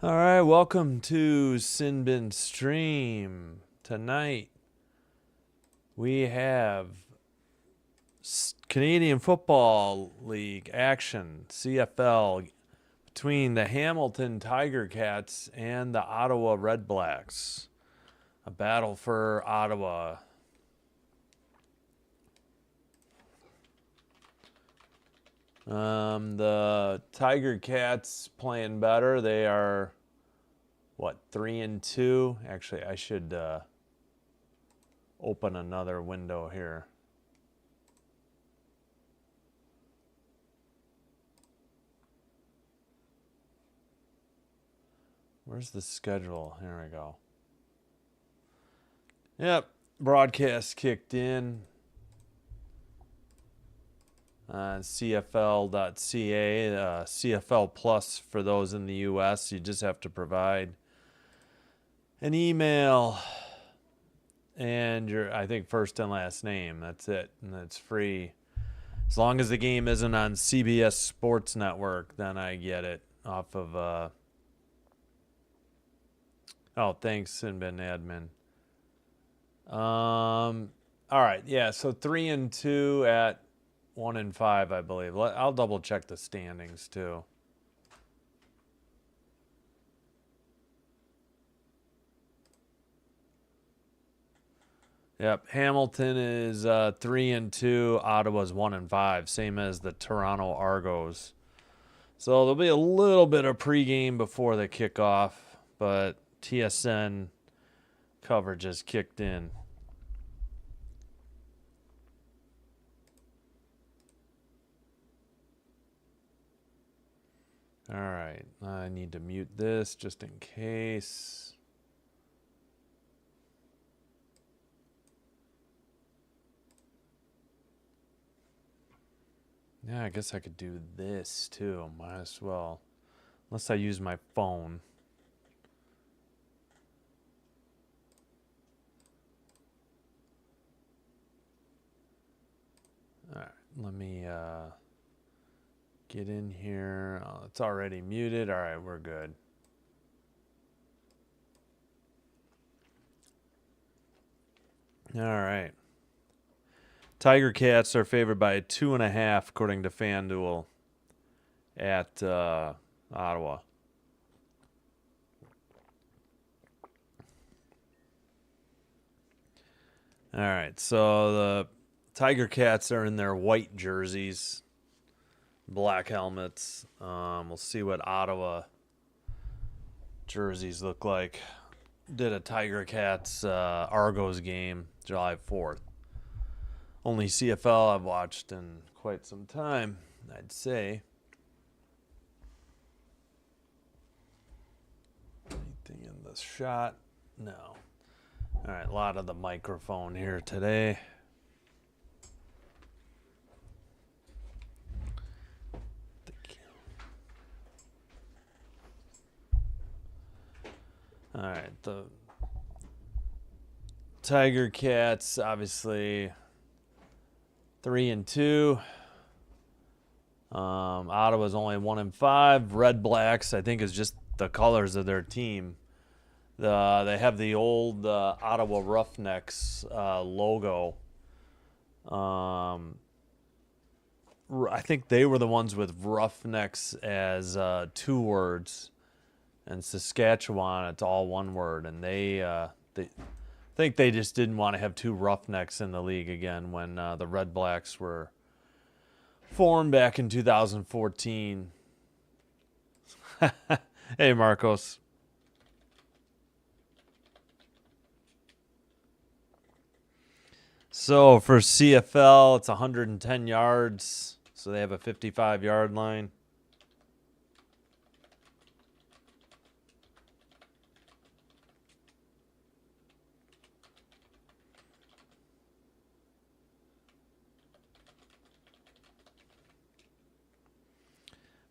All right, welcome to Sinbin Stream. Tonight we have Canadian Football League action, CFL, between the Hamilton Tiger Cats and the Ottawa Redblacks. A battle for Ottawa. The Tiger Cats playing better. They are, 3-2? Actually, I should open another window here. Where's the schedule? Here we go. Yep, broadcast kicked in. CFL.ca, CFL Plus for those in the U.S. You just have to provide an email and your, I think, first and last name. That's it, and it's free. As long as the game isn't on CBS Sports Network, then I get it off of. Oh, thanks, Sinbin Admin. All right, yeah. So 3-2 at 1-5, I believe. I'll double check the standings too. Yep, Hamilton is 3-2. Ottawa's 1-5, same as the Toronto Argos. So there'll be a little bit of pregame before the kickoff, but TSN coverage has kicked in. All right, I need to mute this just in case. Yeah, I guess I could do this too. Might as well. Unless I use my phone. All right, let me get in here. Oh, it's already muted. All right, we're good. All right. Tiger Cats are favored by 2.5 according to FanDuel at Ottawa. All right, so the Tiger Cats are in their white jerseys, black helmets. We'll see what Ottawa jerseys look like. Did a Tiger Cats Argos game July 4th. Only CFL I've watched in quite some time, I'd say. Anything in this shot? No. All right, a lot of the microphone here today. All right, the Tiger Cats obviously 3-2. Ottawa's only 1-5. Redblacks, I think, is just the colors of their team. They have the old Ottawa Roughnecks logo. I think they were the ones with Roughnecks as 2 words, and Saskatchewan it's all 1 word. And they think they just didn't want to have 2 Roughnecks in the league again when the Redblacks were formed back in 2014. Hey, Marcos. So for CFL, it's 110 yards. So they have a 55-yard line.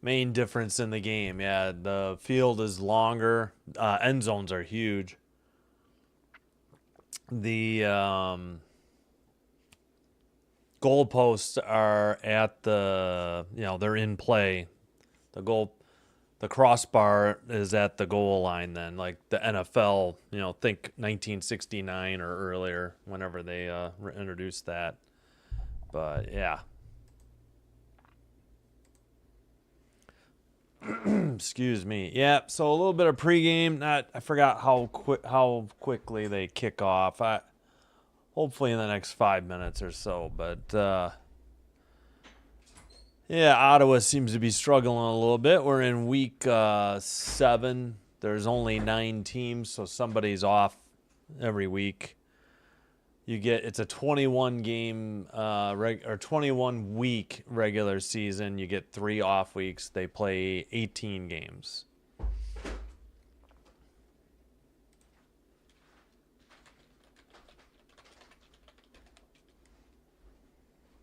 Main difference in the game, yeah, the field is longer. End zones are huge. The goalposts are at the, they're in play. The the crossbar is at the goal line then, like the NFL, think 1969 or earlier, whenever they introduced that. But yeah. Excuse me. Yeah, so a little bit of pregame. I forgot how quickly they kick off. Hopefully in the next 5 minutes or so, but yeah, Ottawa seems to be struggling a little bit. We're in week 7. There's only 9 teams, so somebody's off every week. It's a 21 game or 21 week regular season. You get 3 off weeks. They play 18 games.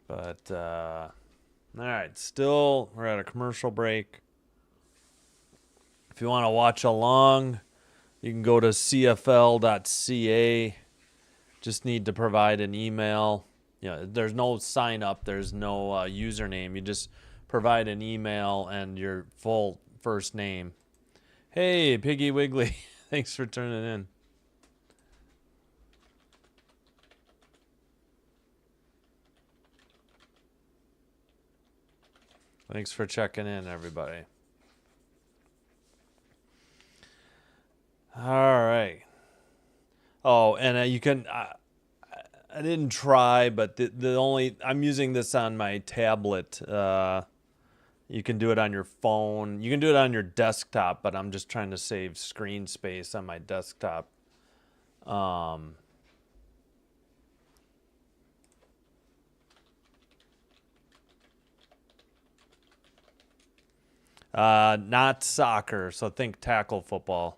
But all right, still we're at a commercial break. If you want to watch along, you can go to cfl.ca. Just need to provide an email. There's no sign up. There's no username. You just provide an email and your full first name. Hey, Piggy Wiggly. Thanks for turning in. Thanks for checking in, everybody. All right. Oh, and you can. I didn't try, but I'm using this on my tablet. You can do it on your phone. You can do it on your desktop, but I'm just trying to save screen space on my desktop. Not soccer, so think tackle football.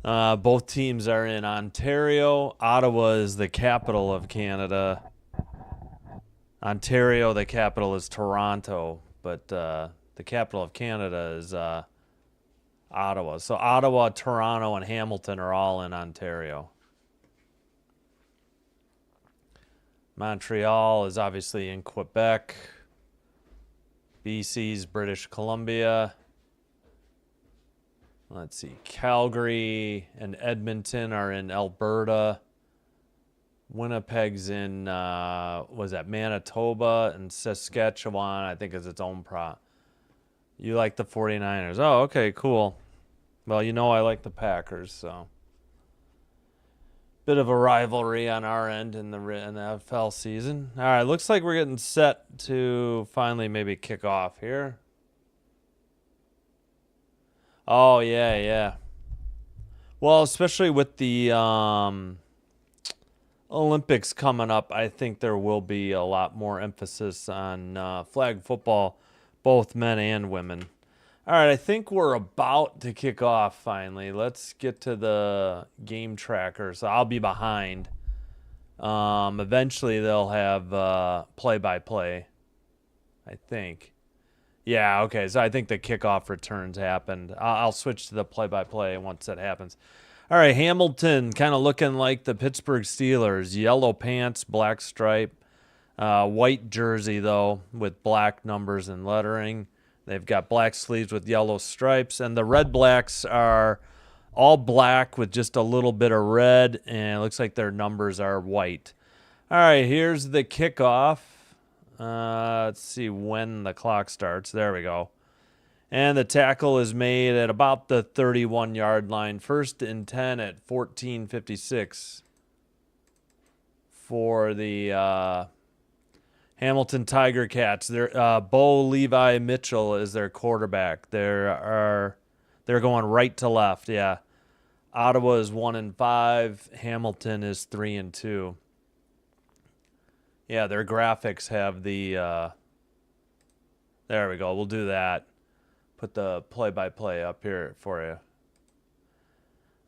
Both teams are in Ontario. Ottawa is the capital of Canada. Ontario, the capital is Toronto, but the capital of Canada is Ottawa. So Ottawa, Toronto, and Hamilton are all in Ontario. Montreal is obviously in Quebec. BC's British Columbia. Let's see. Calgary and Edmonton are in Alberta. Winnipeg's in, Manitoba, and Saskatchewan, I think, is its own You like the 49ers. Oh, okay, cool. Well, I like the Packers, so. Bit of a rivalry on our end in the NFL season. All right, looks like we're getting set to finally maybe kick off here. Oh, yeah. Well, especially with the Olympics coming up, I think there will be a lot more emphasis on flag football, both men and women. All right, I think we're about to kick off finally. Let's get to the game tracker. So I'll be behind. Eventually, they'll have play-by-play, I think. Yeah, okay. So I think the kickoff returns happened. I'll switch to the play-by-play once that happens. All right, Hamilton kind of looking like the Pittsburgh Steelers. Yellow pants, black stripe. White jersey, though, with black numbers and lettering. They've got black sleeves with yellow stripes. And the Redblacks are all black with just a little bit of red. And it looks like their numbers are white. All right, here's the kickoff. Let's see when the clock starts. There we go. And the tackle is made at about the 31-yard line. 1st and 10 at 14:56 for the Hamilton Tiger Cats. Bo Levi Mitchell is their quarterback. They're going right to left. Yeah, Ottawa is 1-5. Hamilton is 3-2. Yeah, their graphics have the. There we go. We'll do that. Put the play-by-play up here for you.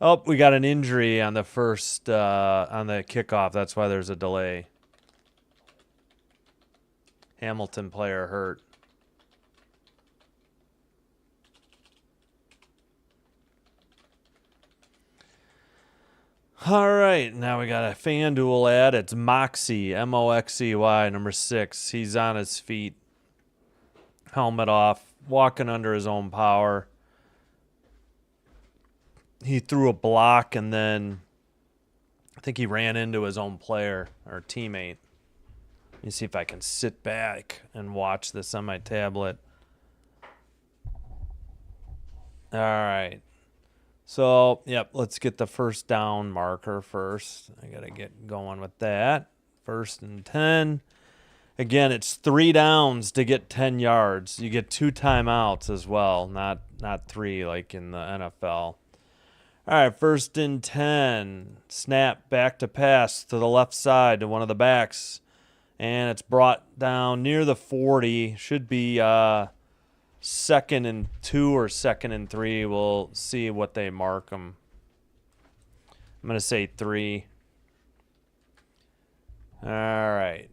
Oh, we got an injury on the first on the kickoff. That's why there's a delay. Hamilton player hurt. All right, now we got a FanDuel ad. It's Moxey, Moxey, number 6. He's on his feet, helmet off, walking under his own power. He threw a block, and then I think he ran into his own player or teammate. Let me see if I can sit back and watch this on my tablet. All right. So, yep, let's get the first down marker first. I got to get going with that. 1st and 10. Again, it's 3 downs to get 10 yards. You get 2 timeouts as well, not 3 like in the NFL. All right, 1st and 10. Snap, back to pass to the left side to one of the backs. And it's brought down near the 40. Should be 2nd and 2 or 2nd and 3. We'll see what they mark them. I'm going to say 3. All right.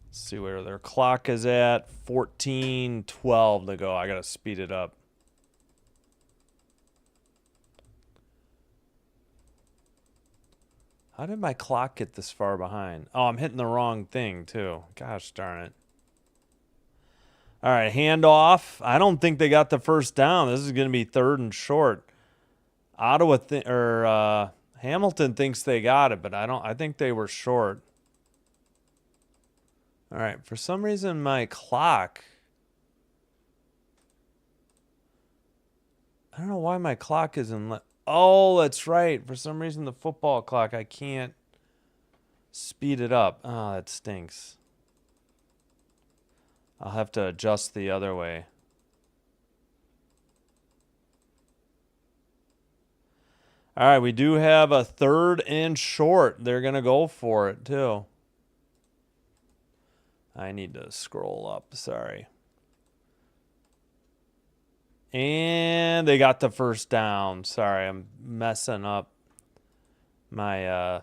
Let's see where their clock is at. 14:12 to go. I got to speed it up. How did my clock get this far behind? Oh, I'm hitting the wrong thing, too. Gosh darn it. All right, handoff. I don't think they got the first down. This is going to be 3rd and short. Hamilton thinks they got it, but I think they were short. All right, for some reason my clock, I don't know why my clock isn't oh, that's right. For some reason, the football clock, I can't speed it up. Oh, that stinks. I'll have to adjust the other way. All right, we do have a 3rd and short. They're going to go for it, too. I need to scroll up. Sorry. And they got the first down. Sorry, I'm messing up my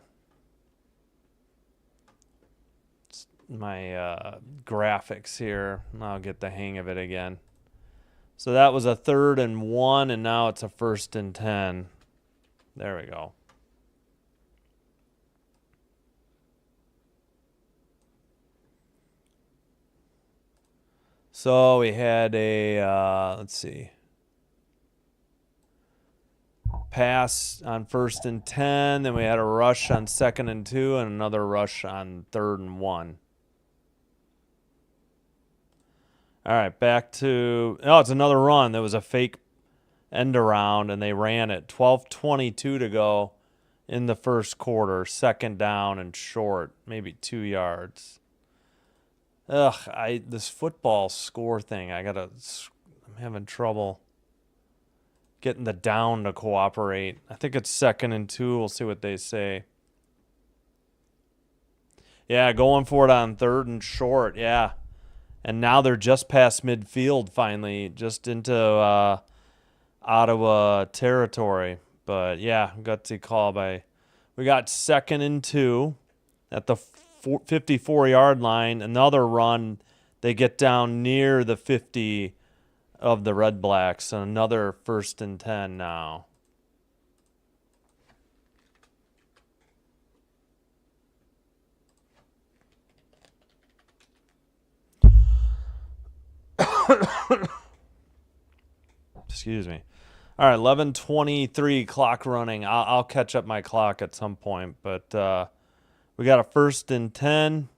graphics here. I'll get the hang of it again. So that was a 3rd and 1, and now it's a 1st and 10. There we go. So we had a, let's see, pass on 1st and 10. Then we had a rush on 2nd and 2 and another rush on 3rd and 1. All right, back to, oh, it's another run. There was a fake end around, and they ran it. 12:22 to go in the first quarter. 2nd down and short, maybe 2 yards. This football score thing, I'm having trouble getting the down to cooperate. I think it's 2nd and 2. We'll see what they say. Yeah, going for it on 3rd and short. Yeah. And now they're just past midfield finally, just into Ottawa territory. But yeah, gutsy call by. We got 2nd and 2 at the 54-yard line. Another run. They get down near the 50 of the Redblacks. And another 1st and 10 now. Excuse me. All right, 11:23 clock running. I'll catch up my clock at some point, but we got a 1st and 10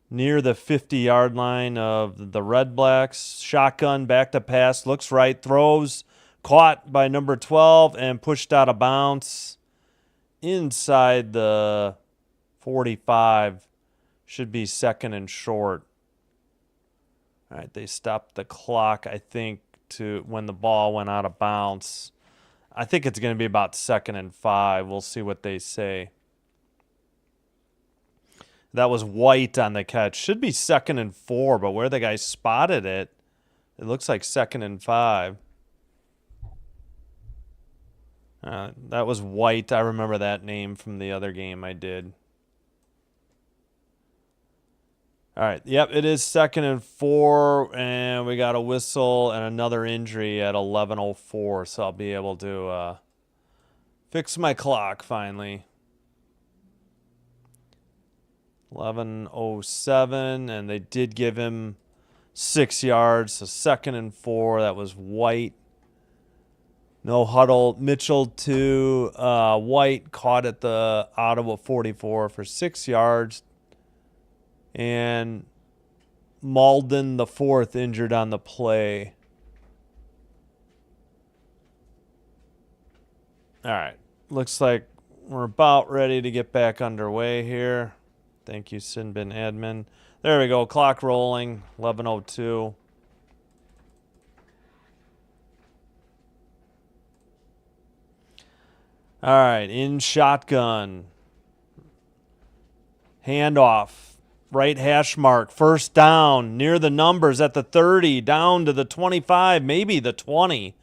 near the 50-yard line of the Redblacks. Shotgun, back to pass, looks right, throws, caught by number 12 and pushed out of bounds inside the 45. Should be 2nd and short. All right, they stopped the clock, I think, to when the ball went out of bounds. I think it's going to be about 2nd and 5. We'll see what they say. That was White on the catch. Should be 2nd and 4, but where the guy spotted it, it looks like 2nd and 5. That was White. I remember that name from the other game I did. All right. Yep, it is 2nd and 4, and we got a whistle and another injury at 11:04, so I'll be able to fix my clock finally. 11:07, and they did give him 6 yards, so 2nd and 4. That was White. No huddle. Mitchell to White, caught at the Ottawa 44 for 6 yards. And Malden, the 4th, injured on the play. All right. Looks like we're about ready to get back underway here. Thank you, Sinbin admin. There we go. Clock rolling. 11:02. All right. In shotgun. Handoff. Right hash mark, 1st down, near the numbers at the 30, down to the 25, maybe the 20.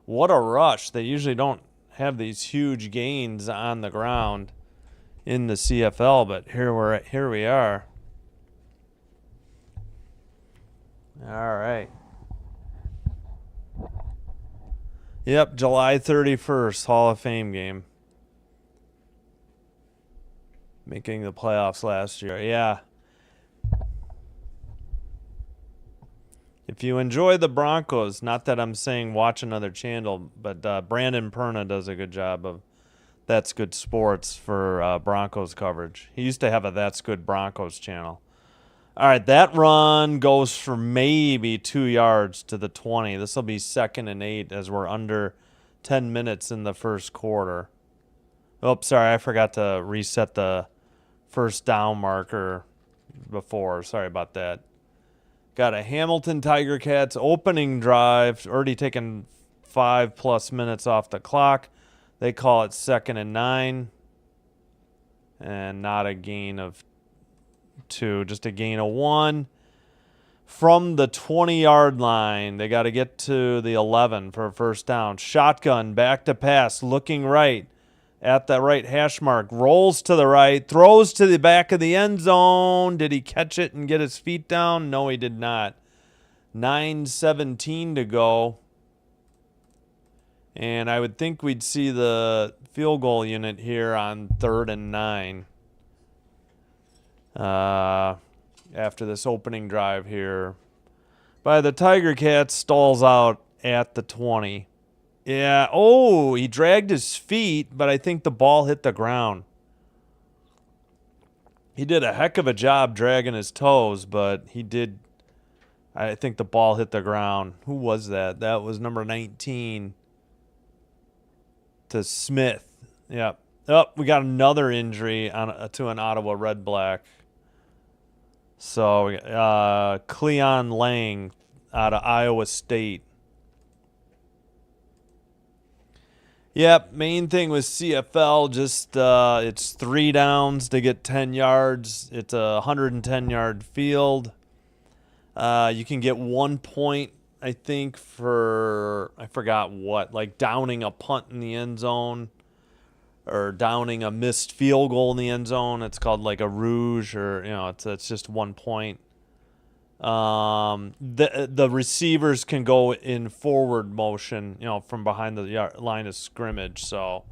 What a rush. They usually don't have these huge gains on the ground in the CFL, but here we are. All right. Yep, July 31st, Hall of Fame game. Making the playoffs last year. Yeah. If you enjoy the Broncos, not that I'm saying watch another channel, but Brandon Perna does a good job of That's Good Sports for Broncos coverage. He used to have a That's Good Broncos channel. All right, that run goes for maybe 2 yards to the 20. This will be 2nd and 8 as we're under 10 minutes in the first quarter. Oh, sorry, I forgot to reset the 1st down marker before. Sorry about that. Got a Hamilton Tiger Cats opening drive, already taken 5+ minutes off the clock. They call it 2nd and 9. And not a gain of 2, just a gain of 1. From the 20-yard line, they got to get to the 11 for a 1st down. Shotgun, back to pass, looking right at the right hash mark. Rolls to the right, throws to the back of the end zone. Did he catch it and get his feet down? No, he did not. 9:17 to go. And I would think we'd see the field goal unit here on 3rd and 9. After this opening drive here. By the Tiger Cats, stalls out at the 20. Yeah, oh, he dragged his feet, but I think the ball hit the ground. He did a heck of a job dragging his toes, but I think the ball hit the ground. Who was that? That was number 19 to Smith. Yep. Oh, we got another injury to an Ottawa Redblack. So, Cleon Lang out of Iowa State. Yep, main thing with CFL, just it's 3 downs to get 10 yards. It's a 110-yard field. You can get 1 point, I think, for, I forgot what, like downing a punt in the end zone or downing a missed field goal in the end zone. It's called like a rouge, or, it's just 1 point. The receivers can go in forward motion, from behind the line of scrimmage. So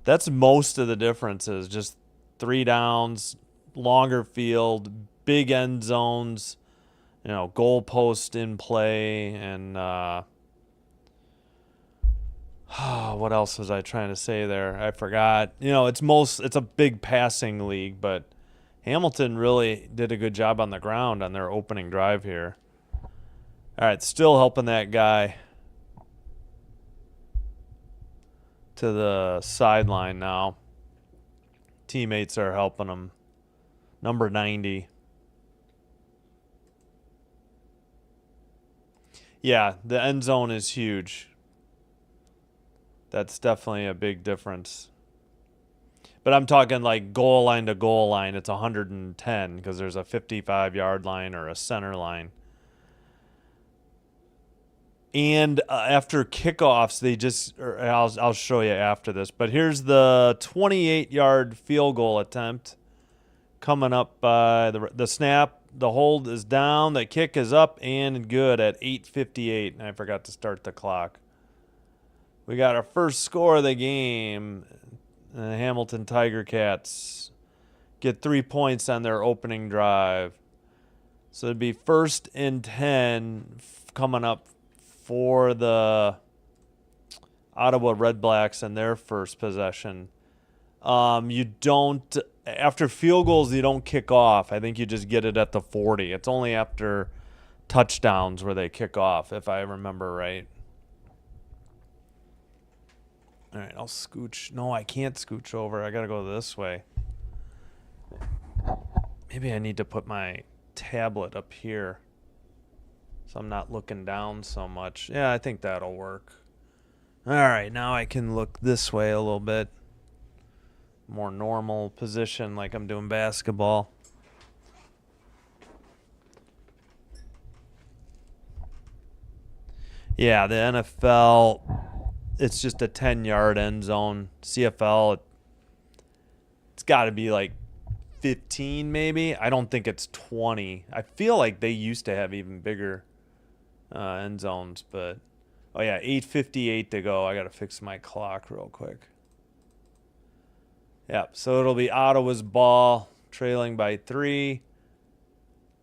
that's most of the differences. Just 3 downs, longer field, big end zones, goal post in play, and what else was I trying to say there? I forgot. It's a big passing league, but Hamilton really did a good job on the ground on their opening drive here. All right, still helping that guy to the sideline now. Teammates are helping him. Number 90. Yeah, the end zone is huge. That's definitely a big difference. But I'm talking like goal line to goal line, it's 110 because there's a 55-yard line or a center line. And after kickoffs, I'll show you after this. But here's the 28-yard field goal attempt coming up by the snap. The hold is down. The kick is up and good at 8:58. And I forgot to start the clock. We got our first score of the game. The Hamilton Tiger Cats get 3 points on their opening drive. So it'd be 1st and 10 coming up for the Ottawa Redblacks in their first possession. You don't, after field goals, you don't kick off. I think you just get it at the 40. It's only after touchdowns where they kick off, if I remember right. All right, I'll scooch. No, I can't scooch over. I got to go this way. Maybe I need to put my tablet up here so I'm not looking down so much. Yeah, I think that'll work. All right, now I can look this way a little bit. More normal position like I'm doing basketball. Yeah, the NFL, it's just a 10-yard end zone. CFL, it's got to be like 15 maybe. I don't think it's 20. I feel like they used to have even bigger end zones, but oh yeah, 8:58 to go. I got to fix my clock real quick. Yep, so it'll be Ottawa's ball, trailing by 3.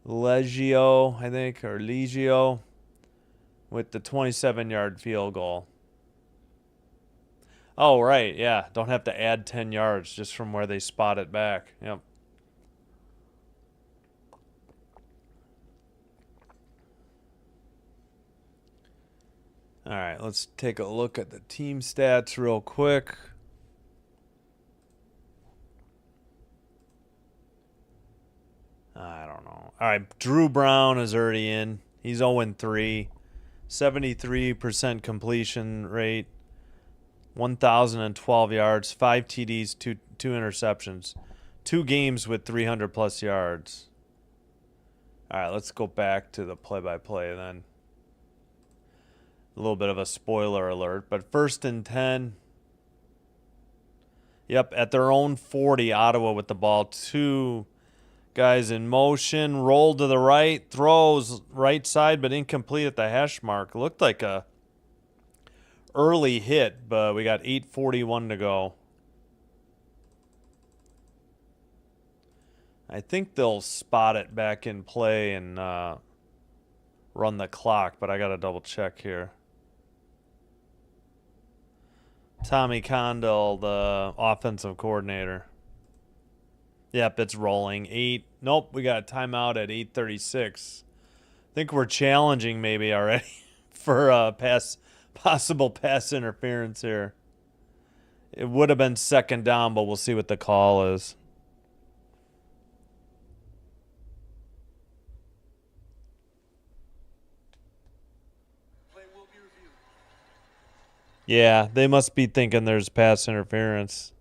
Legio, I think, or Legio, with the 27-yard field goal. Oh, right, yeah. Don't have to add 10 yards just from where they spot it back. Yep. All right, let's take a look at the team stats real quick. I don't know. All right, Drew Brown is already in. He's 0-3. 73% completion rate. 1,012 yards, 5 TDs, 2 interceptions. 2 games with 300-plus yards. All right, let's go back to the play-by-play then. A little bit of a spoiler alert, but 1st and 10. Yep, at their own 40, Ottawa with the ball. 2 guys in motion, roll to the right, throws right side, but incomplete at the hash mark. Looked like a early hit, but we got 8:41 to go. I think they'll spot it back in play and run the clock, but I got to double check here. Tommy Condell, the offensive coordinator. Yep, it's rolling. 8. Nope, we got a timeout at 8:36. I think we're challenging maybe already for a possible pass interference here. It would have been 2nd down, but we'll see what the call is. Yeah, they must be thinking there's pass interference.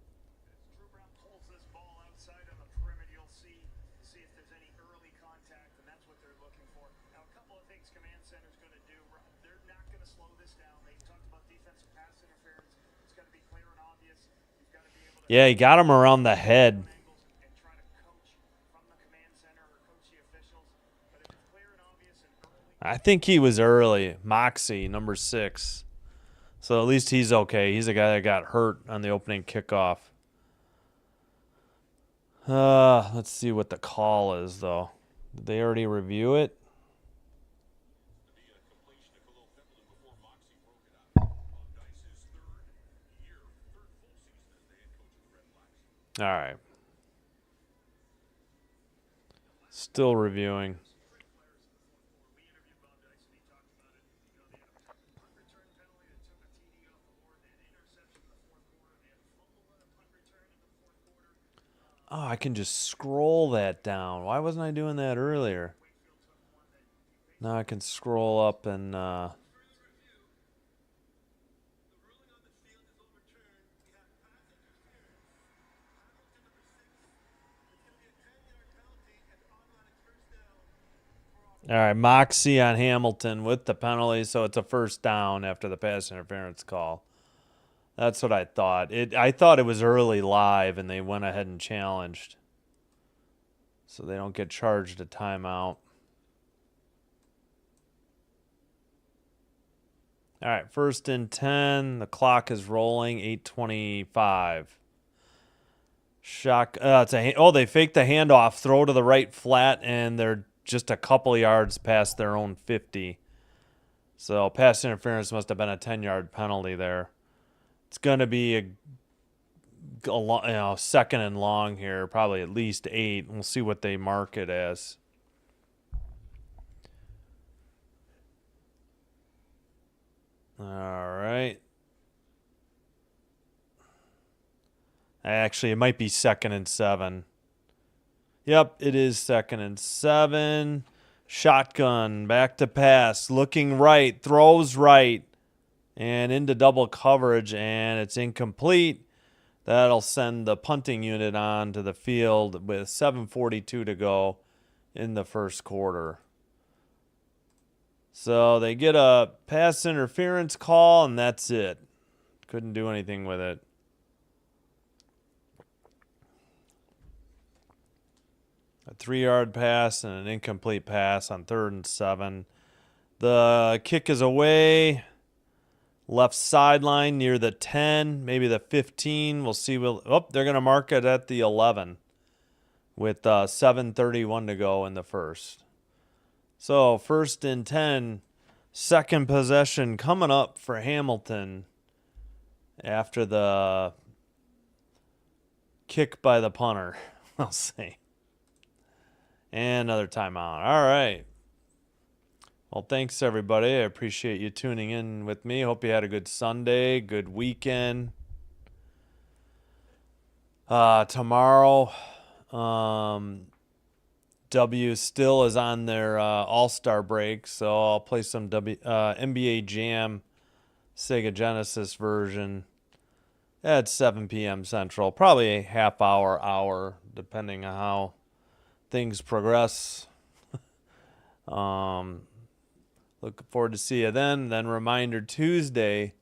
Yeah, he got him around the head. I think he was early. Moxie, number 6. So at least he's okay. He's a guy that got hurt on the opening kickoff. Let's see what the call is, though. Did they already review it? All right. Still reviewing. Oh, I can just scroll that down. Why wasn't I doing that earlier? Now I can scroll up and... All right, Moxie on Hamilton with the penalty, so it's a 1st down after the pass interference call. That's what I thought. I thought it was early live, and they went ahead and challenged. so they don't get charged a timeout. All right, 1st and 10. The clock is rolling. 8:25. They fake the handoff, throw to the right flat, and they're just a couple yards past their own 50. So pass interference must have been a 10-yard penalty there. It's going to be a 2nd and long here, probably at least 8. We'll see what they mark it as. All right. Actually, it might be 2nd and 7. Yep, it is 2nd and 7. Shotgun, back to pass, looking right, throws right, and into double coverage, and it's incomplete. That'll send the punting unit on to the field with 7:42 to go in the first quarter. So they get a pass interference call, and that's it. Couldn't do anything with it. A 3-yard pass and an incomplete pass on 3rd and 7. The kick is away. Left sideline near the 10, maybe the 15. We'll see. They're going to mark it at the 11 with 7:31 to go in the first. So 1st and 10, second possession coming up for Hamilton after the kick by the punter, I'll say. And another timeout. All right. Well, thanks, everybody. I appreciate you tuning in with me. Hope you had a good Sunday, good weekend. Tomorrow, W still is on their All-Star break, so I'll play some NBA Jam Sega Genesis version at 7 p.m. Central. Probably a hour, depending on how things progress. Looking forward to see you then. Then reminder Tuesday,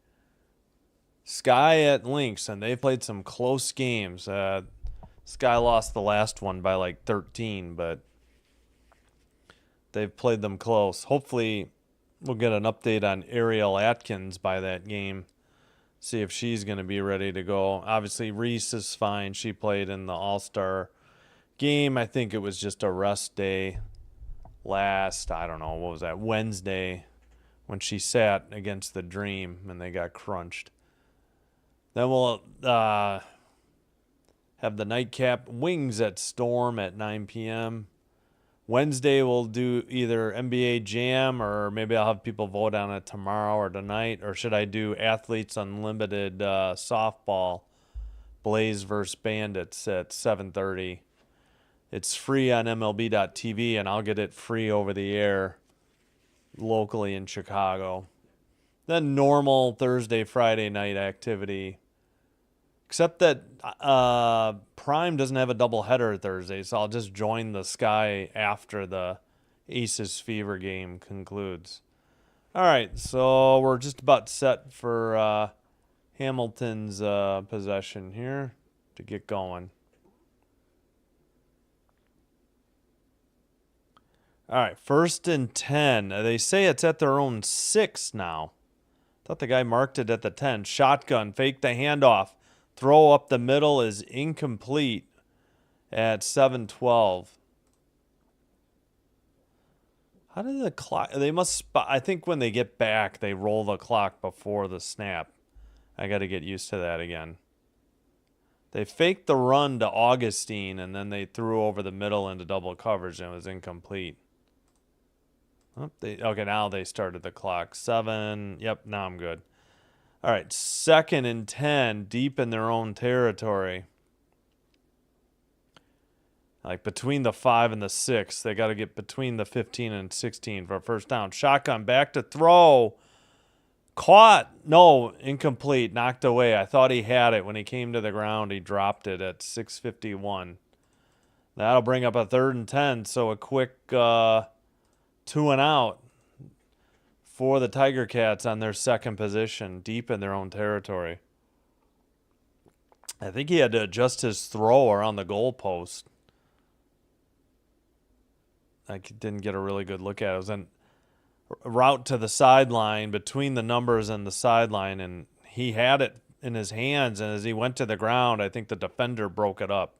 Sky at Lynx, and they played some close games. Sky lost the last one by like 13, but they've played them close. Hopefully we'll get an update on Ariel Atkins by that game. See if she's going to be ready to go. Obviously Reese is fine. She played in the All-Star game. I think it was just a rest day Wednesday, when she sat against the Dream and they got crunched. Then we'll have the nightcap Wings at Storm at 9 p.m. Wednesday we'll do either NBA Jam, or maybe I'll have people vote on it tomorrow or tonight. Or should I do Athletes Unlimited softball, Blaze versus Bandits at 7:30. It's free on MLB.tv, and I'll get it free over the air locally in Chicago. Then normal Thursday, Friday night activity. Except that Prime doesn't have a doubleheader Thursday, so I'll just join the Sky after the Aces Fever game concludes. All right, so we're just about set for Hamilton's possession here to get going. All right, 1st and 10. They say it's at their own 6 now. Thought the guy marked it at the 10. Shotgun, fake the handoff. Throw up the middle is incomplete at 7:12. How did the clock... They must... I think when they get back, they roll the clock before the snap. I got to get used to that again. They faked the run to Augustine, and then they threw over the middle into double coverage, and it was incomplete. Okay, now they started the clock. 7. Yep, now I'm good. All right, 2nd and 10, deep in their own territory. Like between the 5 and the 6. They got to get between the 15 and 16 for a first down. Shotgun, back to throw. Caught. No, incomplete. Knocked away. I thought he had it. When he came to the ground, he dropped it at 6:51. That'll bring up a 3rd and 10, so a quick 2 and out for the Tiger Cats on their second position, deep in their own territory. I think he had to adjust his throw around the goalpost. I didn't get a really good look at it. It was a route to the sideline between the numbers and the sideline, and he had it in his hands, and as he went to the ground, I think the defender broke it up.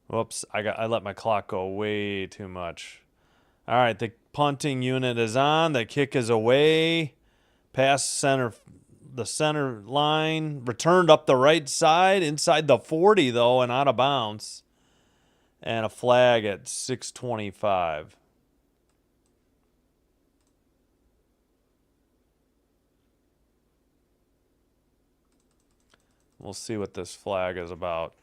Whoops, I let my clock go way too much. All right, the punting unit is on. The kick is away. Past center, the center line. Returned up the right side. Inside the 40, though, and out of bounds. And a flag at 6:25. We'll see what this flag is about.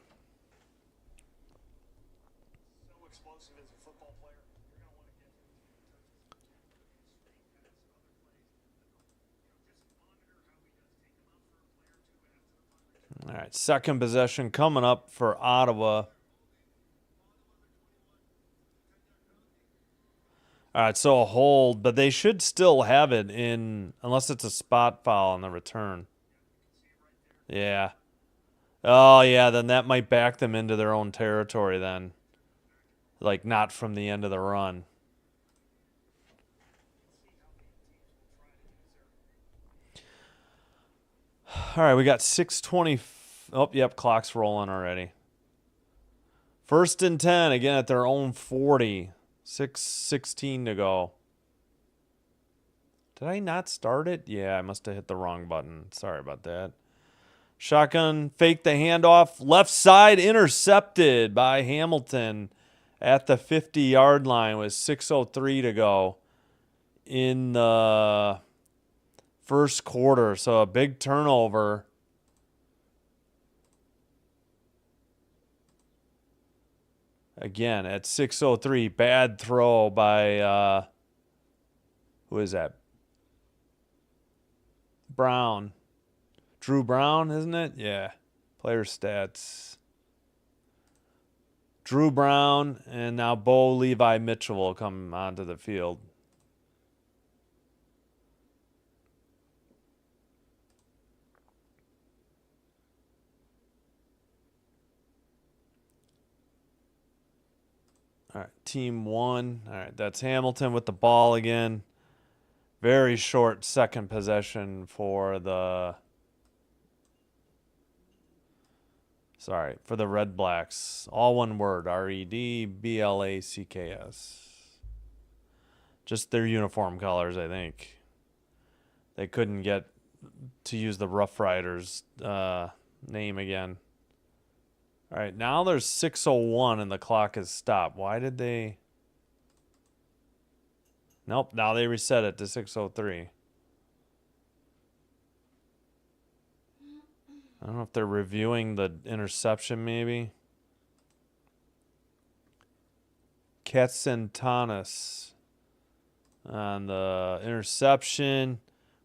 All right, second possession coming up for Ottawa. All right, so a hold, but they should still have it in, unless it's a spot foul on the return. Yeah. Oh, yeah, then that might back them into their own territory then. Like, not from the end of the run. All right, we got 6:20. Oh, yep, clock's rolling already. 1st and 10, again at their own 40. 6:16 to go. Did I not start it? Yeah, I must have hit the wrong button. Sorry about that. Shotgun, fake the handoff. Left side intercepted by Hamilton at the 50-yard line with 6:03 to go in the first quarter. So a big turnover. Again, at 6:03, bad throw by, who is that? Brown. Drew Brown, isn't it? Yeah. Player stats. Drew Brown, and now Bo Levi Mitchell will come onto the field. All right, team one. All right, that's Hamilton with the ball again. Very short second possession for the... for the Redblacks. All one word, Redblacks. Just their uniform colors, I think. They couldn't get to use the Rough Riders name again. All right, now there's 6:01 and the clock is stopped. Why did they... Nope, now they reset it to 6:03. I don't know if they're reviewing the interception, maybe. Katsantanis on the interception.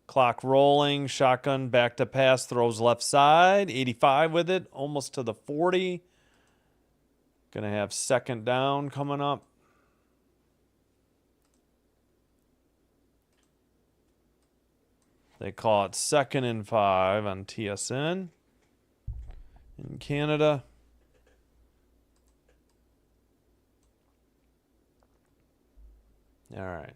Clock rolling. Shotgun back to pass. Throws left side. 85 with it. Almost to the 40. Going to have second down coming up. They call it 2nd and 5 on TSN in Canada. All right.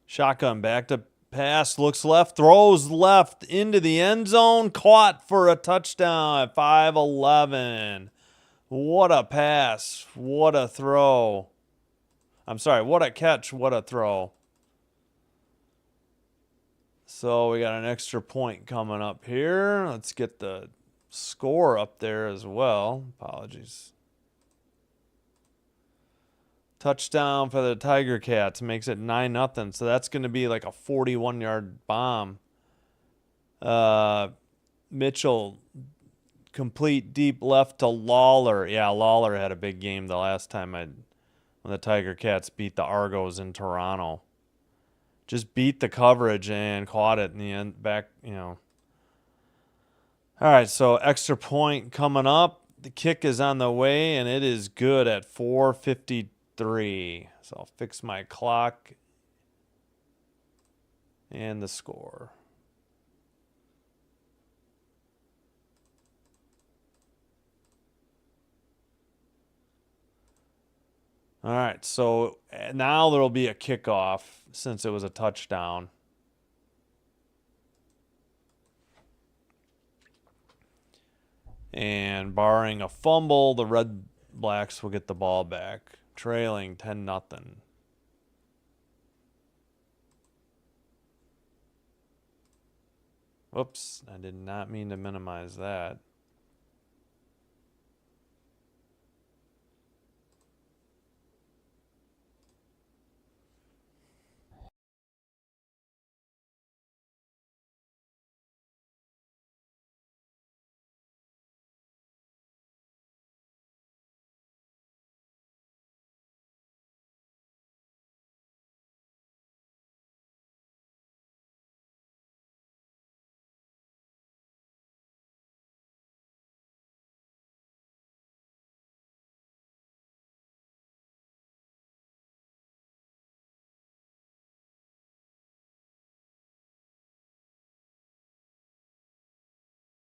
Shotgun back to pass, looks left, throws left into the end zone, caught for a touchdown at 5:11. What a pass. What a throw. I'm sorry, what a catch, what a throw. So we got an extra point coming up here. Let's get the score up there as well. Apologies. Touchdown for the Tiger Cats makes it 9-0. So that's going to be like a 41-yard bomb. Mitchell, complete deep left to Lawler. Yeah, Lawler had a big game the last time when the Tiger Cats beat the Argos in Toronto. Just beat the coverage and caught it in the end back, you know. All right, so extra point coming up. The kick is on the way, and it is good at 4:53. So I'll fix my clock and the score. All right, so now there'll be a kickoff since it was a touchdown. And barring a fumble, the Red Blacks will get the ball back, trailing 10-0. Whoops, I did not mean to minimize that.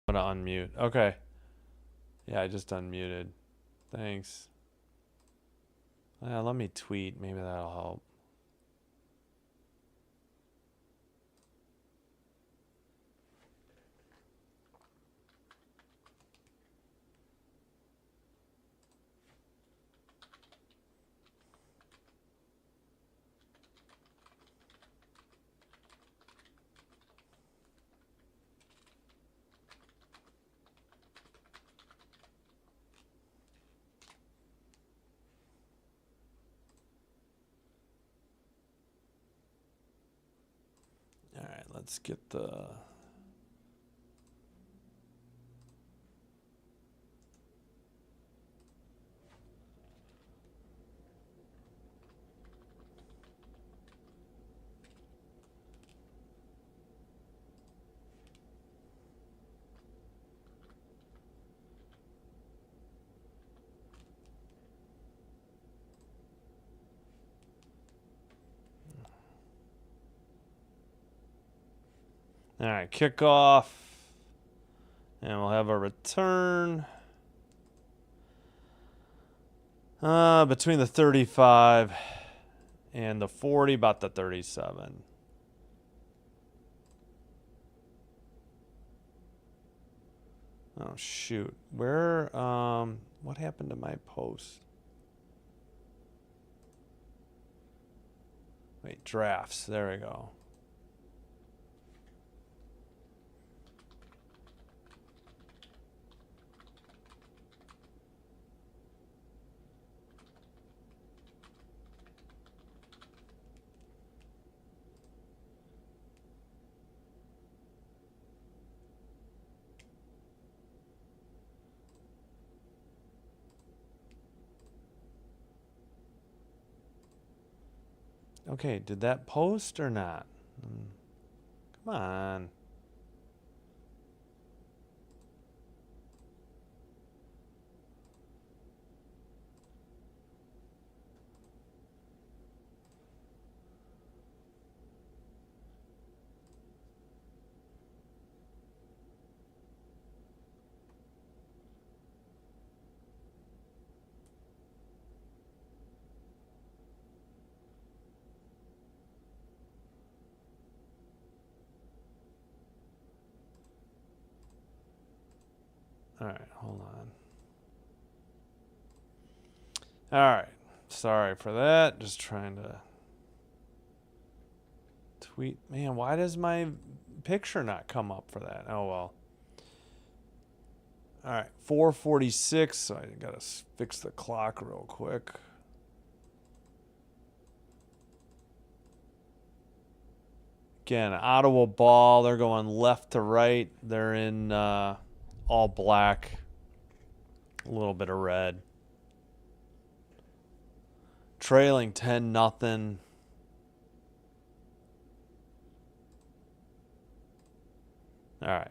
I'm gonna unmute. Okay. Yeah, I just unmuted. Thanks. Let me tweet. Maybe that'll help. All right, let's get the... All right, kickoff. And we'll have a return. Between the 35 and the 40, about the 37. Oh, shoot. Where, what happened to my post? Wait, drafts. There we go. Okay, did that post or not? Come on. All right, hold on. All right, sorry for that. Just trying to tweet. Man, why does my picture not come up for that? Oh, well. All right, 4:46. So I got to fix the clock real quick. Again, Ottawa ball. They're going left to right. They're in all black, a little bit of red. Trailing 10-0. All right.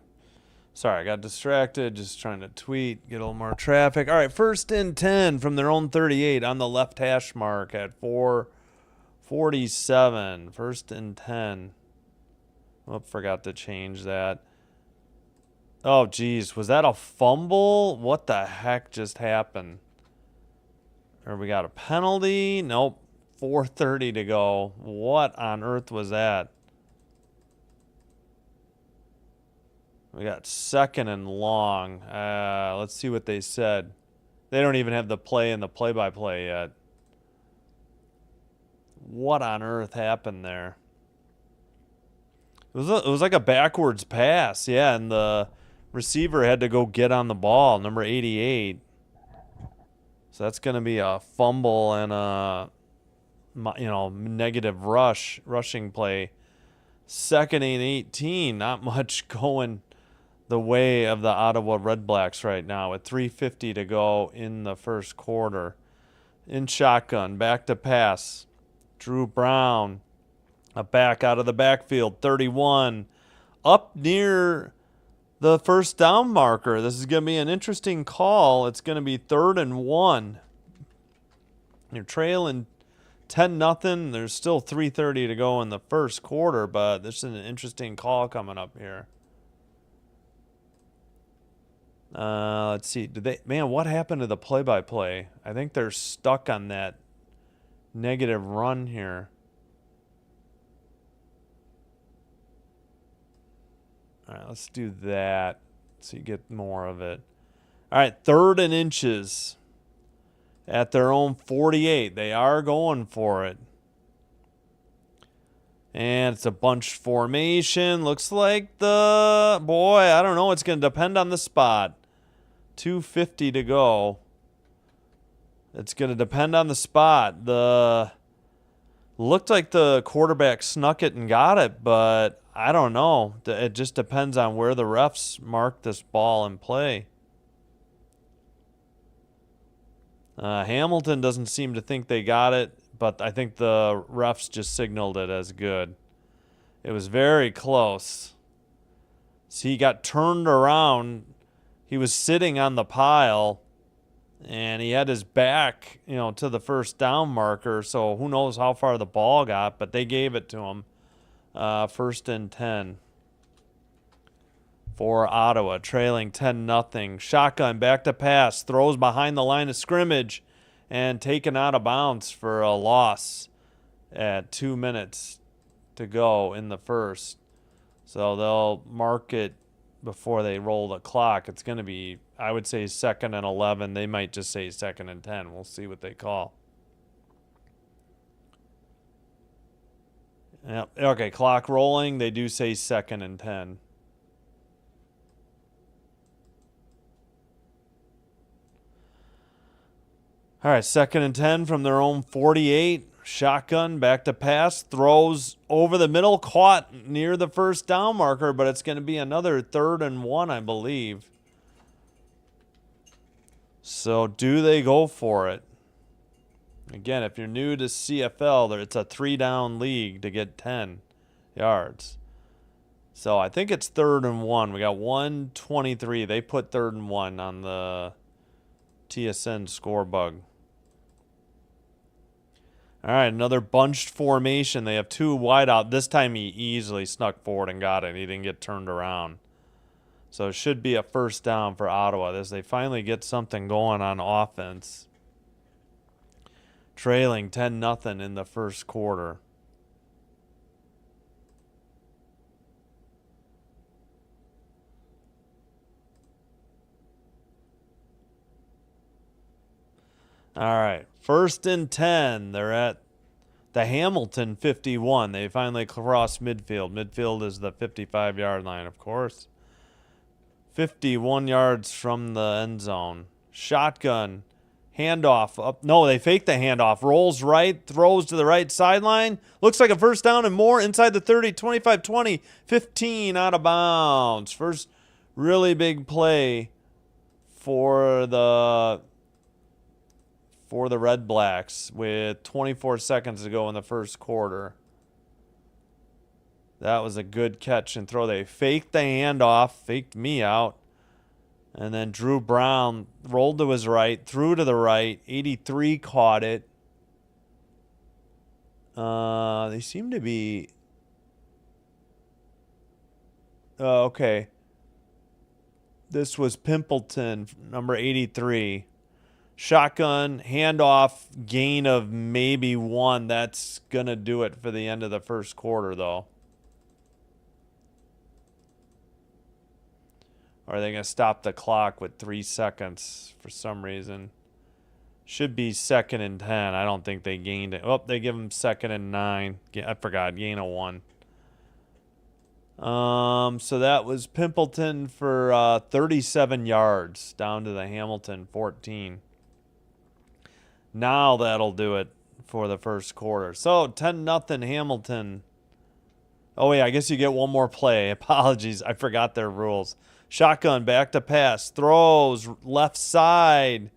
Sorry, I got distracted. Just trying to tweet, get a little more traffic. All right, 1st and 10 from their own 38 on the left hash mark at 4:47. 1st and 10. Oh, forgot to change that. Oh, geez. Was that a fumble? What the heck just happened? Or we got a penalty. Nope. 4:30 to go. What on earth was that? We got second and long. Let's see what they said. They don't even have the play in the play-by-play yet. What on earth happened there? It was like a backwards pass, yeah, and the receiver had to go get on the ball, number 88. So that's going to be a fumble and a negative rushing play. Second and 18, not much going the way of the Ottawa Redblacks right now with 3:50 to go in the first quarter. In shotgun, back to pass. Drew Brown, a back out of the backfield, 31, up near the first down marker. This is going to be an interesting call. It's going to be 3rd and 1. You're trailing 10-0. There's still 3:30 to go in the first quarter, but this is an interesting call coming up here. Let's see. What happened to the play-by-play? I think they're stuck on that negative run here. All right, let's do that so you get more of it. All right, 3rd and inches at their own 48. They are going for it. And it's a bunch formation. Looks like I don't know. It's going to depend on the spot. 2:50 to go. It's going to depend on the spot. Looked like the quarterback snuck it and got it, but I don't know. It just depends on where the refs mark this ball in play. Hamilton doesn't seem to think they got it, but I think the refs just signaled it as good. It was very close. So he got turned around. He was sitting on the pile, and he had his back, to the first down marker. So who knows how far the ball got, but they gave it to him. 1st and 10 for Ottawa, trailing 10-0. Shotgun, back to pass, throws behind the line of scrimmage, and taken out of bounds for a loss at 2 minutes to go in the first. So they'll mark it before they roll the clock. It's going to be, I would say, 2nd and 11. They might just say 2nd and 10. We'll see what they call. Yep. Okay, clock rolling. They do say 2nd and 10. All right, 2nd and 10 from their own 48. Shotgun, back to pass, throws over the middle, caught near the first down marker, but it's going to be another 3rd and 1, I believe. So do they go for it? Again, if you're new to CFL, it's a 3-down league to get 10 yards. So I think it's 3rd and 1. We got 1:23. They put 3rd and 1 on the TSN score bug. All right, another bunched formation. They have 2 wide out. This time he easily snuck forward and got it. He didn't get turned around. So it should be a 1st down for Ottawa. They finally get something going on offense. Trailing 10-0 in the first quarter. All right, 1st and 10. They're at the Hamilton 51. They finally crossed midfield. Midfield is the 55-yard line, of course. 51 yards from the end zone. Shotgun. Handoff up. No, they fake the handoff. Rolls right, throws to the right sideline. Looks like a 1st down and more inside the 30, 25, 20, 15 out of bounds. First really big play for the Redblacks with 24 seconds to go in the first quarter. That was a good catch and throw. They faked the handoff, faked me out. And then Drew Brown rolled to his right, threw to the right. 83 caught it. They seem to be... okay. This was Pimpleton, number 83. Shotgun, handoff, gain of maybe 1. That's going to do it for the end of the first quarter, though. Or are they going to stop the clock with 3 seconds for some reason? Should be 2nd and 10. I don't think they gained it. Oh, they give them 2nd and 9. I forgot. Gain of 1. So that was Pimpleton for 37 yards down to the Hamilton 14. Now that'll do it for the first quarter. So 10-0 Hamilton. Oh, wait, I guess you get one more play. Apologies, I forgot their rules. Shotgun, back to pass, throws, left side.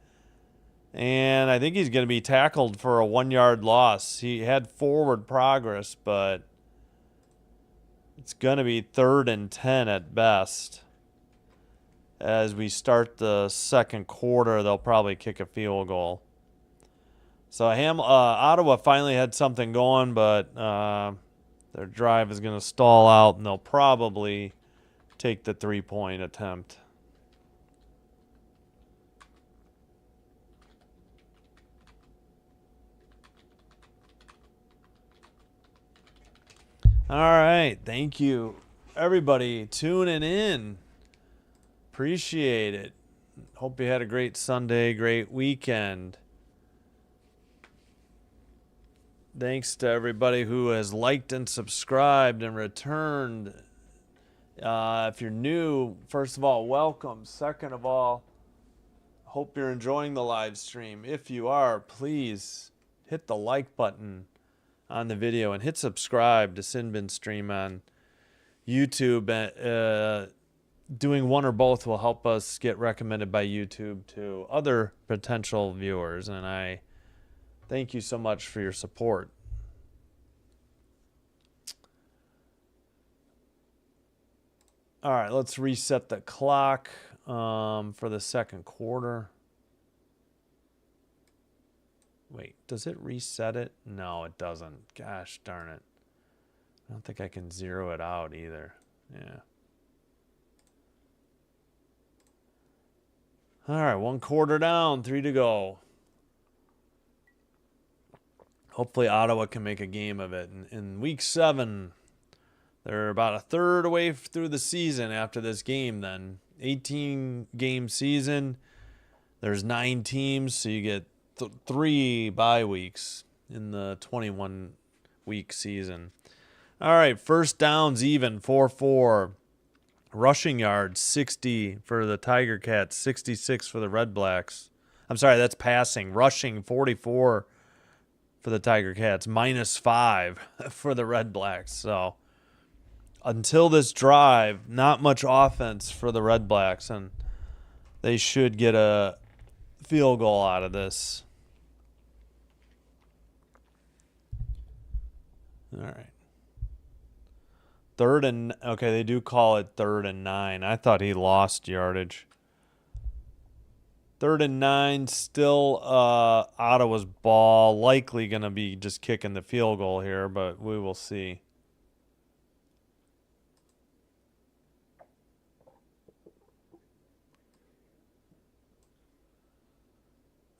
And I think he's going to be tackled for a 1-yard loss. He had forward progress, but it's going to be 3rd and 10 at best. As we start the second quarter, they'll probably kick a field goal. So Ottawa finally had something going, but their drive is going to stall out, and they'll probably take the 3-point attempt. All right. Thank you, everybody, tuning in. Appreciate it. Hope you had a great Sunday, great weekend. Thanks to everybody who has liked and subscribed and returned. If you're new, first of all, welcome. Second of all, hope you're enjoying the live stream. If you are, please hit the like button on the video and hit subscribe to Sinbin Stream on YouTube. Doing one or both will help us get recommended by YouTube to other potential viewers, and I thank you so much for your support. All right, let's reset the clock for the second quarter. Wait, does it reset it? No, it doesn't. Gosh darn it. I don't think I can zero it out either. Yeah. All right, 1 quarter down, 3 to go. Hopefully Ottawa can make a game of it. In week 7, they're about a third away through the season after this game then. 18-game season. There's 9 teams, so you get 3 bye weeks in the 21-week season. All right, first downs even, 4-4. Rushing yards, 60 for the Tiger Cats, 66 for the Redblacks. I'm sorry, that's passing. Rushing, 44 for the Tiger Cats, -5 for the Redblacks. So until this drive, not much offense for the Redblacks, and they should get a field goal out of this. All right. Okay, they do call it 3rd and 9. I thought he lost yardage. 3rd and 9, still Ottawa's ball. Likely going to be just kicking the field goal here, but we will see.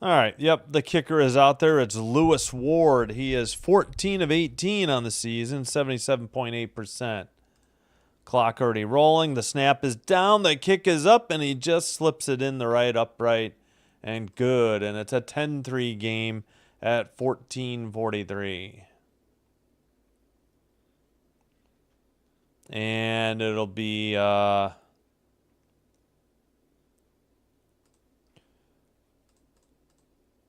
All right, yep, the kicker is out there. It's Lewis Ward. He is 14 of 18 on the season, 77.8%. Clock already rolling. The snap is down. The kick is up, and he just slips it in the right upright. And good. And it's a 10-3 game at 14:43. And it'll be...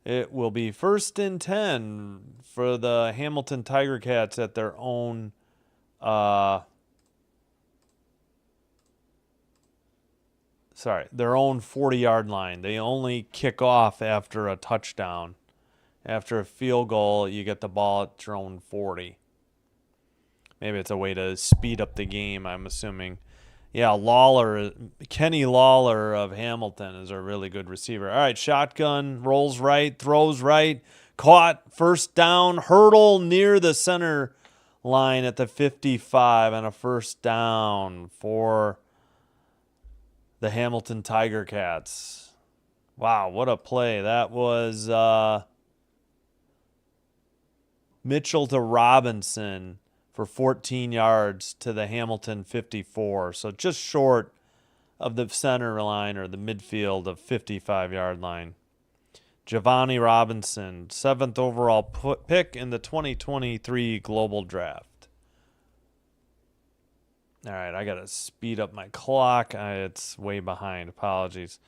It will be 1st and 10 for the Hamilton Tiger Cats at their own their own 40-yard line. They only kick off after a touchdown. After a field goal, you get the ball at your own 40. Maybe it's a way to speed up the game, I'm assuming. Yeah, Kenny Lawler of Hamilton is a really good receiver. All right, shotgun, rolls right, throws right, caught, first down, hurdle near the center line at the 55, and a first down for the Hamilton Tiger Cats. Wow, what a play. That was Mitchell to Robinson for 14 yards to the Hamilton 54. So just short of the center line or the midfield of 55-yard line. Giovanni Robinson, 7th overall pick in the 2023 Global Draft. All right, I got to speed up my clock. It's way behind. Apologies.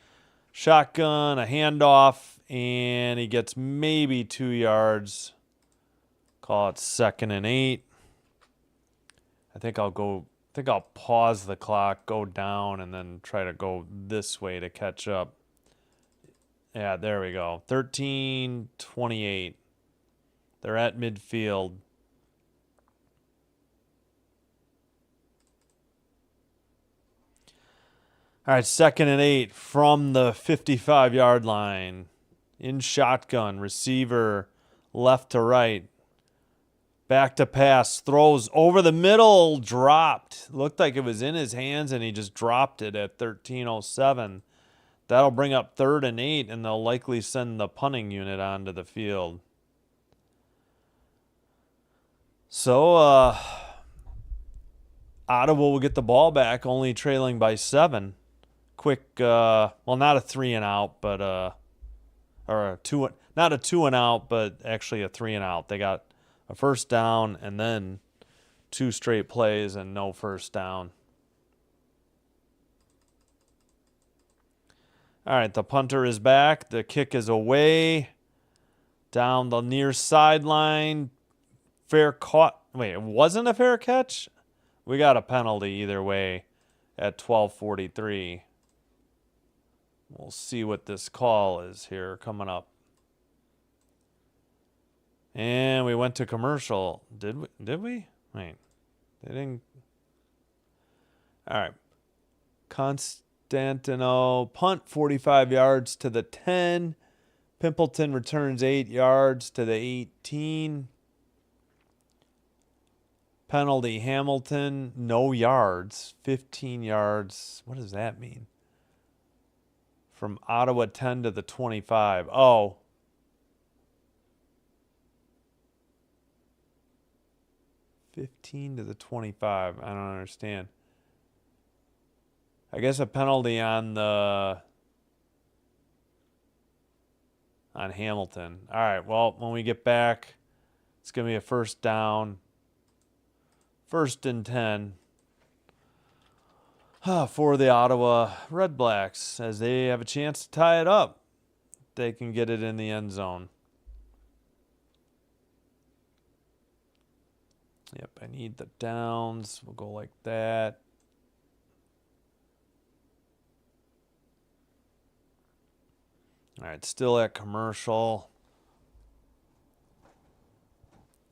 Shotgun, a handoff, and he gets maybe 2 yards. Call it 2nd and 8. I think I'll pause the clock, go down, and then try to go this way to catch up. Yeah, there we go. 13:28. They're at midfield. All right, 2nd and 8 from the 55-yard line. In shotgun, receiver left to right. Back to pass, throws over the middle, dropped. Looked like it was in his hands, and he just dropped it at 13:07. That'll bring up 3rd and 8, and they'll likely send the punting unit onto the field. So, Ottawa will get the ball back, only trailing by 7. Quick, well, not a 3 and out, but or a 2, not a 2 and out, but actually a 3 and out. They got a first down and then 2 straight plays and no first down. All right, the punter is back. The kick is away. Down the near sideline. Fair caught. Wait, it wasn't a fair catch? We got a penalty either way at 12:43. We'll see what this call is here coming up. And we went to commercial. Did we? Wait. They didn't. All right. Constantino, punt 45 yards to the 10. Pimpleton returns 8 yards to the 18. Penalty, Hamilton, no yards, 15 yards. What does that mean? From Ottawa 10 to the 25. Oh. $15 to the 25. I don't understand. I guess a penalty on Hamilton. All right, well, when we get back, it's going to be a first down. 1st and 10 for the Ottawa Redblacks as they have a chance to tie it up. They can get it in the end zone. Yep, I need the downs. We'll go like that. All right, still at commercial.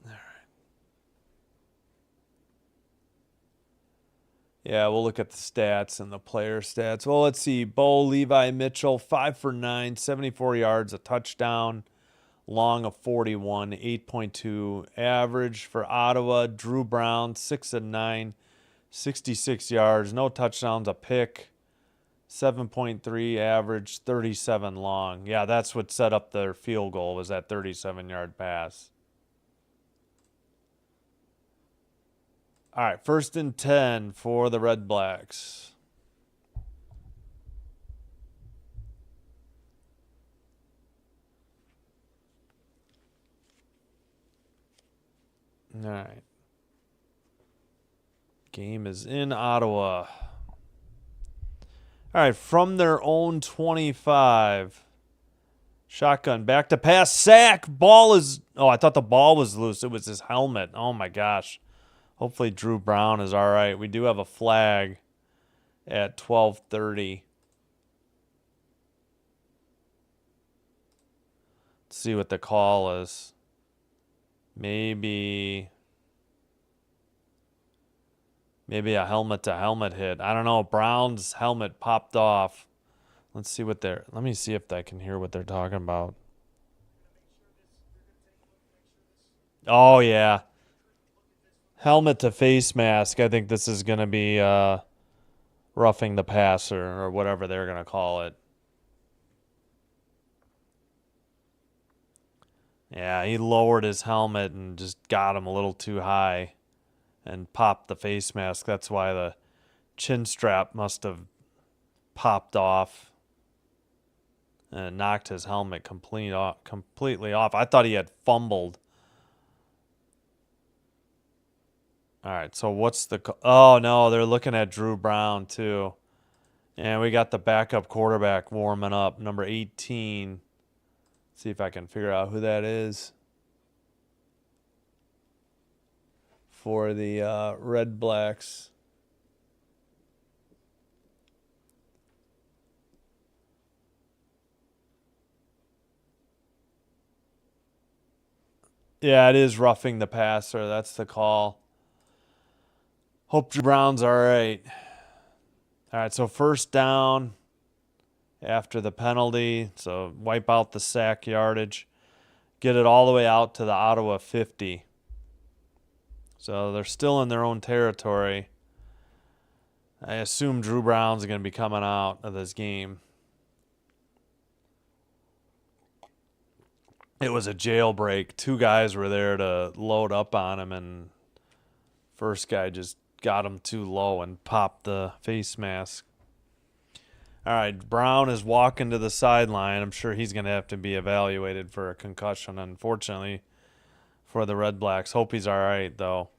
All right. Yeah, we'll look at the stats and the player stats. Well, let's see. Bo Levi Mitchell, 5 for 9, 74 yards, a touchdown. Long of 41, 8.2 average for Ottawa. Drew Brown, 6 and 9, 66 yards, no touchdowns, a pick. 7.3 average, 37 long. Yeah, that's what set up their field goal, was that 37-yard pass. All right, 1st and 10 for the Redblacks. All right. Game is in Ottawa. All right, from their own 25. Shotgun, back to pass, sack. Ball is... Oh, I thought the ball was loose. It was his helmet. Oh, my gosh. Hopefully Drew Brown is all right. We do have a flag at 12:30. Let's see what the call is. Maybe a helmet-to-helmet hit. I don't know. Brown's helmet popped off. Let's see what they're... Let me see if I can hear what they're talking about. Oh, yeah. Helmet to face mask. I think this is going to be roughing the passer or whatever they're going to call it. Yeah, he lowered his helmet and just got him a little too high and popped the face mask. That's why the chin strap must have popped off and knocked his helmet completely off. I thought he had fumbled. All right, so what's the... Oh, no, they're looking at Drew Brown, too. And we got the backup quarterback warming up, number 18. See if I can figure out who that is for the Redblacks. Yeah, it is roughing the passer. That's the call. Hope Drew Brown's all right. All right, so first down after the penalty. So wipe out the sack yardage. Get it all the way out to the Ottawa 50. So they're still in their own territory. I assume Drew Brown's going to be coming out of this game. It was a jailbreak. Two guys were there to load up on him, and first guy just got him too low and popped the face mask. All right, Brown is walking to the sideline. I'm sure he's going to have to be evaluated for a concussion, unfortunately, for the Redblacks. Hope he's all right, though.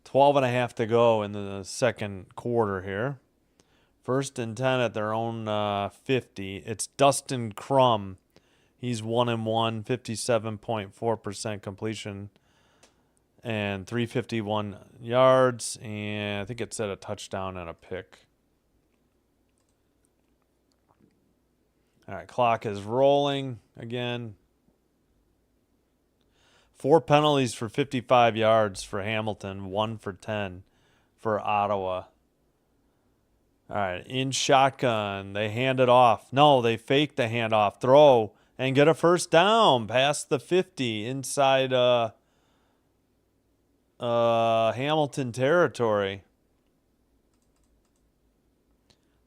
12.5 to go in the second quarter here. First and 10 at their own 50. It's Dustin Crum. He's 1-1, 57.4% completion, and 351 yards, and I think it said a touchdown and a pick. All right, clock is rolling again. 4 penalties for 55 yards for Hamilton, 1 for 10 for Ottawa. All right, in shotgun, they hand it off. No, they fake the handoff, throw, and get a first down past the 50 inside Hamilton territory.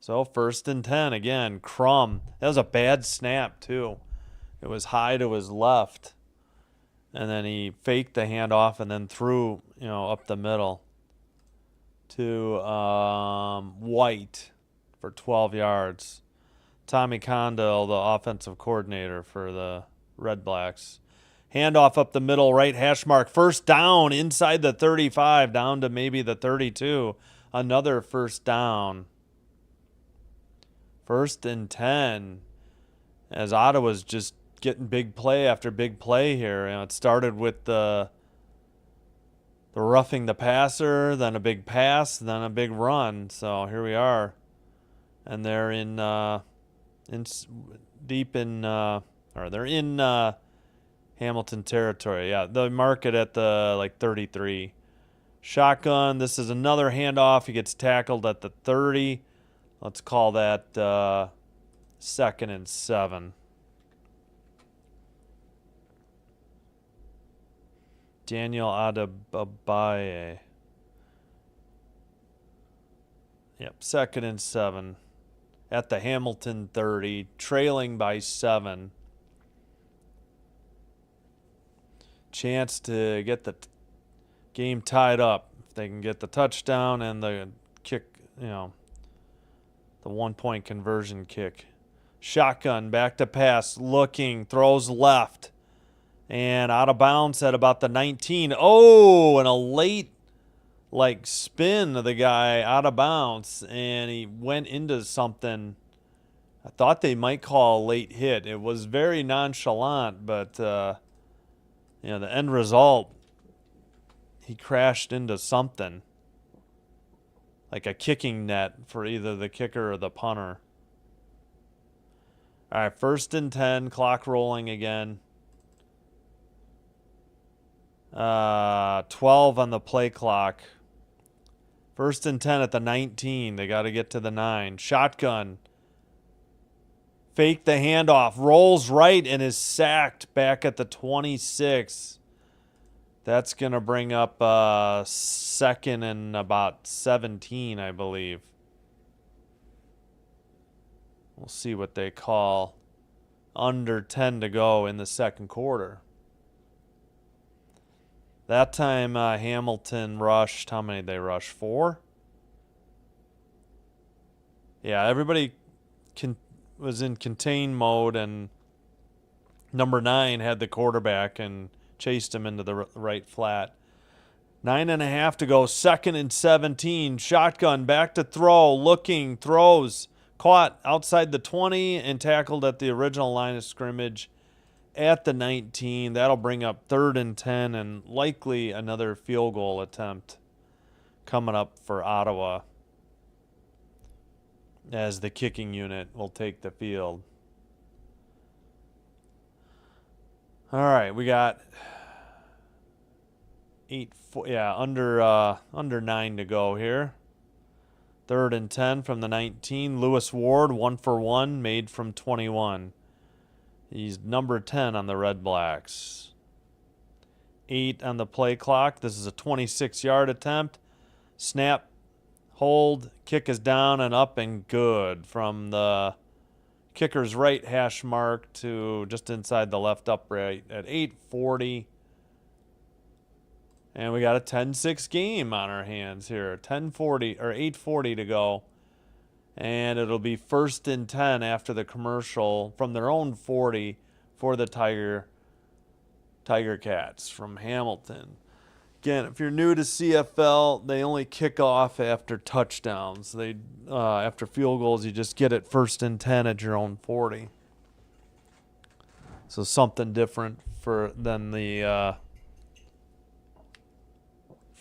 So first and 10 again. Crum. That was a bad snap too. It was high to his left, and then he faked the handoff and then threw, up the middle to White for 12 yards. Tommy Condell, the offensive coordinator for the Redblacks. Handoff up the middle, right hash mark. First down inside the 35, down to maybe the 32. Another first down. First and 10. As Ottawa's just getting big play after big play here. It started with the roughing the passer, then a big pass, then a big run. So here we are. And they're in Hamilton territory. Yeah, they mark it at the 33. Shotgun. This is another handoff. He gets tackled at the 30. Let's call that 2nd and 7. Daniel Adebaye. Yep, 2nd and 7. At the Hamilton 30, trailing by 7. Chance to get the game tied up. If they can get the touchdown and the kick, the 1-point conversion kick. Shotgun, back to pass, looking, throws left. And out of bounds at about the 19. Oh, and a late spin of the guy out of bounds, and he went into something. I thought they might call a late hit. It was very nonchalant, but the end result, he crashed into something like a kicking net for either the kicker or the punter. All right, 1st and 10, clock rolling again. 12 on the play clock. 1st and 10 at the 19. They got to get to the 9. Shotgun. Fake the handoff. Rolls right and is sacked back at the 26. That's going to bring up 2nd and about 17, I believe. We'll see what they call. Under 10 to go in the second quarter. That time Hamilton rushed, how many did they rush? 4? Yeah, everybody was in contain mode, and number 9 had the quarterback and chased him into the right flat. 9.5 to go, 2nd and 17. Shotgun, back to throw, looking, throws. Caught outside the 20 and tackled at the original line of scrimmage at the 19. That'll bring up 3rd and 10 and likely another field goal attempt coming up for Ottawa as the kicking unit will take the field. All right, we got under 9 to go here. 3rd and 10 from the 19. Lewis Ward, 1 for 1, made from 21. He's number 10 on the Redblacks. 8 on the play clock. This is a 26-yard attempt. Snap, hold, kick is down and up and good from the kicker's right hash mark to just inside the left upright at 8:40. And we got a 10-6 game on our hands here. 8:40 to go. And it'll be 1st and 10 after the commercial from their own 40 for the Tiger Cats from Hamilton. Again, if you're new to CFL, they only kick off after touchdowns. After field goals, you just get it 1st and 10 at your own 40. So something different for the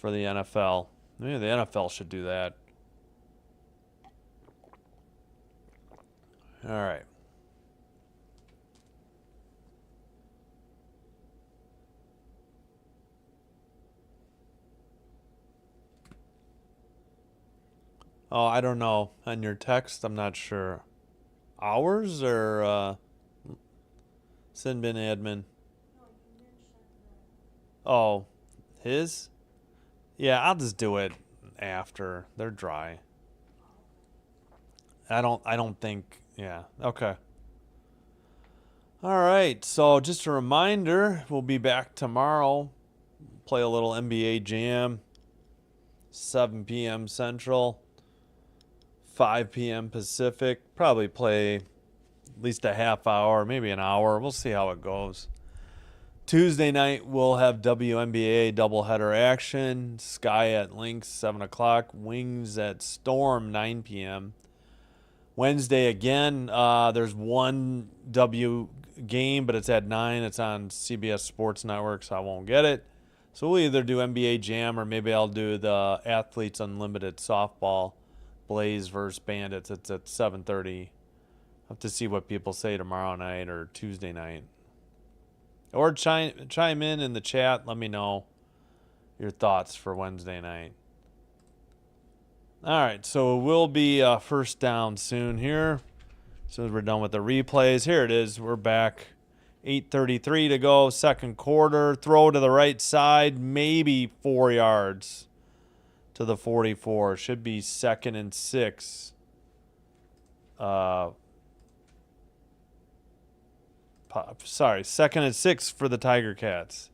NFL. Maybe the NFL should do that. All right. Oh, I don't know. On your text, I'm not sure. Ours or Sinbin admin? Oh, his? Yeah, I'll just do it after. They're dry. I don't think, yeah. Okay. All right. So just a reminder, we'll be back tomorrow. Play a little NBA Jam. 7 p.m. Central. 5 p.m. Pacific. Probably play at least a half hour, maybe an hour. We'll see how it goes. Tuesday night, we'll have WNBA doubleheader action. Sky at Lynx, 7 o'clock. Wings at Storm, 9 p.m. Wednesday again, there's one W game, but it's at 9. It's on CBS Sports Network, so I won't get it. So we'll either do NBA Jam or maybe I'll do the Athletes Unlimited softball. Blaze versus Bandits. It's at 7:30. I'll have to see what people say tomorrow night or Tuesday night. Or chime in the chat. Let me know your thoughts for Wednesday night. All right, so we'll be first down soon here. As soon as we're done with the replays. Here it is. We're back. 8:33 to go, second quarter. Throw to the right side, maybe 4 yards to the 44. Should be 2nd and 6. Second and 6 for the Tiger Cats.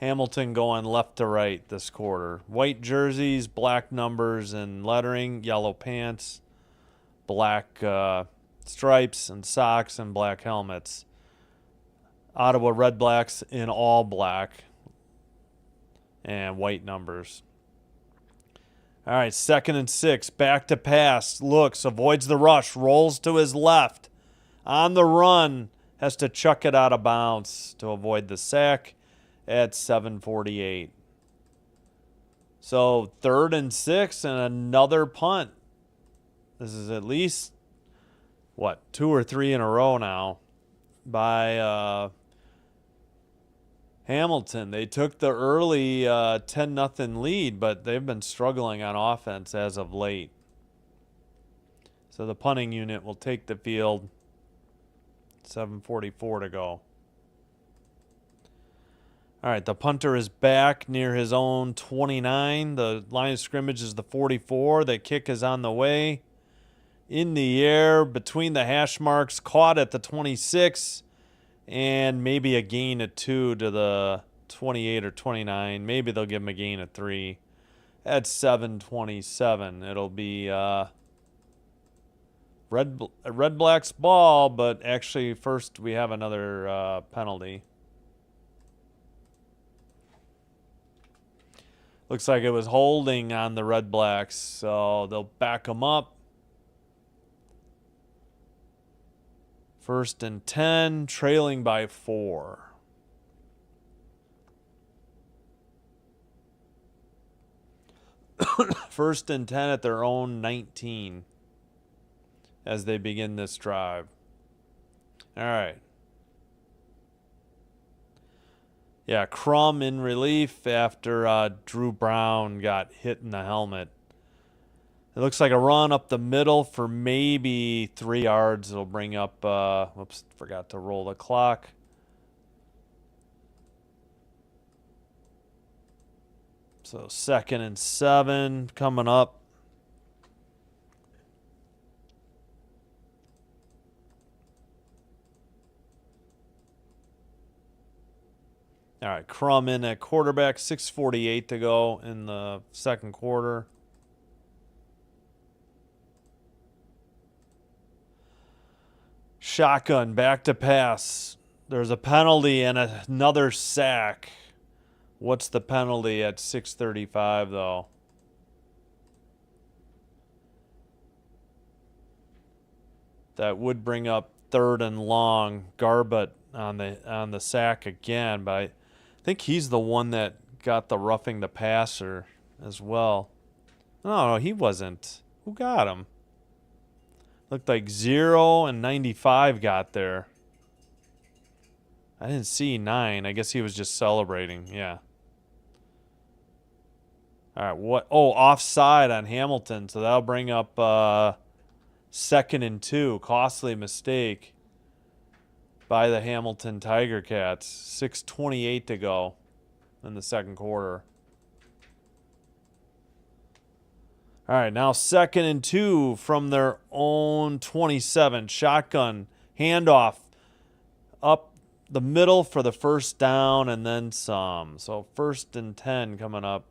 Hamilton going left to right this quarter. White jerseys, black numbers and lettering, yellow pants, black stripes and socks, and black helmets. Ottawa Redblacks in all black and white numbers. All right, 2nd and 6, back to pass, looks, avoids the rush, rolls to his left. On the run, has to chuck it out of bounds to avoid the sack at 7:48. So 3rd and 6 and another punt. This is at least, 2 or 3 in a row now by Hamilton. They took the early 10-0 lead, but they've been struggling on offense as of late. So the punting unit will take the field. 7:44 to go. All right, the punter is back near his own 29. The line of scrimmage is the 44. The kick is on the way. In the air, between the hash marks, caught at the 26. And maybe a gain of 2 to 28 or 29. Maybe they'll give him a gain of 3. At 7:27, it'll be Redblacks ball, but actually first we have another penalty. Looks like it was holding on the Redblacks, so they'll back them up. 1st and 10, trailing by 4. First and 10 at their own 19 as they begin this drive. All right. Yeah, Crum in relief after Drew Brown got hit in the helmet. It looks like a run up the middle for maybe 3 yards. It'll bring up, whoops, forgot to roll the clock. So 2nd and 7 coming up. All right, Crum in at quarterback, 6:48 to go in the 2nd quarter. Shotgun, back to pass. There's a penalty and another sack. What's the penalty at 6:35 though? That would bring up 3rd and long. Garbutt on the sack again, but I think he's the one that got the roughing the passer as well. No, he wasn't. Who got him? Looked like 0 and 95 got there. I didn't see 9. I guess he was just celebrating. Yeah. All right. What? Oh, offside on Hamilton. So that'll bring up 2nd and 2. Costly mistake by the Hamilton Tiger Cats. 6:28 to go in the 2nd quarter. All right, now 2nd and 2 from their own 27. Shotgun, handoff up the middle for the 1st down and then some. So 1st and 10 coming up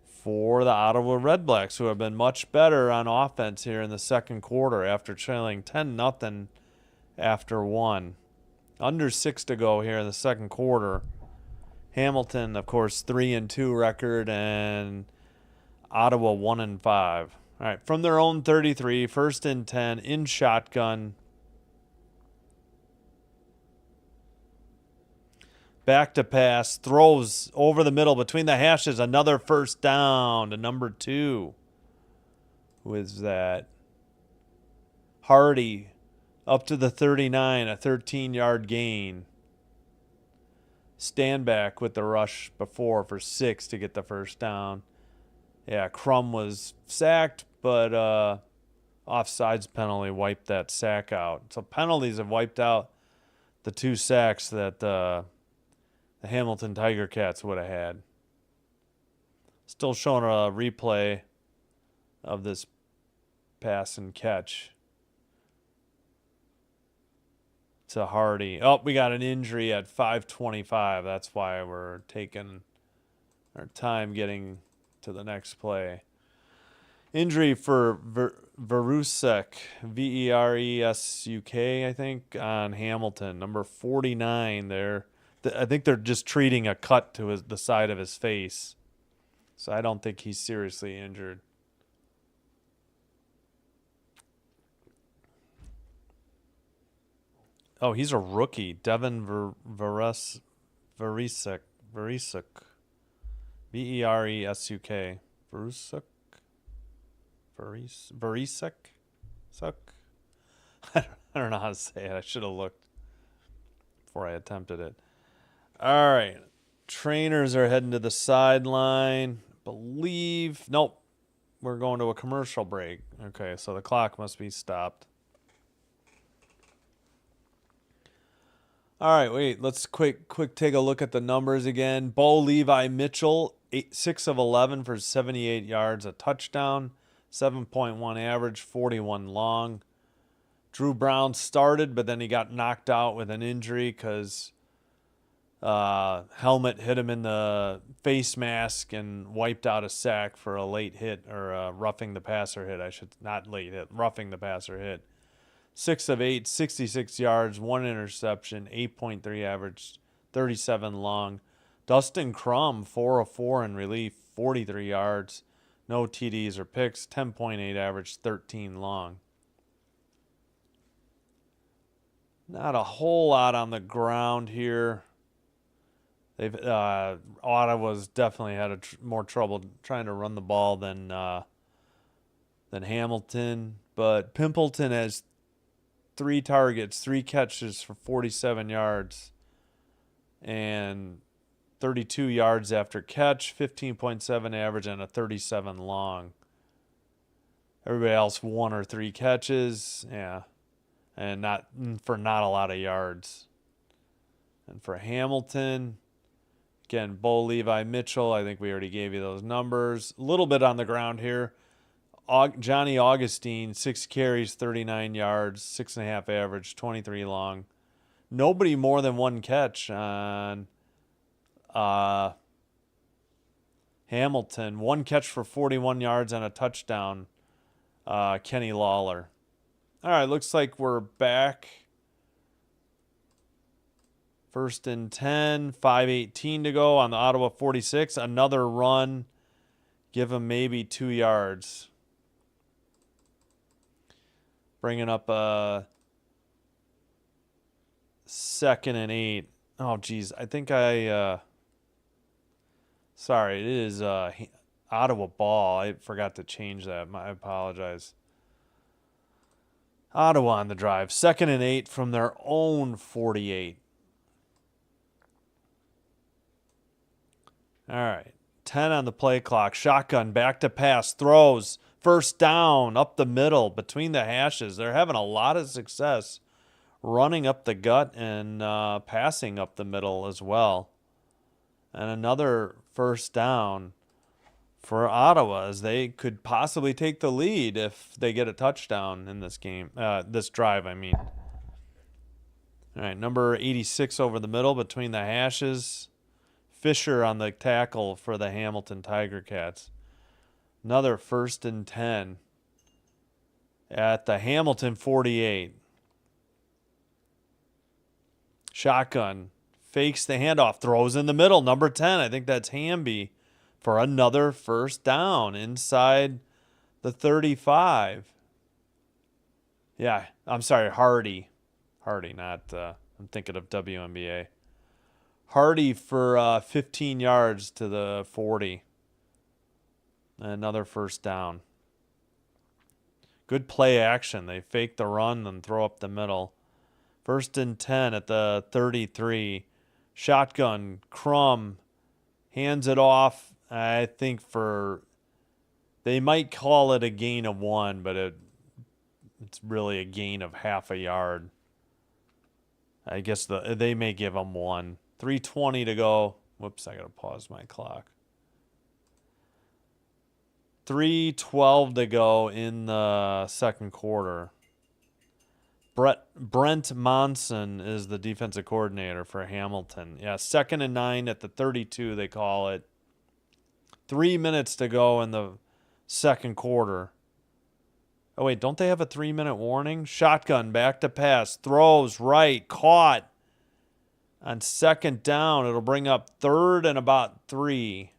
for the Ottawa Redblacks, who have been much better on offense here in the 2nd quarter after trailing 10-0 after 1. Under 6 to go here in the 2nd quarter. Hamilton, of course, 3-2 record, and Ottawa 1-5. All right, from their own 33, 1st and 10 in shotgun. Back to pass, throws over the middle between the hashes, another 1st down to number 2. Who is that? Hardy up to the 39, a 13-yard gain. Stanback with the rush before for 6 to get the 1st down. Yeah, Crum was sacked, but offsides penalty wiped that sack out. So penalties have wiped out the 2 sacks that the Hamilton Tiger Cats would have had. Still showing a replay of this pass and catch to Hardy. Oh, we got an injury at 5:25. That's why we're taking our time getting to the next play. Injury for Verusuk, Veresuk, I think, on Hamilton, number 49 there. I think they're just treating a cut to the side of his face. So I don't think he's seriously injured. Oh, he's a rookie. Devin Veresuk. Veresuk. Veresuk. Verusuk? Veresuk? Suck? I don't know how to say it. I should have looked before I attempted it. All right. Trainers are heading to the sideline. Nope. We're going to a commercial break. Okay, so the clock must be stopped. All right, wait. Let's quick take a look at the numbers again. Bo Levi Mitchell, 6 of 11 for 78 yards, a touchdown, 7.1 average, 41 long. Drew Brown started, but then he got knocked out with an injury because Helmet hit him in the face mask and wiped out a sack for a late hit, or a roughing the passer hit. Not late hit, roughing the passer hit. 6 of 8, 66 yards, 1 interception, 8.3 average, 37 long. Dustin Crum, 4 of 4 in relief, 43 yards, no TDs or picks, 10.8 average, 13 long. Not a whole lot on the ground here. Ottawa's definitely had more trouble trying to run the ball than Hamilton, but Pimpleton has 3 targets, 3 catches for 47 yards, and 32 yards after catch, 15.7 average, and a 37 long. Everybody else 1 or 3 catches, yeah, and not a lot of yards. And for Hamilton, again, Bo Levi Mitchell, I think we already gave you those numbers. A little bit on the ground here. Johnny Augustine, 6 carries, 39 yards, 6.5 average, 23 long. Nobody more than 1 catch on Hamilton. 1 catch for 41 yards and a touchdown, Kenny Lawler. All right, looks like we're back. 1st and 10, 5:18 to go on the Ottawa 46. Another run. Give him maybe 2 yards. Bringing up a 2nd and 8. Oh, geez. I think sorry, it is Ottawa ball. I forgot to change that. I apologize. Ottawa on the drive. 2nd and 8 from their own 48. All right. 10 on the play clock. Shotgun, back to pass, throws. 1st down, up the middle, between the hashes. They're having a lot of success running up the gut and passing up the middle as well. And another 1st down for Ottawa, as they could possibly take the lead if they get a touchdown in this game. This drive, I mean. All right, number 86 over the middle between the hashes. Fisher on the tackle for the Hamilton Tiger Cats. Another 1st and 10 at the Hamilton 48. Shotgun, fakes the handoff, throws in the middle. Number 10, I think that's Hamby, for another 1st down inside the 35. Yeah, I'm sorry, Hardy. Hardy, not, I'm thinking of WNBA. Hardy for 15 yards to the 40. Another 1st down. Good play action. They fake the run and throw up the middle. 1st and 10 at the 33. Shotgun, Crum hands it off. I think they might call it a gain of 1, but it's really a gain of half a yard. I guess they may give them 1. 3:20 to go. Whoops, I got to pause my clock. 3:12 to go in the 2nd quarter. Brent Monson is the defensive coordinator for Hamilton. Yeah, 2nd and 9 at the 32, they call it. 3 minutes to go in the 2nd quarter. Oh, wait, don't they have a 3-minute warning? Shotgun, back to pass, throws right, caught. On 2nd down, it'll bring up 3rd and about 3.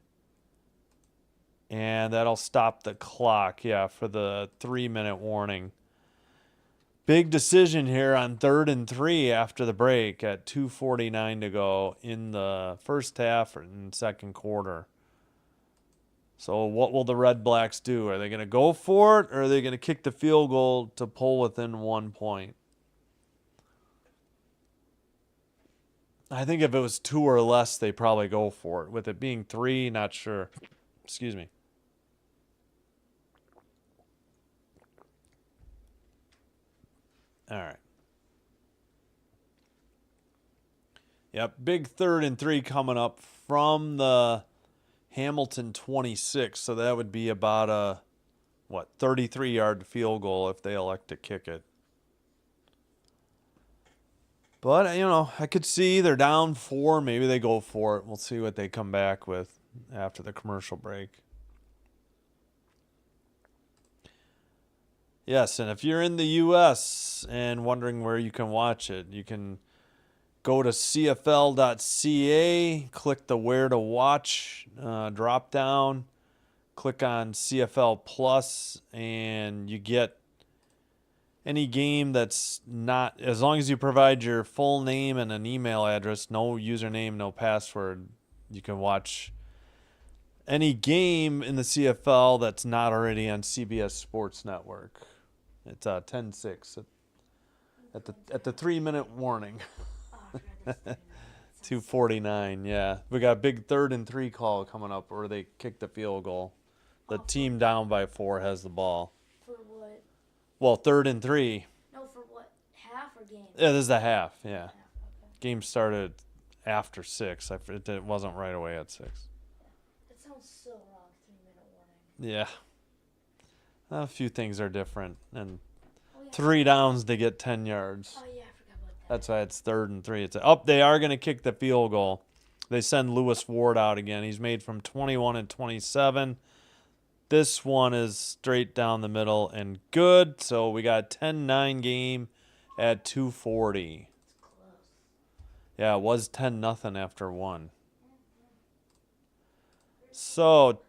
And that'll stop the clock, yeah, for the 3-minute warning. Big decision here on 3rd and 3 after the break at 2:49 to go in the 1st half and 2nd quarter. So what will the Red Blacks do? Are they going to go for it, or are they going to kick the field goal to pull within 1 point? I think if it was 2 or less, they probably go for it. With it being 3, not sure. Excuse me. All right. Yep, big 3rd and 3 coming up from the Hamilton 26. So that would be about a, 33-yard field goal if they elect to kick it. But, I could see they're down 4. Maybe they go for it. We'll see what they come back with after the commercial break. Yes, and if you're in the U.S. and wondering where you can watch it, you can go to CFL.ca, click the Where to Watch drop down, click on CFL Plus, and you get any game that's not, as long as you provide your full name and an email address, no username, no password, you can watch any game in the CFL that's not already on CBS Sports Network. It's 10-6 at the 3-minute warning. 2:49, yeah. We got a big 3rd and 3 call coming up where they kick the field goal. The team down by 4 has the ball. For what? Well, 3rd and 3. No, for what? Half or game? Yeah, this is the half, yeah. Half, okay. Game started after 6. It wasn't right away at 6. That sounds so wrong, 3-minute warning. Yeah. A few things are different. And yeah. 3 downs to get 10 yards. Oh, yeah, I forgot about that. That's why it's 3rd and 3. They are going to kick the field goal. They send Lewis Ward out again. He's made from 21 and 27. This one is straight down the middle and good. So we got a 10-9 game at 2:40. It's close. Yeah, it was 10-0 after 1. So,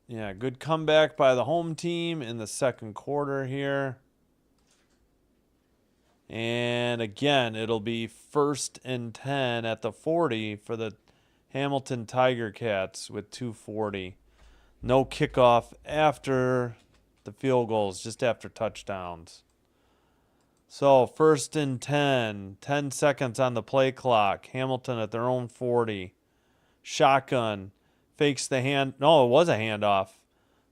yeah, good comeback by the home team in the second quarter here. And again, it'll be 1st and 10 at the 40 for the Hamilton Tiger Cats with 2:40. No kickoff after the field goals, just after touchdowns. So 1st and 10, 10 seconds on the play clock. Hamilton at their own 40. Shotgun, fakes the hand. No, it was a handoff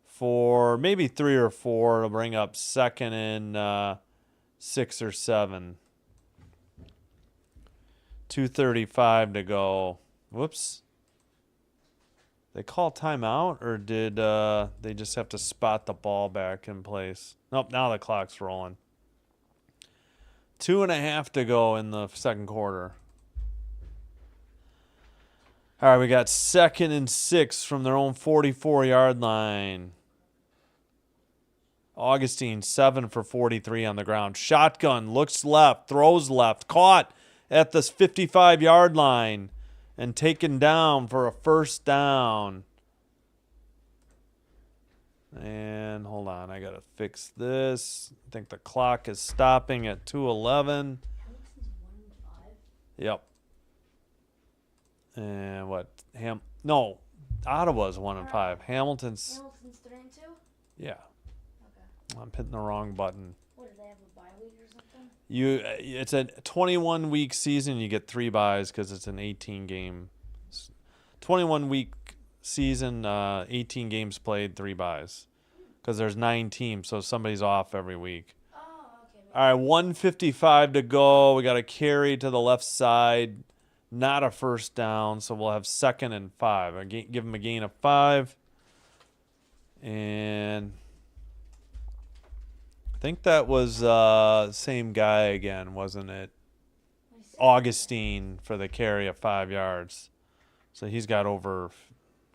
for maybe 3 or 4 to bring up 2nd and 6 or 7. 2:35 to go. Whoops. They call timeout, or did they just have to spot the ball back in place? Nope, now the clock's rolling. 2.5 to go in the second quarter. All right, we got 2nd and 6 from their own 44-yard line. Augustine, 7 for 43 on the ground. Shotgun, looks left, throws left, caught at the 55-yard line and taken down for a 1st down. And hold on, I got to fix this. I think the clock is stopping at 2:11. Hamilton's 1-5? Yep. And what? No, Ottawa's 1-5. Hamilton's 3-2? yeah. Okay. I'm hitting the wrong button. What, do they have a bye week or something? It's a 21-week season. You get 3 byes because it's an 18-game. 21-week season, 18 games played, 3 byes. Because there's 9 teams, so somebody's off every week. Oh, okay. All right, 1:55 to go. We got a carry to the left side. Not a 1st down, so we'll have 2nd and 5. Give them a gain of 5. And I think that was same guy again, wasn't it? Augustine for the carry of 5 yards. So he's got over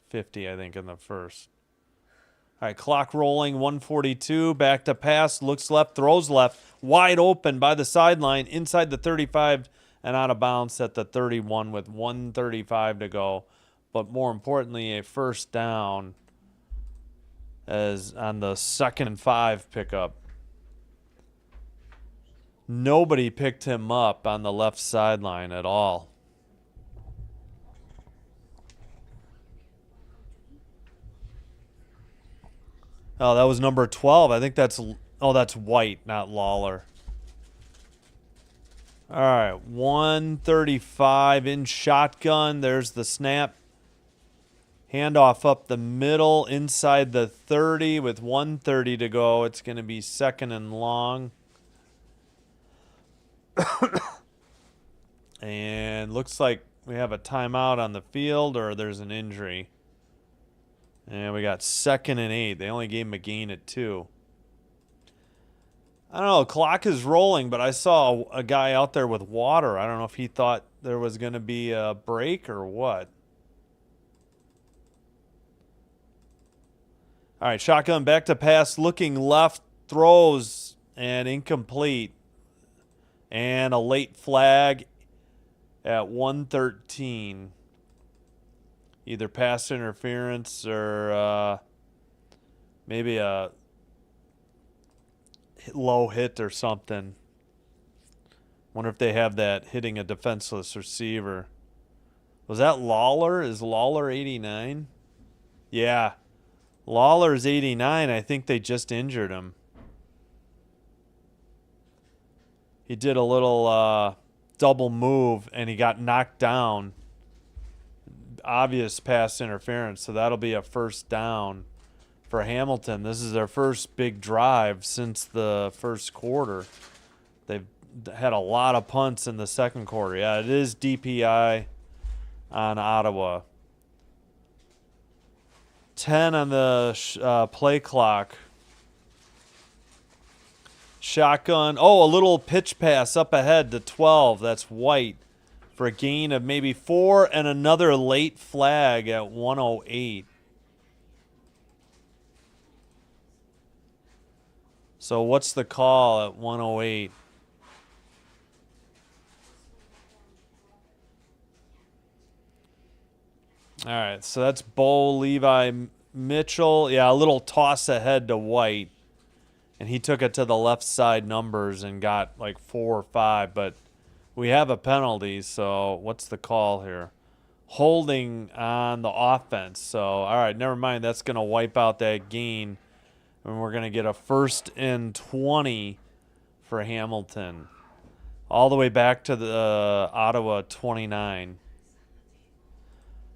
50, I think, in the first. All right, clock rolling, 1:42. Back to pass, looks left, throws left. Wide open by the sideline, inside the 35 and out of bounds at the 31 with 1:35 to go. But more importantly, a 1st down as on the 2nd and 5 pickup. Nobody picked him up on the left sideline at all. Oh, that was number 12. I think that's White, not Lawler. All right, 1:35 in shotgun. There's the snap. Handoff up the middle inside the 30 with 1:30 to go. It's going to be 2nd and long. And looks like we have a timeout on the field or there's an injury. And we got 2nd and 8. They only gave him a gain at 2. I don't know. Clock is rolling, but I saw a guy out there with water. I don't know if he thought there was going to be a break or what. All right, shotgun back to pass, looking left, throws, and incomplete. And a late flag at 113. Either pass interference or maybe a low hit or something. Wonder if they have that hitting a defenseless receiver. Was that Lawler? Is Lawler 89? Yeah. Lawler's 89. I think they just injured him. He did a little double move and he got knocked down. Obvious pass interference, so that'll be a first down for Hamilton. This is their first big drive since the first quarter. They've had a lot of punts in the second quarter. Yeah, it is DPI on Ottawa. 10 on the play clock. Shotgun. Oh, a little pitch pass up ahead to 12. That's White for a gain of maybe 4 and another late flag at 108. So what's the call at 108? All right, so that's Bo, Levi, Mitchell. Yeah, a little toss ahead to White. And he took it to the left side numbers and got like 4 or 5. But we have a penalty, so what's the call here? Holding on the offense. So, all right, never mind. That's going to wipe out that gain. And we're going to get a 1st and 20 for Hamilton. All the way back to the Ottawa 29.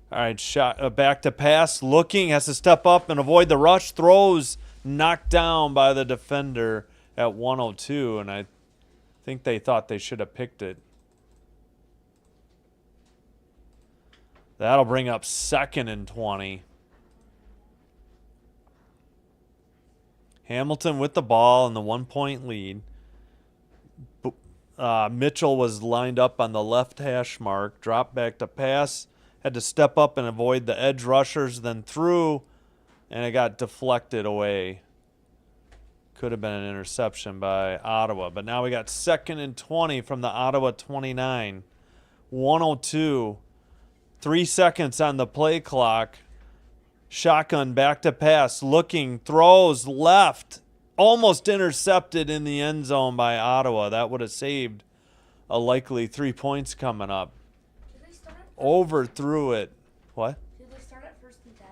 All right, shot back to pass. Looking, has to step up and avoid the rush. Throws, knocked down by the defender at 102. And I think they thought they should have picked it. That'll bring up 2nd and 20. Hamilton with the ball and the 1-point lead. Mitchell was lined up on the left hash mark. Dropped back to pass. Had to step up and avoid the edge rushers. Then threw, and it got deflected away. Could have been an interception by Ottawa. But now we got 2nd and 20 from the Ottawa 29. 102. 3 seconds on the play clock. Shotgun back to pass. Looking, throws left. Almost intercepted in the end zone by Ottawa. That would have saved a likely 3 points coming up. Did they start at Overthrew it. What? Did they start at 1st and 10?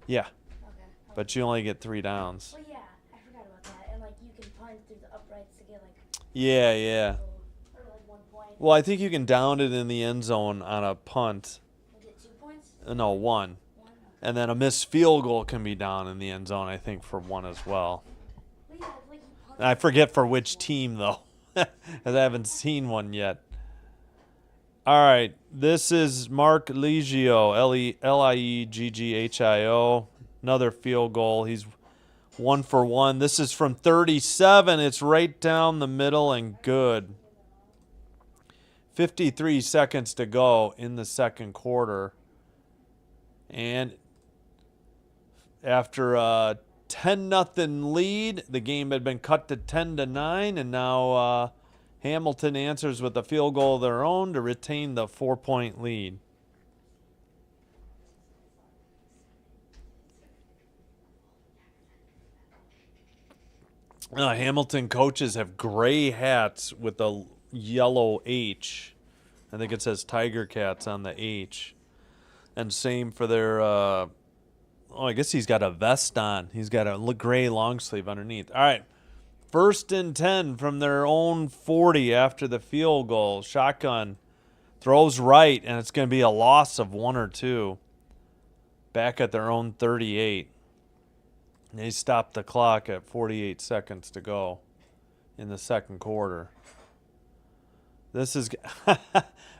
Yeah, Okay. but you only get 3 downs. Well, yeah, I forgot about that. And like you can punt through the uprights to get like Yeah. or like 1 point. Well, I think you can down it in the end zone on a punt. And get 2 points. No, 1. 1. And then a missed field goal can be down in the end zone, I think, for 1 as well. Well, yeah, like you punt. I forget for which team, though, as I haven't seen one yet. All right, this is Mark Liggio, Lieggio. Another field goal. He's 1 for 1. This is from 37. It's right down the middle and good. 53 seconds to go in the second quarter. And after a 10-0 lead, the game had been cut to 10-9, and now Hamilton answers with a field goal of their own to retain the 4-point lead. Hamilton coaches have gray hats with a yellow H. I think it says Tiger Cats on the H. And same for their, I guess he's got a vest on. He's got a gray long sleeve underneath. All right, 1st and 10 from their own 40 after the field goal. Shotgun throws right, and it's going to be a loss of 1 or 2. Back at their own 38. They stopped the clock at 48 seconds to go in the second quarter. This is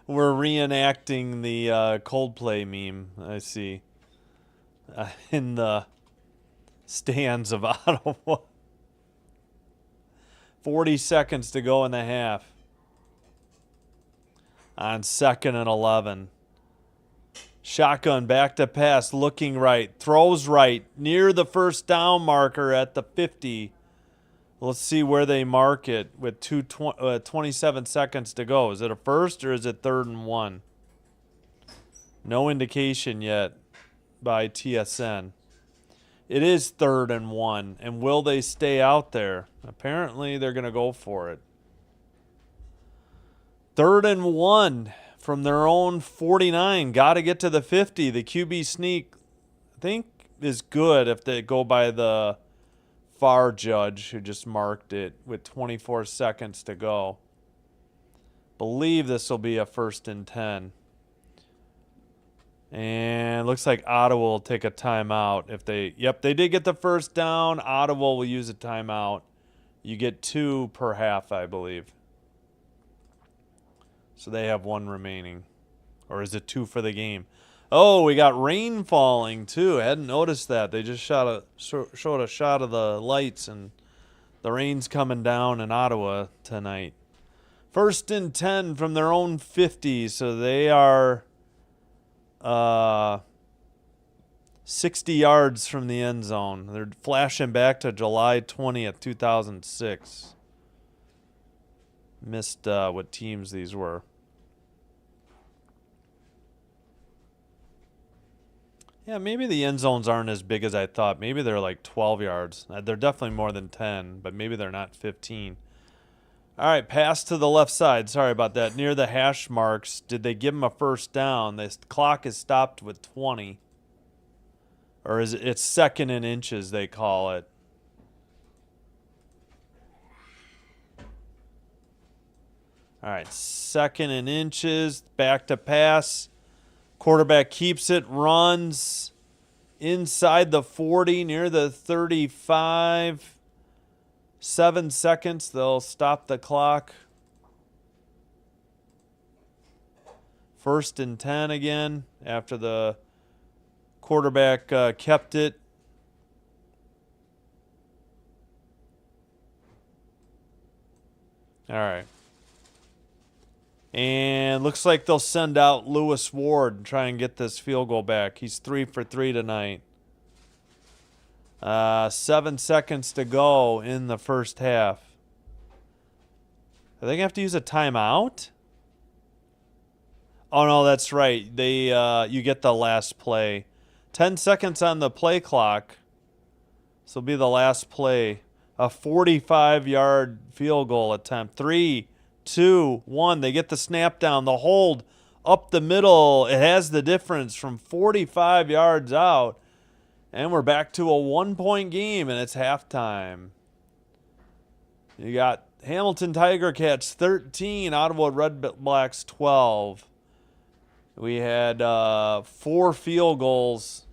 we're reenacting the Coldplay meme, I see, in the stands of Ottawa. 40 seconds to go in the half. On 2nd and 11. Shotgun, back to pass, looking right, throws right, near the first down marker at the 50. Let's see where they mark it with 27 seconds to go. Is it a first or is it 3rd and 1? No indication yet by TSN. It is 3rd and 1, and will they stay out there? Apparently they're going to go for it. 3rd and 1 from their own 49. Got to get to the 50. The QB sneak, I think, is good if they go by the VAR judge who just marked it with 24 seconds to go. Believe this will be a 1st and 10. And looks like Ottawa will take a timeout if they... Yep, they did get the first down. Ottawa will use a timeout. You get 2 per half, I believe. So they have 1 remaining. Or is it 2 for the game? Oh, we got rain falling too. I hadn't noticed that. They just showed a shot of the lights, and the rain's coming down in Ottawa tonight. 1st and 10 from their own 50. So they are 60 yards from the end zone. They're flashing back to July 20th, 2006. Missed what teams these were. Yeah, maybe the end zones aren't as big as I thought. Maybe they're like 12 yards. They're definitely more than 10, but maybe they're not 15. All right, pass to the left side. Sorry about that. Near the hash marks, did they give him a first down? The clock is stopped with 20. Or is it's 2nd and inches, they call it. All right, 2nd and inches, back to pass. Quarterback keeps it, runs inside the 40, near the 35. 7 seconds, they'll stop the clock. 1st and 10 again after the quarterback kept it. All right. And looks like they'll send out Lewis Ward and try and get this field goal back. He's 3 for 3 tonight. 7 seconds to go in the first half. Are they going to have to use a timeout? Oh, no, that's right. You get the last play. 10 seconds on the play clock. This will be the last play. A 45-yard field goal attempt. 3, 2, 1. They get the snap down. The hold up the middle. It has the difference from 45 yards out. And we're back to a 1-point game, and it's halftime. You got Hamilton Tiger Cats 13, Ottawa Redblacks 12. We had 4 field goals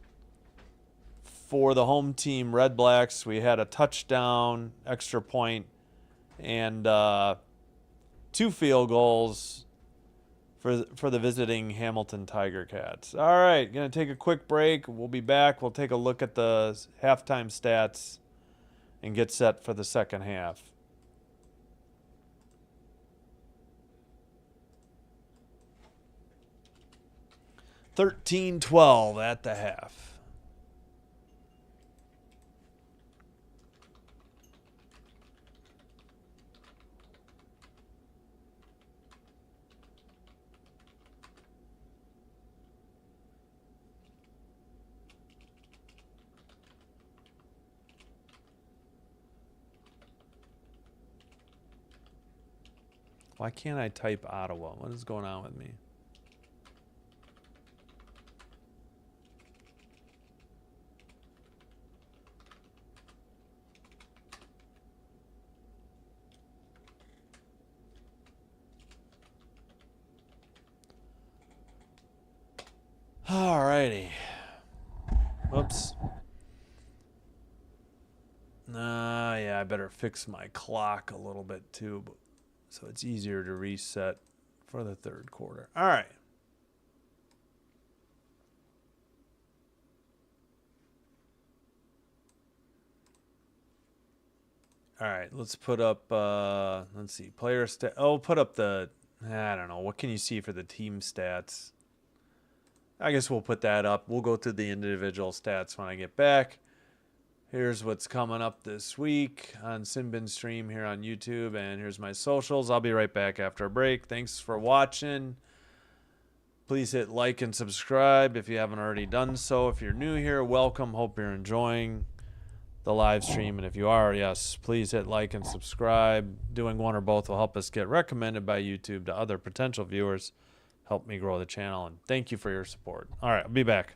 for the home team, Redblacks. We had a touchdown, extra point, and 2 field goals for the visiting Hamilton Tiger Cats. All right, going to take a quick break. We'll be back. We'll take a look at the halftime stats and get set for the second half. $13-12 at the half. Why can't I type Ottawa? What is going on with me? Alrighty. Whoops. Yeah, I better fix my clock a little bit too, so it's easier to reset for the third quarter. All right. All right, let's put up. Let's see, player stat. Oh, put up the. I don't know. What can you see for the team stats? I guess we'll put that up. We'll go through the individual stats when I get back. Here's what's coming up this week on Sinbin Stream here on YouTube, and here's my socials. I'll be right back after a break. Thanks for watching. Please hit like and subscribe if you haven't already done so. If you're new here, welcome. Hope you're enjoying the live stream. And if you are, yes, please hit like and subscribe. Doing one or both will help us get recommended by YouTube to other potential viewers. Help me grow the channel. And thank you for your support. All right, I'll be back.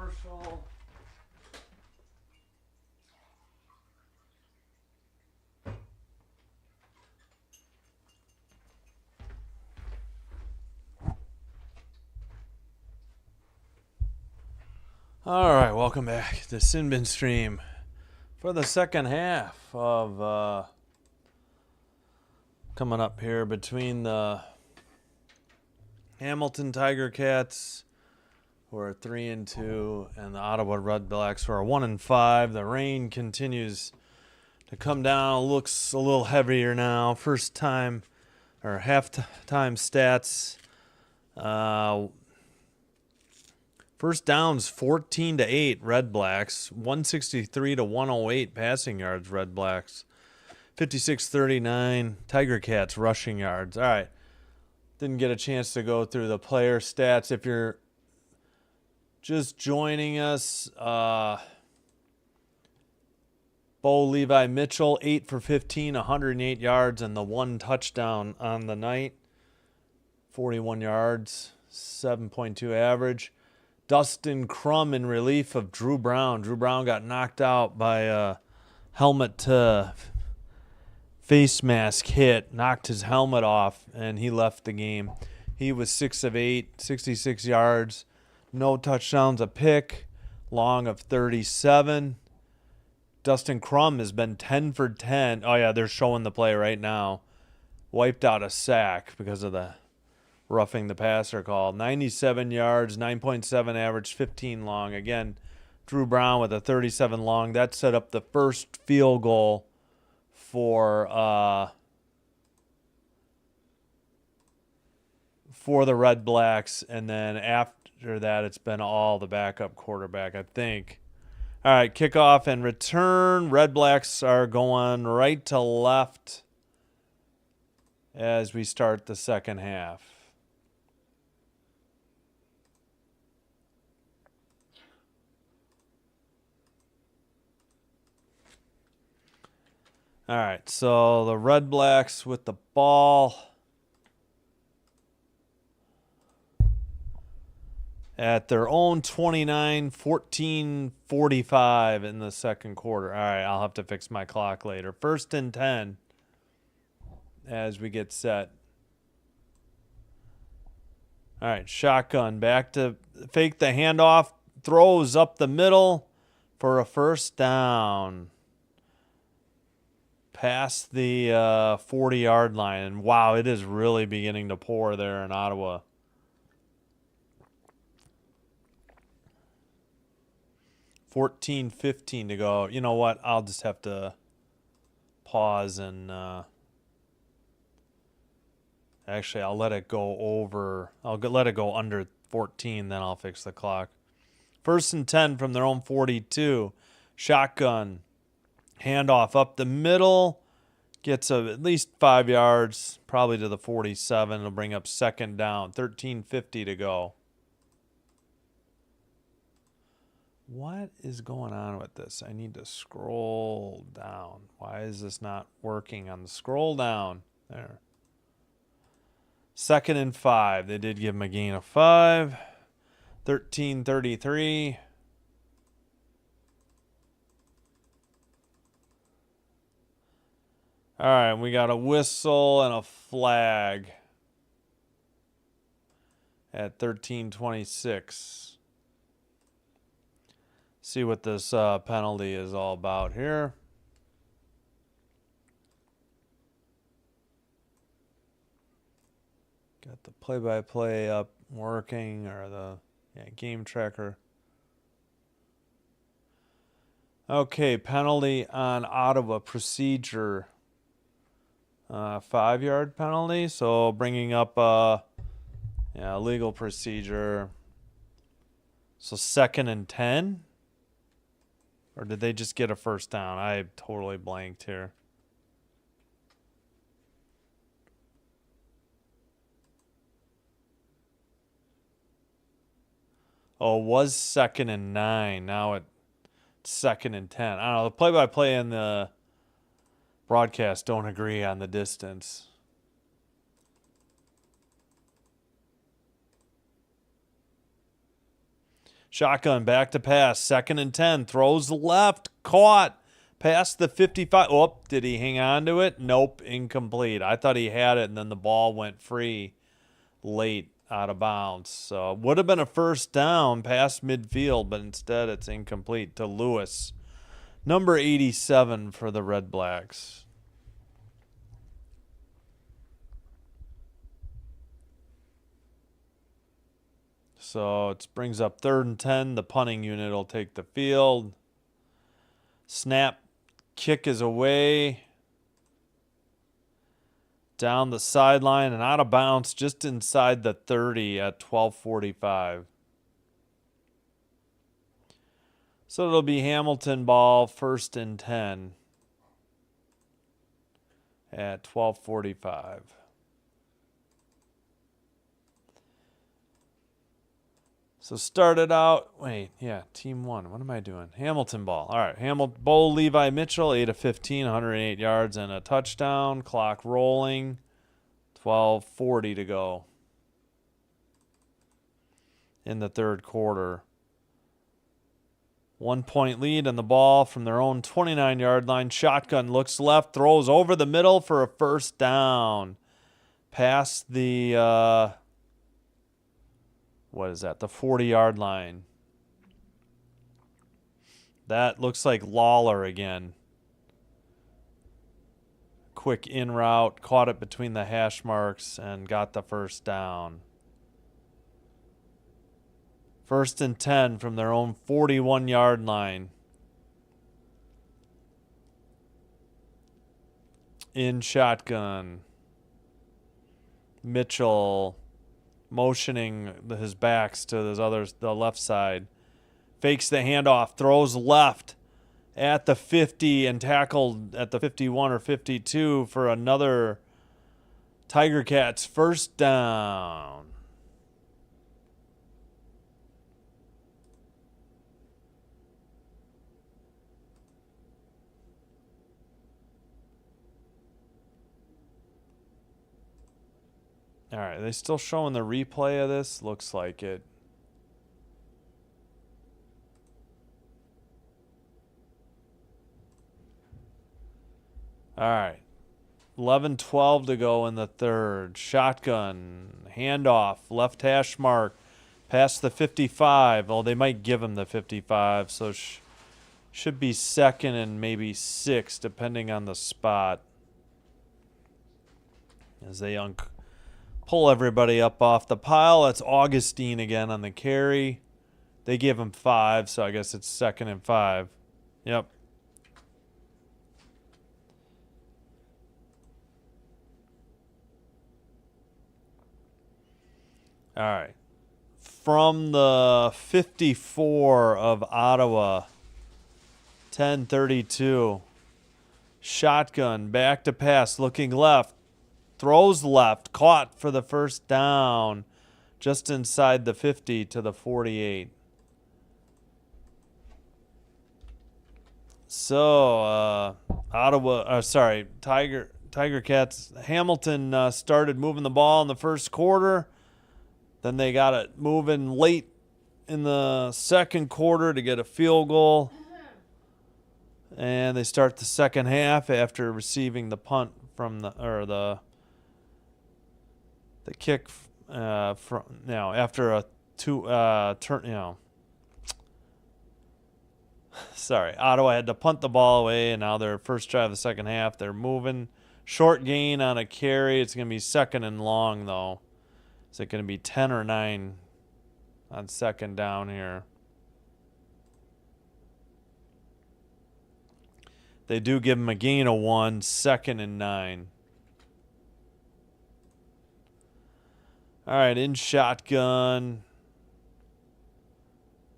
commercial. All right, welcome back to Sin Bin Stream for the second half of coming up here between the Hamilton Tiger Cats, who are 3-2, and the Ottawa Redblacks, who are 1-5. The rain continues to come down. It looks a little heavier now. First time or half-time stats. First downs 14-8 Redblacks, 163-108 passing yards Redblacks, 56-39 Tiger Cats rushing yards. All right, didn't get a chance to go through the player stats. If you're just joining us, Bo Levi Mitchell 8 for 15, 108 yards, and the one touchdown on the night, 41 yards, 7.2 average. Dustin Crum in relief of Drew Brown. Drew Brown got knocked out by a helmet to face mask hit, knocked his helmet off, and he left the game. He was 6 of 8, 66 yards, no touchdowns, a pick, long of 37. Dustin Crum has been 10 for 10. Oh, yeah, they're showing the play right now. Wiped out a sack because of the roughing the passer call. 97 yards, 9.7 average, 15 long. Again, Drew Brown with a 37 long. That set up the first field goal for the Redblacks, and then after that it's been all the backup quarterback, I think. All right, kickoff and return. Redblacks are going right to left as we start the second half. All right, so the Redblacks with the ball at their own 29, 14-45 in the second quarter. All right, I'll have to fix my clock later. 1st and 10 as we get set. All right, shotgun back to fake the handoff, throws up the middle for a first down. Past the 40-yard line. And wow, it is really beginning to pour there in Ottawa. $14-15 to go. You know what? I'll just have to pause and actually I'll let it go over. I'll let it go under 14, then I'll fix the clock. 1st and 10 from their own 42. Shotgun. Handoff up the middle. Gets at least 5 yards, probably to the 47. It'll bring up second down. 13:50 to go. What is going on with this? I need to scroll down. Why is this not working on the scroll down? There. 2nd and 5. They did give him a gain of 5. 13:33. All right, we got a whistle and a flag at 13:26. See what this penalty is all about here. Got the play-by-play up working, or the game tracker. Okay, penalty on Ottawa procedure. 5-yard penalty, so bringing up legal procedure. So 2nd and 10? Or did they just get a first down? I totally blanked here. Oh, it was 2nd and 9. Now it's 2nd and 10. I don't know. The play-by-play and the broadcast don't agree on the distance. Shotgun, back to pass, 2nd and 10, throws left, caught, past the 55. Oh, did he hang on to it? Nope, incomplete. I thought he had it, and then the ball went free late out of bounds. So it would have been a first down past midfield, but instead it's incomplete to Lewis. Number 87 for the Red Blacks. So it brings up 3rd and 10. The punting unit will take the field. Snap, kick is away. Down the sideline and out of bounds just inside the 30 at 12:45. So it'll be Hamilton ball, 1st and 10 at 12:45. So started out, team 1. What am I doing? Hamilton ball. All right, Bo Levi Mitchell, 8 of 15, 108 yards and a touchdown. Clock rolling, 12:40 to go in the 3rd quarter. 1-point lead on the ball from their own 29-yard line. Shotgun looks left, throws over the middle for a first down. Past the... what is that? The 40-yard line. That looks like Lawler again. Quick in route, caught it between the hash marks and got the first down. 1st and 10 from their own 41-yard line. In shotgun. Mitchell motioning his backs to the left side. Fakes the handoff, throws left at the 50 and tackled at the 51 or 52 for another Tiger Cats first down. All right, are they still showing the replay of this? Looks like it. All right. 11:12 to go in the 3rd. Shotgun, handoff, left hash mark, past the 55. Oh, they might give him the 55, so should be 2nd and maybe 6, depending on the spot. As they pull everybody up off the pile. That's Augustine again on the carry. They give him 5, so I guess it's 2nd and 5. Yep. All right. From the 54 of Ottawa, 10:32. Shotgun, back to pass, looking left. Throws left, caught for the first down, just inside the 50 to the 48. So, Tiger Cats. Hamilton started moving the ball in the first quarter. Then they got it moving late in the 2nd quarter to get a field goal. And they start the 2nd half after receiving the punt from the kick after a turn. Sorry, Ottawa had to punt the ball away, and now their first drive of the 2nd half. They're moving. Short gain on a carry. It's going to be 2nd and long, though. Is it going to be 10 or 9 on 2nd down here? They do give him a gain of 1, 2nd and 9. All right, in shotgun.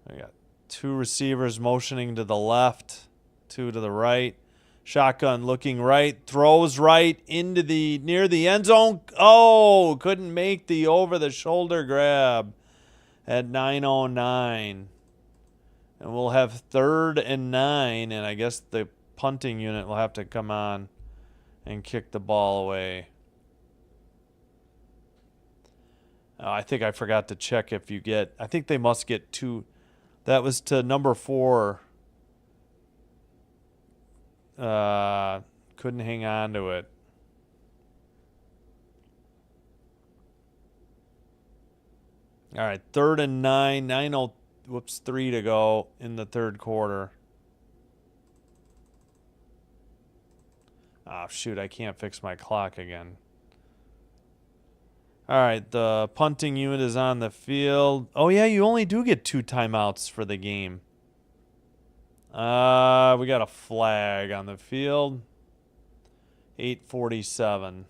I got 2 receivers motioning to the left, 2 to the right. Shotgun looking right, throws right into near the end zone. Oh, couldn't make the over-the-shoulder grab at 9:09. And we'll have 3rd and 9, and I guess the punting unit will have to come on and kick the ball away. I think I forgot to check if you get... I think they must get 2... That was to number 4. Couldn't hang on to it. All right, 3rd and 9. 3 to go in the third quarter. Oh, shoot, I can't fix my clock again. All right, the punting unit is on the field. Oh, yeah, you only do get 2 timeouts for the game. We got a flag on the field. 8:47.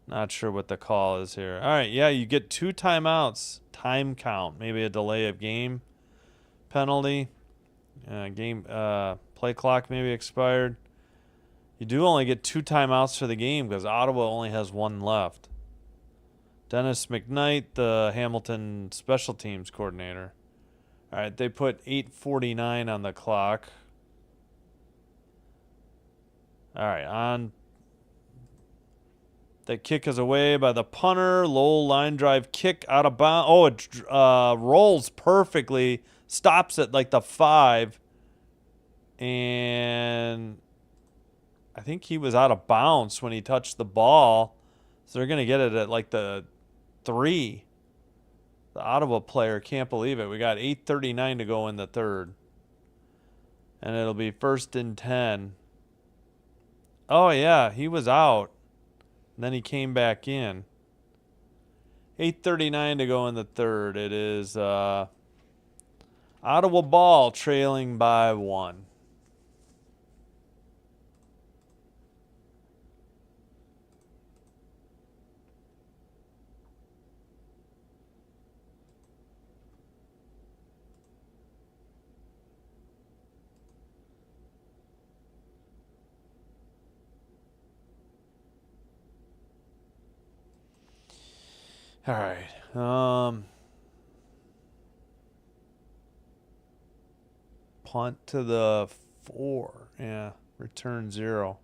Not sure what the call is here. All right, yeah, you get 2 timeouts. Time count, maybe a delay of game penalty. Play clock maybe expired. You do only get 2 timeouts for the game because Ottawa only has 1 left. Dennis McKnight, the Hamilton special teams coordinator. All right, they put 8:49 on the clock. All right, on. The kick is away by the punter. Low line drive kick out of bounds. Oh, it rolls perfectly. Stops at like the 5. And I think he was out of bounds when he touched the ball. So they're going to get it at like the 3. The Ottawa player can't believe it. We got 8:39 to go in the third. And it'll be 1st and 10. Oh, yeah, he was out. And then he came back in. 8:39 to go in the third. It is Ottawa ball trailing by 1. All right. Punt to the 4. Yeah. Return 0.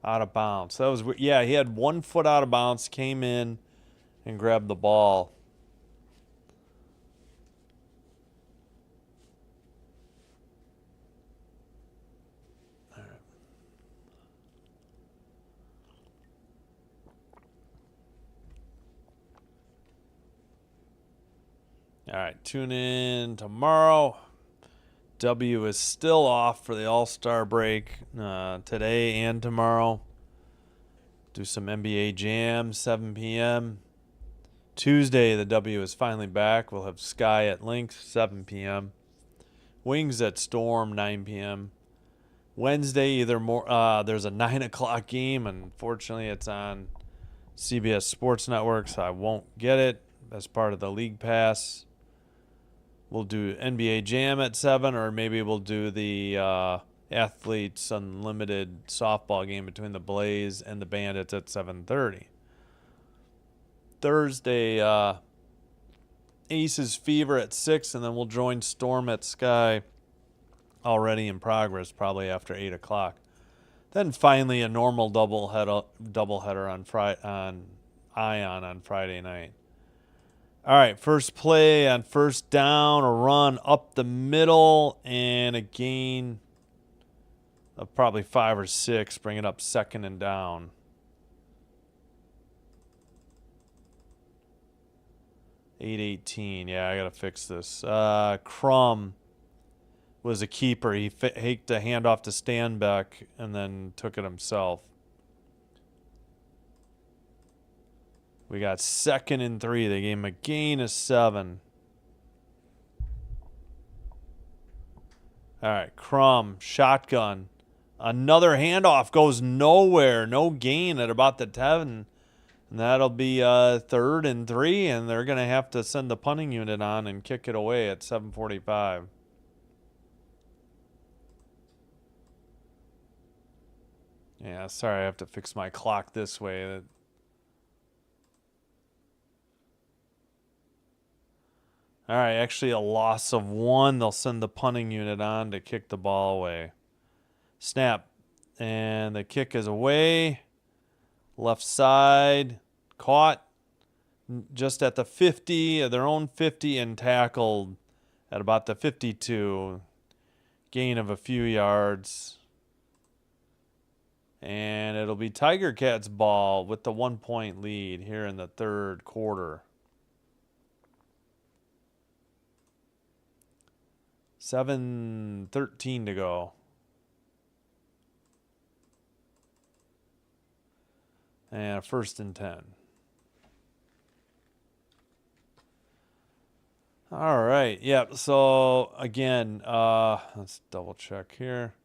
Out of bounds. That was, yeah, he had 1 foot out of bounds, came in and grabbed the ball. All right, tune in tomorrow. W is still off for the All-Star break today and tomorrow. Do some NBA Jam, 7 p.m. Tuesday, the W is finally back. We'll have Sky at Lynx, 7 p.m. Wings at Storm, 9 p.m. Wednesday, there's a 9 o'clock game. Unfortunately, it's on CBS Sports Network, so I won't get it as part of the League Pass. We'll do NBA Jam at 7, or maybe we'll do the Athletes Unlimited softball game between the Blaze and the Bandits at 7:30. Thursday, Aces Fever at 6, and then we'll join Storm at Sky already in progress, probably after 8 o'clock. Then finally a normal doubleheader on Ion on Friday night. All right, first play on first down, a run up the middle, and a gain of probably 5 or 6, bring it up 2nd and down. $8.18. Yeah, I got to fix this. Crum was a keeper. He faked a handoff to Stanbeck and then took it himself. We got 2nd and 3. They gave him a gain of 7. All right, Crum, shotgun. Another handoff goes nowhere. No gain at about the 10. And that'll be 3rd and 3, and they're going to have to send the punting unit on and kick it away at 7:45. Yeah, sorry, I have to fix my clock this way. All right, actually a loss of 1. They'll send the punting unit on to kick the ball away. Snap. And the kick is away. Left side. Caught. just at the 50, their own 50, and tackled at about the 52. Gain of a few yards. And it'll be Tiger Cats ball with the 1-point lead here in the third quarter. 7:13 to go. And 1st and 10. All right. Yep. So again, let's double check here.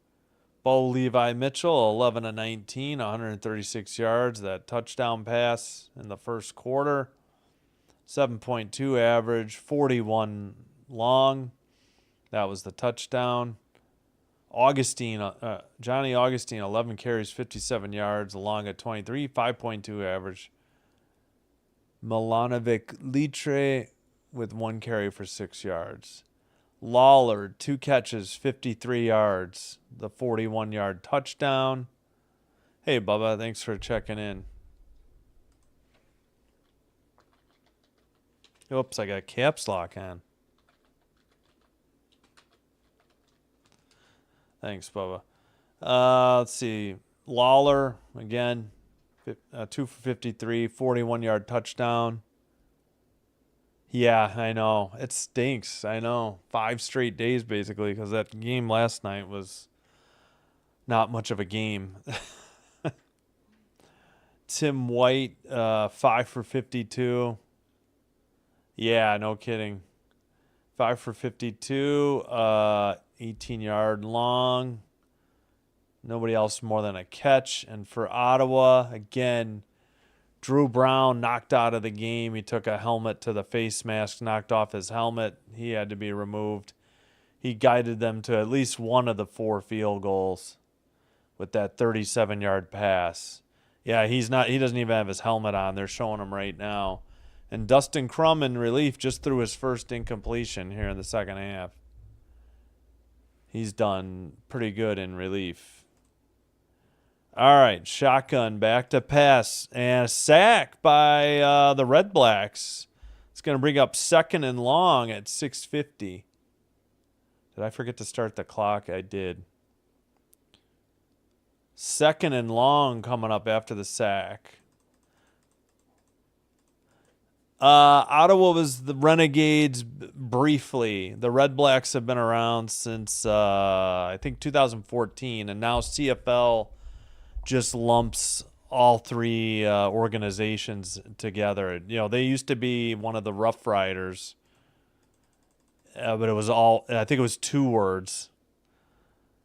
Bo Levi Mitchell, 11 of 19, 136 yards. That touchdown pass in the first quarter. 7.2 average, 41 long. That was the touchdown. Johnny Augustine, 11 carries, 57 yards, along at 23, 5.2 average. Milanovic Litre with 1 carry for 6 yards. Lawler, 2 catches, 53 yards, the 41-yard touchdown. Hey, Bubba, thanks for checking in. Oops, I got caps lock on. Thanks, Bubba. Let's see. Lawler, again, 2 for 53, 41-yard touchdown. Yeah, I know. It stinks. I know. 5 straight days, basically, because that game last night was not much of a game. Tim White, 5 for 52. Yeah, no kidding. 5 for 52, 18-yard long. Nobody else more than a catch. And for Ottawa, again, Drew Brown knocked out of the game. He took a helmet to the face mask, knocked off his helmet. He had to be removed. He guided them to at least one of the 4 field goals with that 37-yard pass. Yeah, he doesn't even have his helmet on. They're showing him right now. And Dustin Crum in relief just threw his first incompletion here in the second half. He's done pretty good in relief. All right, shotgun, back to pass, and a sack by the Redblacks. It's going to bring up 2nd and long at 6:50. Did I forget to start the clock? I did. 2nd and long coming up after the sack. Ottawa was the Renegades briefly. The Redblacks have been around since, I think, 2014, and now CFL just lumps all 3 organizations together. You know, they used to be one of the Rough Riders, but it was I think it was 2 words.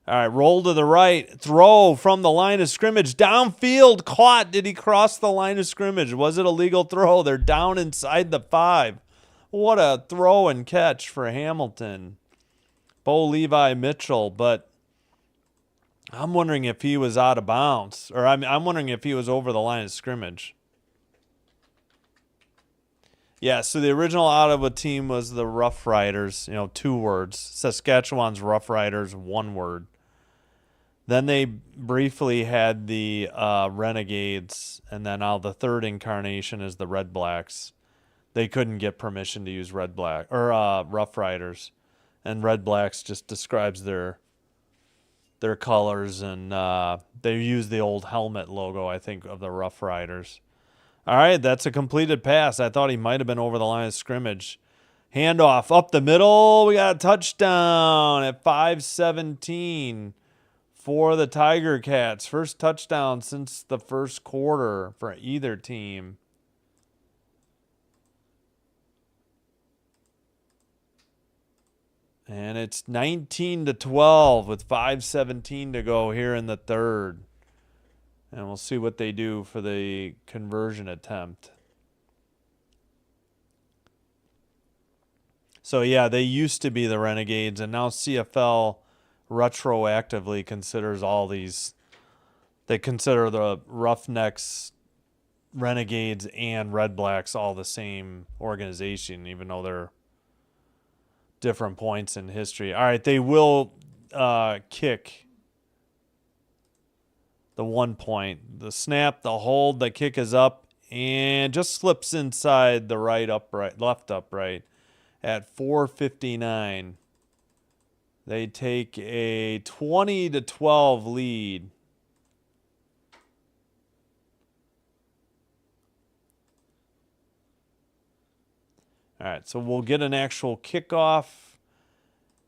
All right, roll to the right, throw from the line of scrimmage, downfield, caught. Did he cross the line of scrimmage? Was it a legal throw? They're down inside the 5. What a throw and catch for Hamilton. Bo Levi Mitchell, but I'm wondering if he was out of bounds, or I'm wondering if he was over the line of scrimmage. Yeah, so the original Ottawa team was the Rough Riders, 2 words. Saskatchewan's Rough Riders, 1 word. Then they briefly had the Renegades, and then now the 3rd incarnation is the Redblacks. They couldn't get permission to use Rough Riders, and Redblacks just describes their colors, and they use the old helmet logo, I think, of the Rough Riders. All right, that's a completed pass. I thought he might have been over the line of scrimmage. Handoff up the middle. We got a touchdown at 5:17 for the Tiger Cats. First touchdown since the first quarter for either team. And it's 19-12 with 5:17 to go here in the third. And we'll see what they do for the conversion attempt. So, yeah, they used to be the Renegades, and now CFL retroactively considers all these. They consider the Roughnecks, Renegades, and Redblacks all the same organization, even though they're different points in history. All right, they will kick the 1 point. The snap, the hold, the kick is up and just slips inside the left upright at 4:59. They take a 20-12 lead. All right, so we'll get an actual kickoff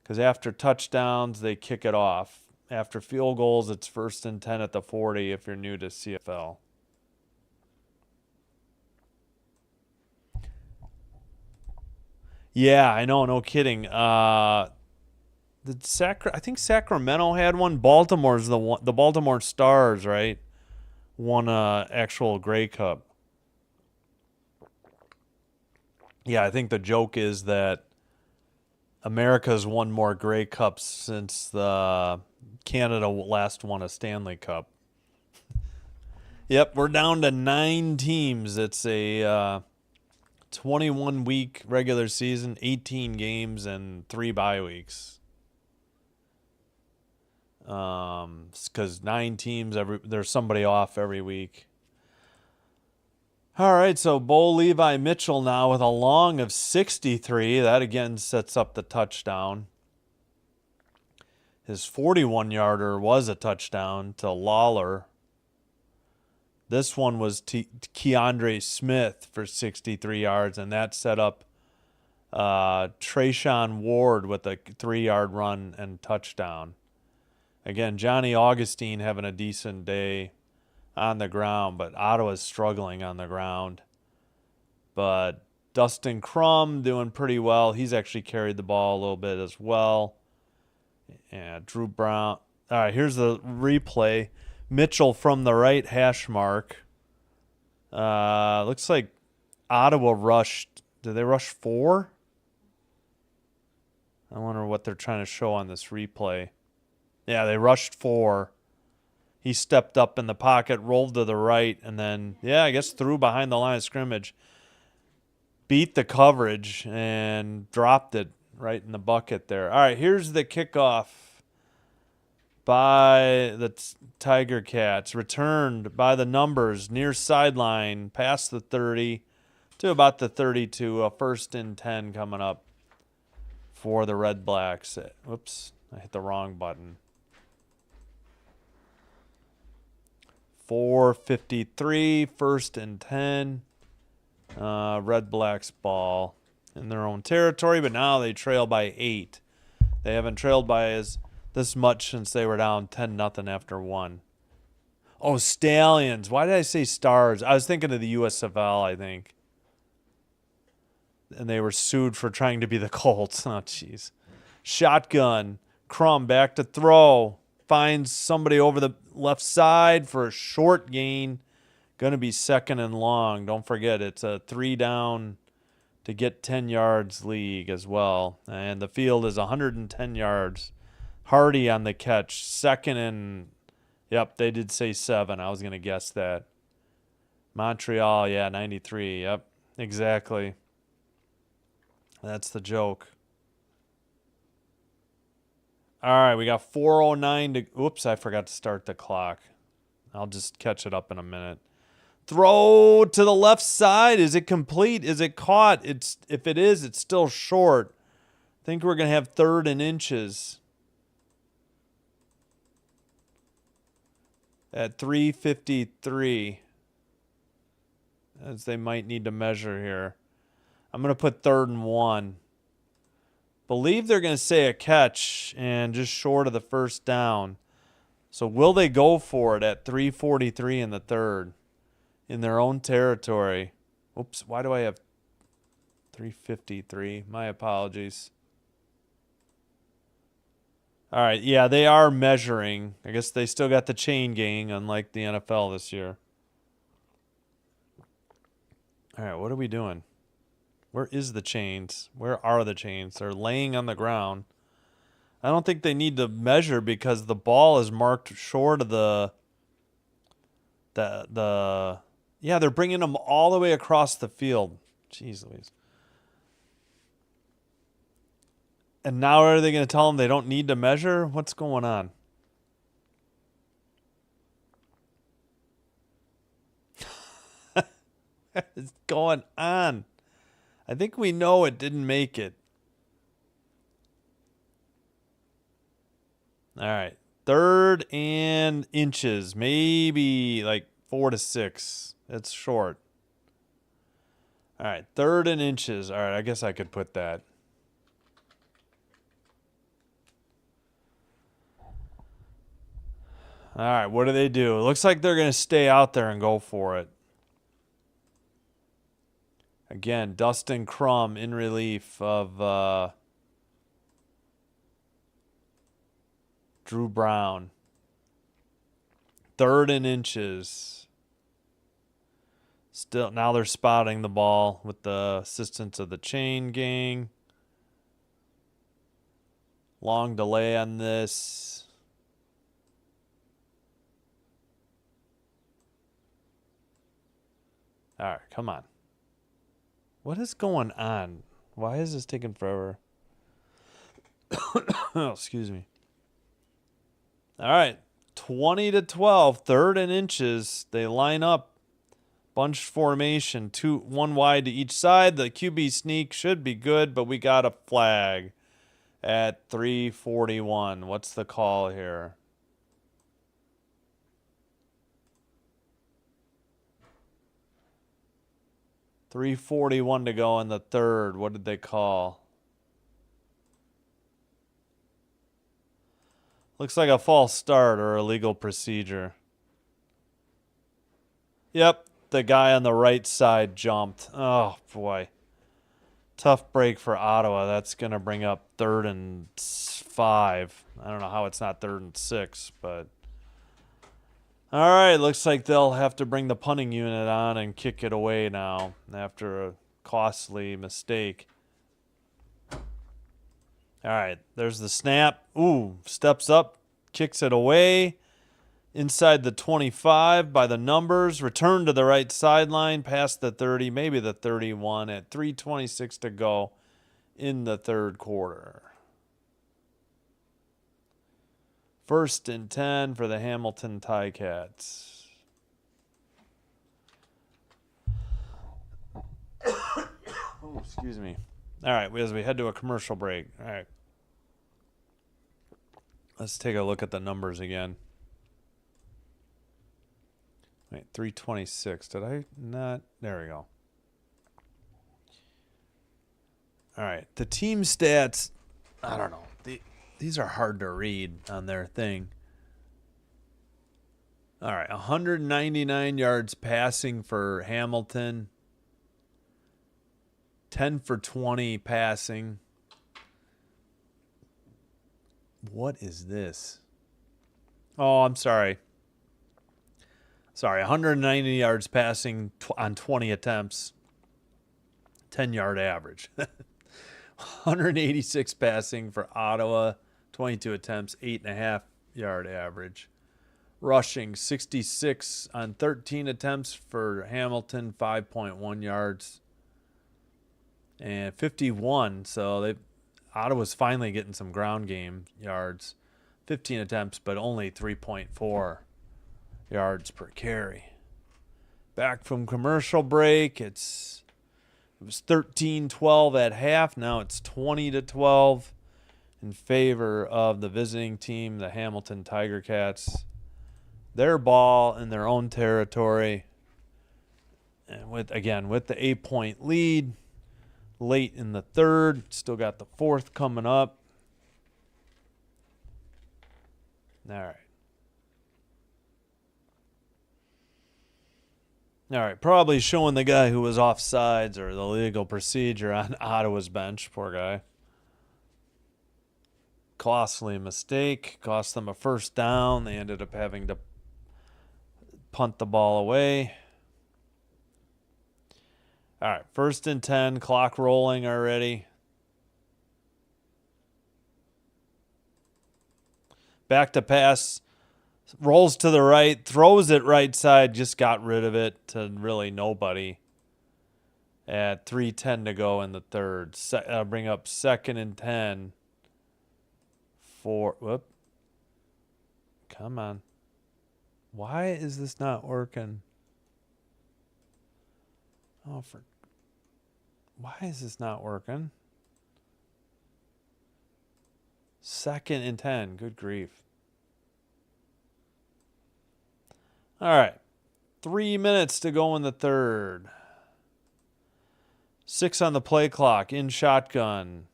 because after touchdowns, they kick it off. After field goals, it's 1st and 10 at the 40 if you're new to CFL. Yeah, I know, no kidding. I think Sacramento had one. Baltimore's the one. The Baltimore Stars, right? Won a actual Grey Cup. Yeah, I think the joke is that America's won more Grey Cups since the Canada last won a Stanley Cup. Yep, we're down to 9 teams. It's a 21-week regular season, 18 games, and 3 bye weeks. Because 9 teams, there's somebody off every week. All right, so Bo Levi Mitchell now with a long of 63. That again sets up the touchdown. His 41-yarder was a touchdown to Lawler. This one was Keandre Smith for 63 yards, and that set up Trayshawn Ward with a 3-yard run and touchdown. Again, Johnny Augustine having a decent day on the ground, but Ottawa's struggling on the ground. But Dustin Crum doing pretty well. He's actually carried the ball a little bit as well. And Drew Brown. All right, here's the replay. Mitchell from the right hash mark. Looks like Ottawa rushed. Did they rush 4? I wonder what they're trying to show on this replay. Yeah, they rushed 4. He stepped up in the pocket, rolled to the right, and then, I guess threw behind the line of scrimmage. Beat the coverage and dropped it right in the bucket there. All right, here's the kickoff by the Tiger Cats. Returned by the numbers near sideline, past the 30 to about the 32. A 1st and 10 coming up for the Red Blacks. Whoops, I hit the wrong button. 4:53, 1st and 10. Red Blacks ball in their own territory, but now they trail by 8. They haven't trailed by this much since they were down 10-0 after 1. Oh, Stallions. Why did I say Stars? I was thinking of the USFL, I think. And they were sued for trying to be the Colts. Oh, jeez. Shotgun. Crum back to throw. Finds somebody over the left side for a short gain. Going to be 2nd and long. Don't forget, it's a 3 down to get 10 yards league as well. And the field is 110 yards. Hardy on the catch. 2nd and, yep, they did say 7. I was going to guess that. Montreal, 93. Yep, exactly. That's the joke. All right, we got 4:09 to... Oops, I forgot to start the clock. I'll just catch it up in a minute. Throw to the left side. Is it complete? Is it caught? If it is, it's still short. I think we're going to have 3rd and inches. At 3:53. As they might need to measure here. I'm going to put 3rd and 1. Believe they're going to say a catch and just short of the 1st down. So will they go for it at 3:43 in the 3rd in their own territory? Oops, why do I have 3:53? My apologies. All right, they are measuring. I guess they still got the chain gang, unlike the NFL this year. All right, what are we doing? Where is the chains? Where are the chains? They're laying on the ground. I don't think they need to measure because the ball is marked short of the they're bringing them all the way across the field. Jeez Louise. And now are they going to tell them they don't need to measure? What's going on? What is going on? I think we know it didn't make it. All right. 3rd and inches. Maybe like 4 to 6. It's short. All right. 3rd and inches. All right. I guess I could put that. All right. What do they do? It looks like they're going to stay out there and go for it. Again, Dustin Crum in relief of Drew Brown. 3rd and inches. Still, now they're spotting the ball with the assistance of the chain gang. Long delay on this. All right, come on. What is going on? Why is this taking forever? Oh, excuse me. All right, 20 to 12, 3rd and inches. They line up. Bunch formation, 1 wide to each side. The QB sneak should be good, but we got a flag at 3:41. What's the call here? .341 to go in the 3rd. What did they call? Looks like a false start or illegal procedure. Yep, the guy on the right side jumped. Oh, boy. Tough break for Ottawa. That's going to bring up 3rd and 5. I don't know how it's not 3rd and 6, but... All right, looks like they'll have to bring the punting unit on and kick it away now after a costly mistake. All right, there's the snap. Ooh, steps up, kicks it away. Inside the 25 by the numbers. Return to the right sideline, past the 30, maybe the 31 at 3:26 to go in the 3rd quarter. 1st and 10 for the Hamilton Ticats. Oh, excuse me. All right, as we head to a commercial break. All right. Let's take a look at the numbers again. Wait, 3:26. Did I not? There we go. All right. The team stats, I don't know. These are hard to read on their thing. All right. 199 yards passing for Hamilton. 10 for 20 passing. What is this? Oh, I'm sorry. 190 yards passing on 20 attempts. 10-yard average. 186 passing for Ottawa. 22 attempts, 8.5-yard average. Rushing, 66 on 13 attempts for Hamilton, 5.1 yards. And 51, so Ottawa's finally getting some ground game yards. 15 attempts, but only 3.4 yards per carry. Back from commercial break, it was 13-12 at half. Now it's 20-12 in favor of the visiting team, the Hamilton Tiger Cats. Their ball in their own territory. And with the 8-point lead late in the 3rd. Still got the 4th coming up. All right. All right, probably showing the guy who was offsides or the legal procedure on Ottawa's bench. Poor guy. Costly mistake. Cost them a 1st down. They ended up having to punt the ball away. All right, 1st and 10. Clock rolling already. Back to pass. Rolls to the right, throws it right side, just got rid of it to really nobody at 3:10 to go in the 3rd. Bring up 2nd and 10 for, come on. Why is this not working? Oh, why is this not working? 2nd and 10. Good grief. All right. 3 minutes to go in the third. 6 on the play clock. In shotgun.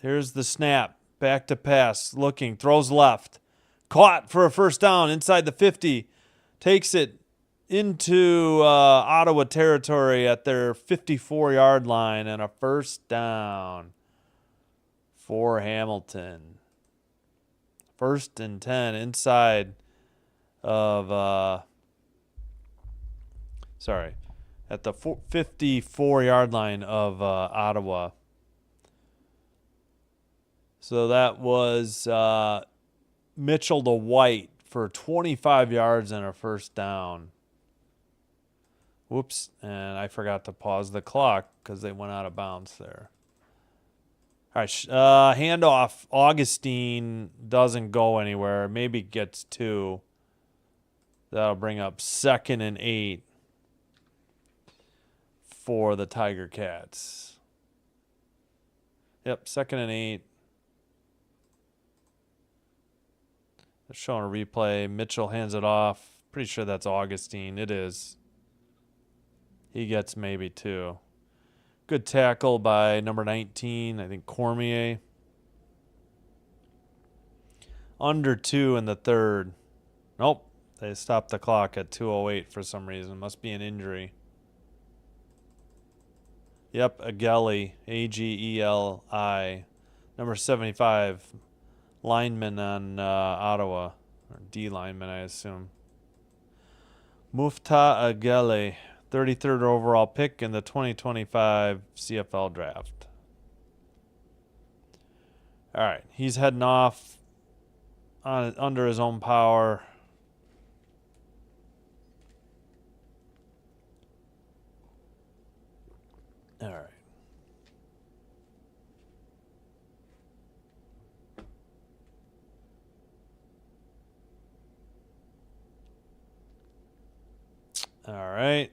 Here's the snap. Back to pass. Looking. Throws left. Caught for a first down inside the 50. Takes it into Ottawa territory at their 54-yard line and a first down for Hamilton. 1st and 10 inside of at the 54-yard line of Ottawa. So that was Mitchell to White for 25 yards and a first down. Whoops, and I forgot to pause the clock because they went out of bounds there. All right, handoff. Augustine doesn't go anywhere. Maybe gets 2. That'll bring up 2nd and 8 for the Tiger Cats. Yep, 2nd and 8. They're showing a replay. Mitchell hands it off. Pretty sure that's Augustine. It is. He gets maybe 2. Good tackle by number 19, I think Cormier. Under 2 in the third. Nope. They stopped the clock at 2:08 for some reason. Must be an injury. Yep, Ageli. Ageli. Number 75. Lineman on Ottawa. Or D lineman, I assume. Mufta Ageli. 33rd overall pick in the 2025 CFL draft. All right, he's heading off under his own power. All right. All right.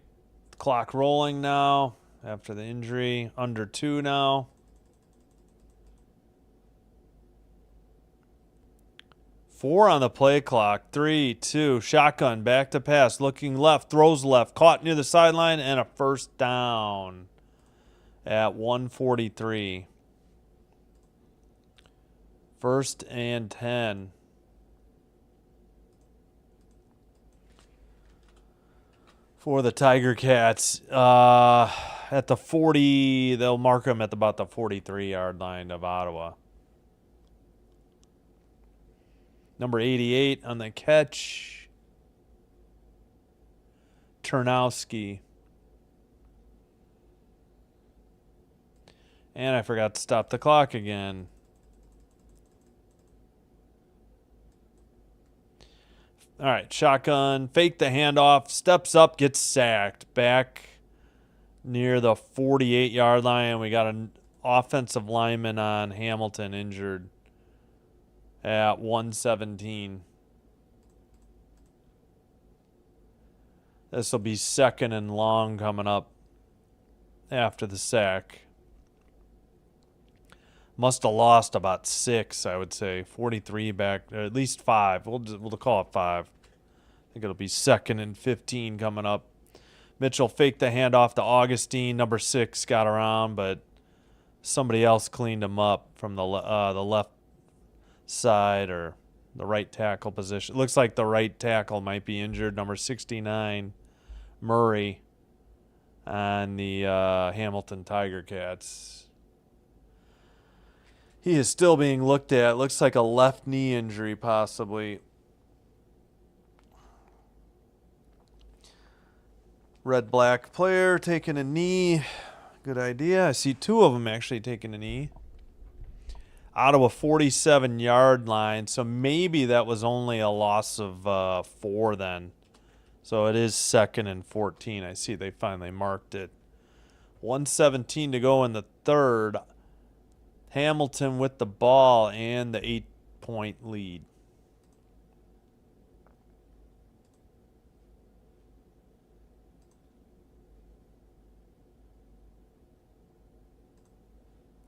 Clock rolling now after the injury. Under 2 now. 4 on the play clock. 3, 2. Shotgun. Back to pass. Looking left. Throws left. Caught near the sideline. And a first down at 1:43. 1st and 10. For the Tiger Cats, at the 40, they'll mark them at about the 43-yard line of Ottawa. Number 88 on the catch, Turnowski. And I forgot to stop the clock again. All right, shotgun, fake the handoff, steps up, gets sacked. Back near the 48-yard line. We got an offensive lineman on Hamilton injured at 1:17. This will be 2nd and long coming up after the sack. Must have lost about 6, I would say. 43 back, or at least 5. We'll call it 5. I think it'll be 2nd and 15 coming up. Mitchell faked the handoff to Augustine. Number 6 got around, but somebody else cleaned him up from the left side or the right tackle position. It looks like the right tackle might be injured. Number 69, Murray, on the Hamilton Tiger Cats. He is still being looked at. Looks like a left knee injury, possibly. Red-black player taking a knee. Good idea. I see 2 of them actually taking a knee. Ottawa 47-yard line. So maybe that was only a loss of 4 then. So it is 2nd and 14. I see they finally marked it. 1:17 to go in the third. Hamilton with the ball and the 8-point lead.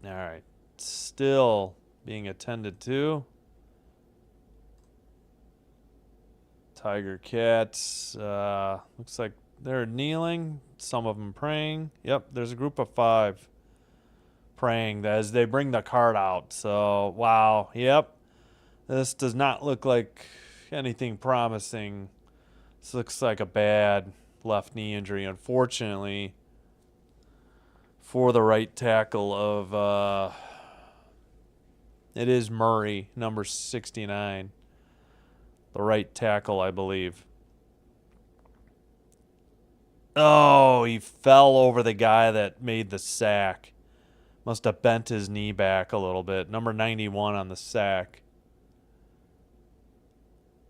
All right. Still being attended to. Tiger Cats. Looks like they're kneeling. Some of them praying. Yep, there's a group of 5 praying as they bring the card out. So, wow. Yep. This does not look like anything promising. This looks like a bad left knee injury, unfortunately, for the right tackle of it is Murray, number 69. The right tackle, I believe. Oh, he fell over the guy that made the sack. Must have bent his knee back a little bit. Number 91 on the sack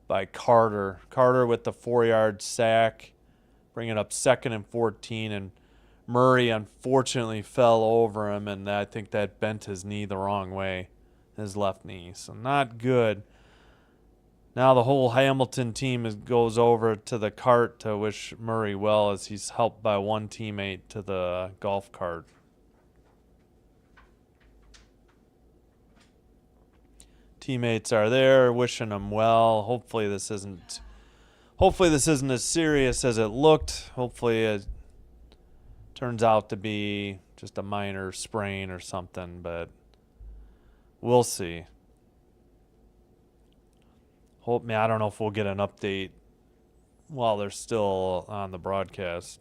by Carter. Carter with the 4-yard sack, bringing up 2nd and 14, and Murray unfortunately fell over him, and I think that bent his knee the wrong way, his left knee. So not good. Now the whole Hamilton team goes over to the cart to wish Murray well as he's helped by one teammate to the golf cart. Teammates are there wishing him well. Hopefully this isn't as serious as it looked. Hopefully it turns out to be just a minor sprain or something, but we'll see. I don't know if we'll get an update while they're still on the broadcast.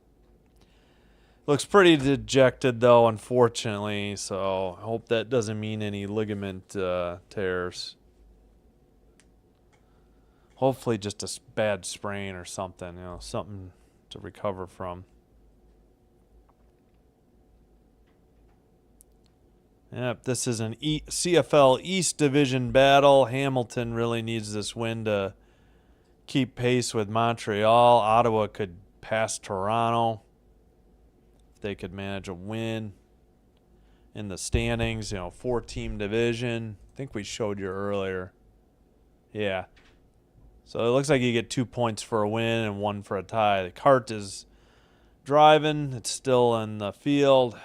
Looks pretty dejected, though, unfortunately, so I hope that doesn't mean any ligament tears. Hopefully just a bad sprain or something, something to recover from. Yep, this is an CFL East Division battle. Hamilton really needs this win to keep pace with Montreal. Ottawa could pass Toronto if they could manage a win in the standings. 4-team division. I think we showed you earlier. Yeah. So it looks like you get 2 points for a win and 1 for a tie. The cart is driving. It's still in the field.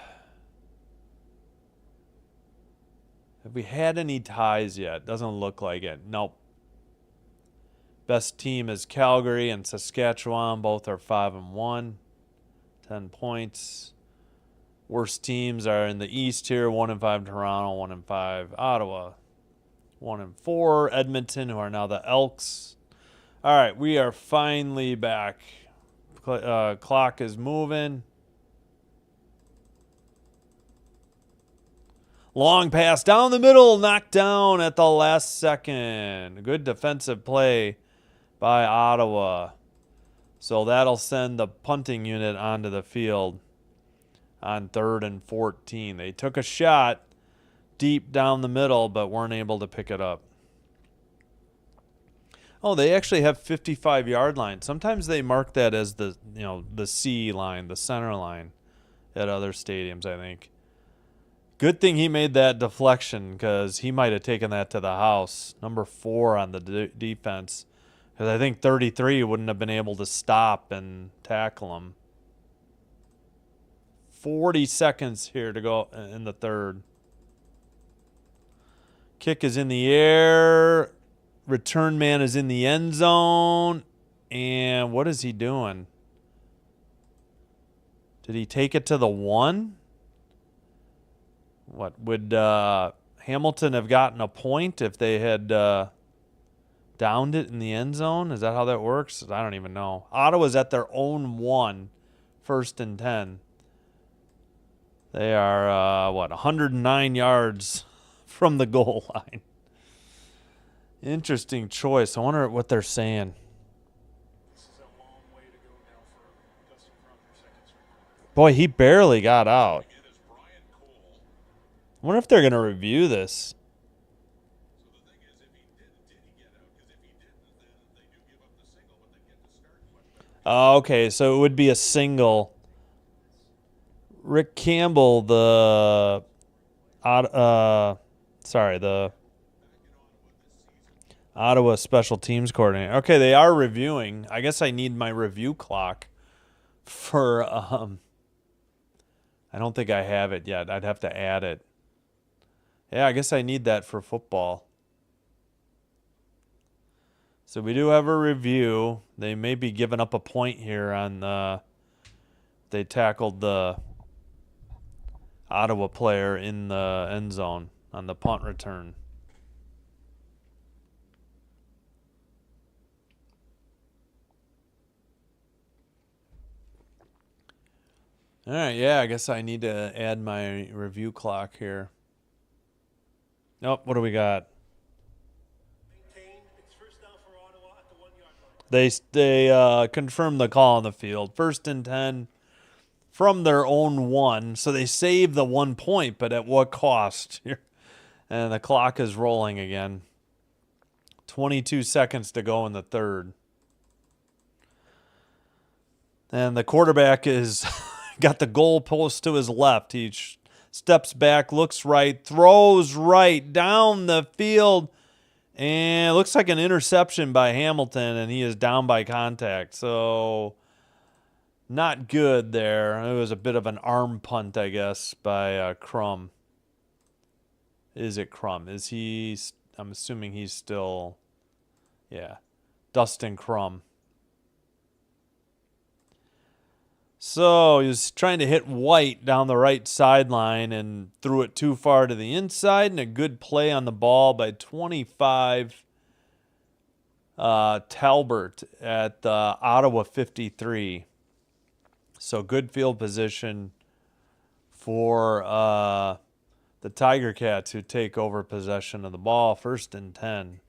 Have we had any ties yet? Doesn't look like it. Nope. Best team is Calgary and Saskatchewan. Both are 5-1. 10 points. Worst teams are in the East here. 1-5 Toronto, 1-5 Ottawa. 1-4 Edmonton, who are now the Elks. All right, we are finally back. Clock is moving. Long pass down the middle, knocked down at the last second. Good defensive play by Ottawa. So that'll send the punting unit onto the field on 3rd and 14. They took a shot deep down the middle, but weren't able to pick it up. Oh, they actually have 55-yard line. Sometimes they mark that as the C line, the center line at other stadiums, I think. Good thing he made that deflection because he might have taken that to the house. Number 4 on the defense. Because I think 33 wouldn't have been able to stop and tackle him. 40 seconds here to go in the 3rd. Kick is in the air. Return man is in the end zone. And what is he doing? Did he take it to the 1? What would Hamilton have gotten a point if they had downed it in the end zone? Is that how that works? I don't even know. Ottawa's at their own 1, 1st and 10. They are 109 yards from the goal line. Interesting choice. I wonder what they're saying. Boy, he barely got out. I wonder if they're going to review this. Okay, so it would be a single. Rick Campbell, the Ottawa special teams coordinator. Okay, they are reviewing. I guess I need my review clock for I don't think I have it yet. I'd have to add it. Yeah, I guess I need that for football. So we do have a review. They may be giving up a point here on they tackled the Ottawa player in the end zone on the punt return. All right, yeah, I guess I need to add my review clock here. Nope, what do we got? It's first down for Ottawa at the 1 yard line. They confirmed the call on the field. 1st and 10 from their own 1. So they saved the 1 point, but at what cost? And the clock is rolling again. 22 seconds to go in the third. And the quarterback is got the goal post to his left. He steps back, looks right, throws right down the field. And it looks like an interception by Hamilton, and he is down by contact. So not good there. It was a bit of an arm punt, I guess, by Crum. Is it Crum? Is he? I'm assuming he's still, yeah, Dustin Crum. So he was trying to hit White down the right sideline and threw it too far to the inside, and a good play on the ball by 25 Talbert at the Ottawa 53. So good field position for the Tiger Cats, who take over possession of the ball. 1st and 10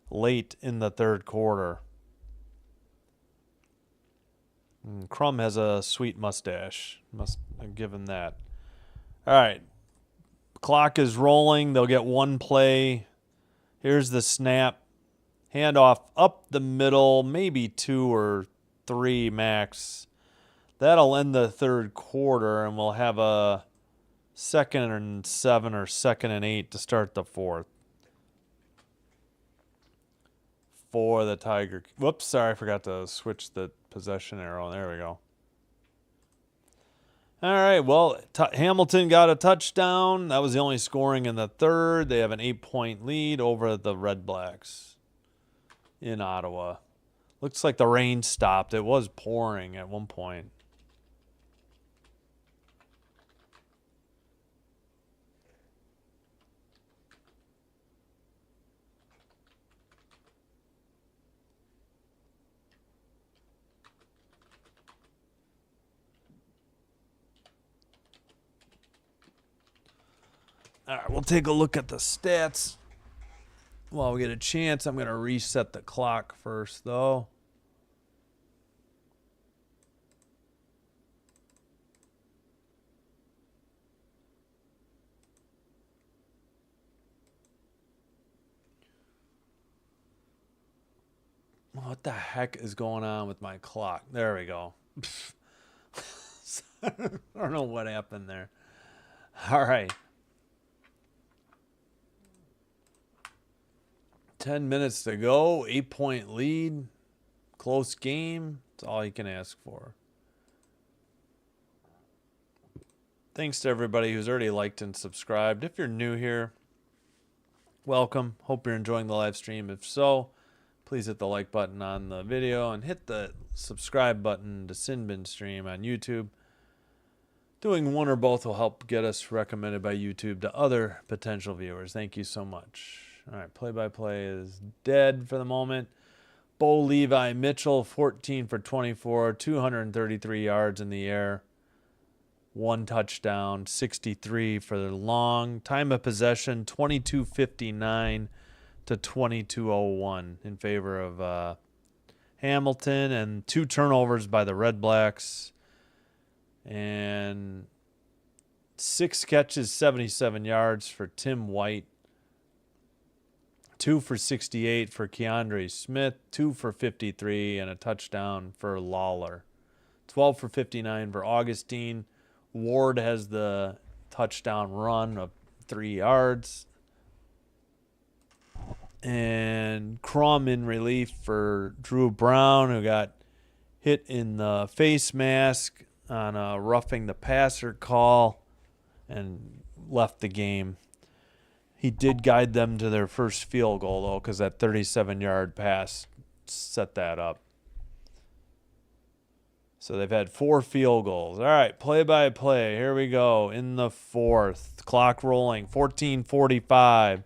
late in the third quarter. Crum has a sweet mustache. Must give him that. All right. Clock is rolling. They'll get one play. Here's the snap. Handoff up the middle, maybe 2 or 3 max. That'll end the third quarter, and we'll have a 2nd and 7 or 2nd and 8 to start the fourth. For the Tiger. Whoops, sorry, I forgot to switch the possession arrow. There we go. All right, well, Hamilton got a touchdown. That was the only scoring in the third. They have an 8-point lead over the Redblacks in Ottawa. Looks like the rain stopped. It was pouring at one point. All right, we'll take a look at the stats. While we get a chance, I'm going to reset the clock first, though. What the heck is going on with my clock? There we go. I don't know what happened there. All right. 10 minutes to go. 8-point lead. Close game. That's all you can ask for. Thanks to everybody who's already liked and subscribed. If you're new here, welcome. Hope you're enjoying the live stream. If so, please hit the like button on the video and hit the subscribe button to Sinbin Stream on YouTube. Doing one or both will help get us recommended by YouTube to other potential viewers. Thank you so much. All right, play-by-play is dead for the moment. Bo Levi Mitchell, 14 for 24, 233 yards in the air. 1 touchdown, 63 for the long. Time of possession, 22:59 to 22:01 in favor of Hamilton. And 2 turnovers by the Redblacks. And 6 catches, 77 yards for Tim White. 2 for 68 for Keandre Smith, 2 for 53, and a touchdown for Lawler. 12 for 59 for Augustine. Ward has the touchdown run of 3 yards. And Crum in relief for Drew Brown, who got hit in the face mask on a roughing the passer call and left the game. He did guide them to their first field goal, though, because that 37-yard pass set that up. So they've had 4 field goals. All right, play-by-play. Here we go in the fourth. Clock rolling, 14:45.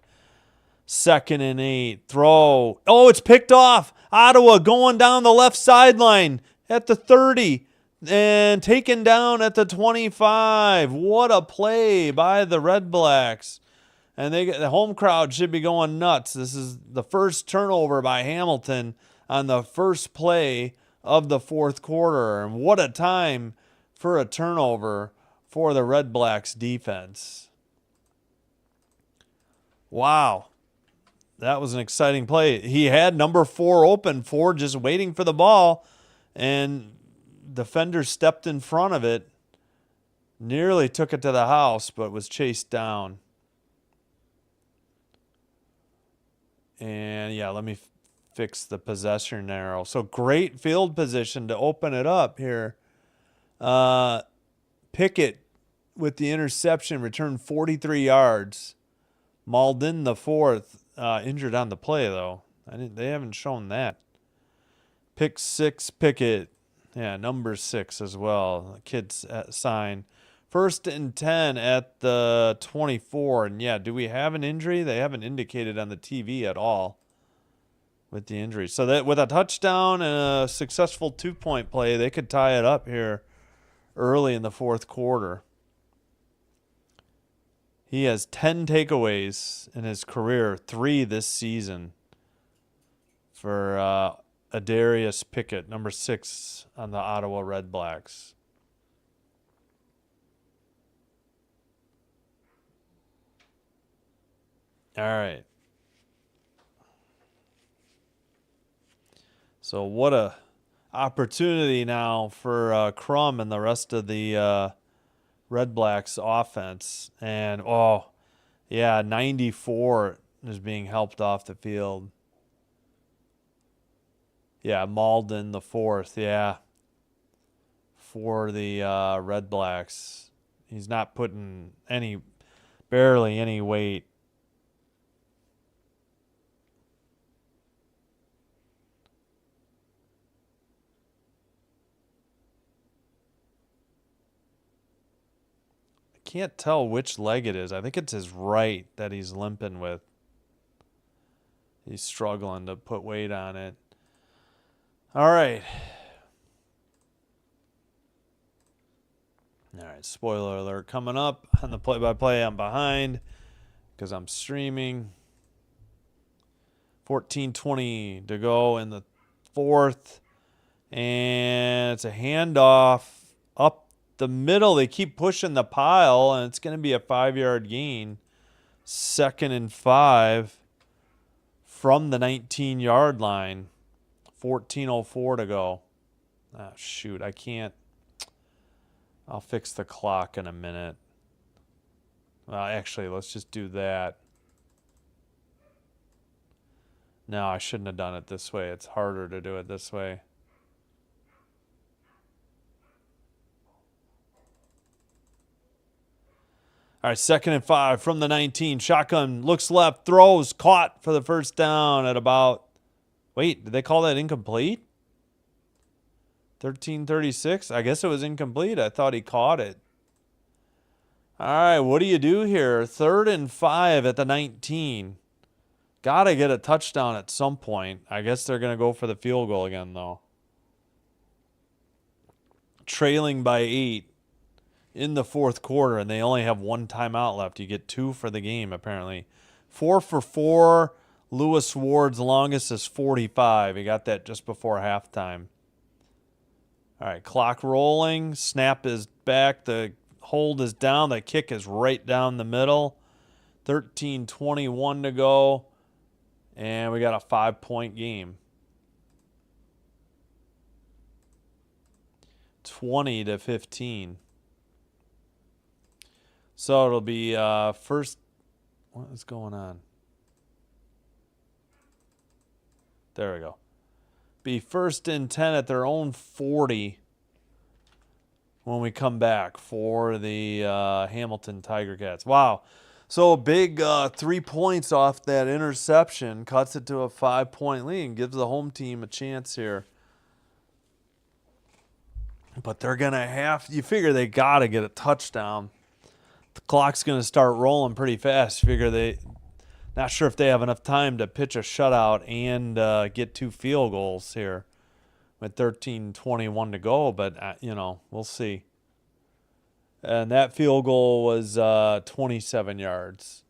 2nd and 8. Throw. Oh, it's picked off. Ottawa going down the left sideline at the 30 and taken down at the 25. What a play by the Redblacks. And the home crowd should be going nuts. This is the first turnover by Hamilton on the first play of the fourth quarter. And what a time for a turnover for the Redblacks defense. Wow. That was an exciting play. He had number 4 open, 4 just waiting for the ball, and defender stepped in front of it, nearly took it to the house, but was chased down. And, yeah, let me fix the possession arrow. So great field position to open it up here. Pickett with the interception returned 43 yards. Malden, the 4th, injured on the play, though. They haven't shown that. Pick 6, Pickett. Yeah, number 6 as well. Kid's sign. 1st and 10 at the 24. And, yeah, do we have an injury? They haven't indicated on the TV at all with the injury. So that with a touchdown and a successful 2-point play, they could tie it up here early in the fourth quarter. He has 10 takeaways in his career, 3 this season for Adarius Pickett, number 6 on the Ottawa Redblacks. All right. So what a opportunity now for Crum and the rest of the Redblacks offense. And, 94 is being helped off the field. Yeah, Malden, the 4th, yeah, for the Redblacks. He's not putting barely any weight. Can't tell which leg it is. I think it's his right that he's limping with. He's struggling to put weight on it. All right. All right, spoiler alert coming up on the play-by-play. I'm behind because I'm streaming. 14:20 to go in the fourth. And it's a handoff up the middle. They keep pushing the pile, and it's going to be a 5-yard gain. 2nd and 5 from the 19-yard line. 14:04 to go. Oh, shoot, I can't. I'll fix the clock in a minute. Well, actually, let's just do that. No, I shouldn't have done it this way. It's harder to do it this way. All right, 2nd and 5 from the 19. Shotgun, looks left, throws, caught for the first down at about... Wait, did they call that incomplete? 13:36? I guess it was incomplete. I thought he caught it. All right, what do you do here? 3rd and 5 at the 19. Got to get a touchdown at some point. I guess they're going to go for the field goal again, though. Trailing by 8. In the fourth quarter, and they only have 1 timeout left. You get 2 for the game, apparently. 4 for 4. Lewis Ward's longest is 45. He got that just before halftime. All right, clock rolling. Snap is back. The hold is down. The kick is right down the middle. 13:21 to go. And we got a 5-point game. 20-15. So it'll be first. What is going on? There we go. Be 1st and 10 at their own 40 when we come back for the Hamilton Tiger Cats. Wow. So a big 3 points off that interception cuts it to a 5-point lead and gives the home team a chance here. But they're going to you figure they got to get a touchdown. The clock's going to start rolling pretty fast. You figure not sure if they have enough time to pitch a shutout and get 2 field goals here with 13:21 to go. But, we'll see. And that field goal was 27 yards.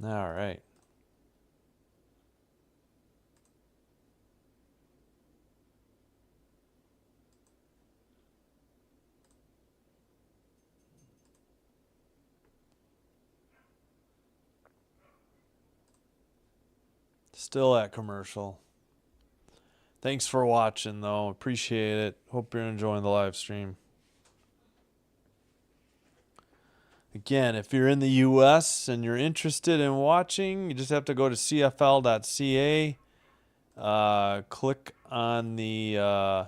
All right. Still at commercial. Thanks for watching, though. Appreciate it. Hope you're enjoying the live stream. Again, if you're in the U.S. and you're interested in watching, you just have to go to cfl.ca. Click on the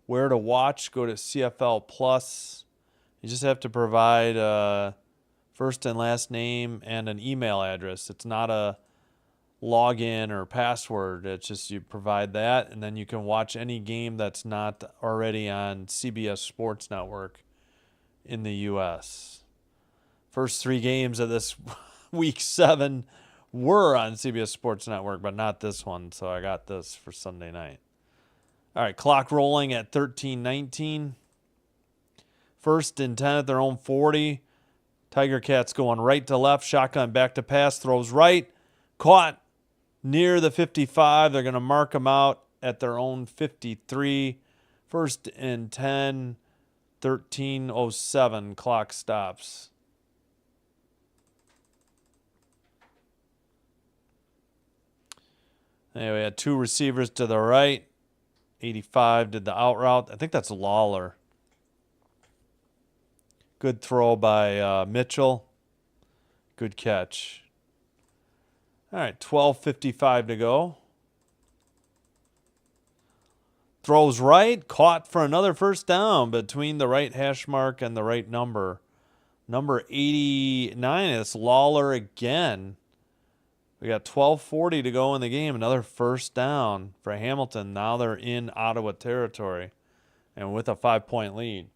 where to watch. Go to CFL Plus. You just have to provide first and last name and an email address. It's not a login or password. It's just you provide that, and then you can watch any game that's not already on CBS Sports Network in the U.S. First 3 games of this week 7 were on CBS Sports Network, but not this one, so I got this for Sunday night. All right, clock rolling at 13:19. First and 10 at their own 40. Tiger Cats going right to left, shotgun back to pass, throws right, caught near the 55. They're going to mark them out at their own 53. First and 10, 13:07. Clock stops. Anyway, we had 2 receivers to the right. 85 did the out route. I think that's Lawler. Good throw by Mitchell. Good catch. All right, 12:55 to go. Throws right, caught for another first down between the right hash mark and the right number. Number 89, it's Lawler again. We got 12:40 to go in the game. Another first down for Hamilton. Now they're in Ottawa territory and with a 5-point lead.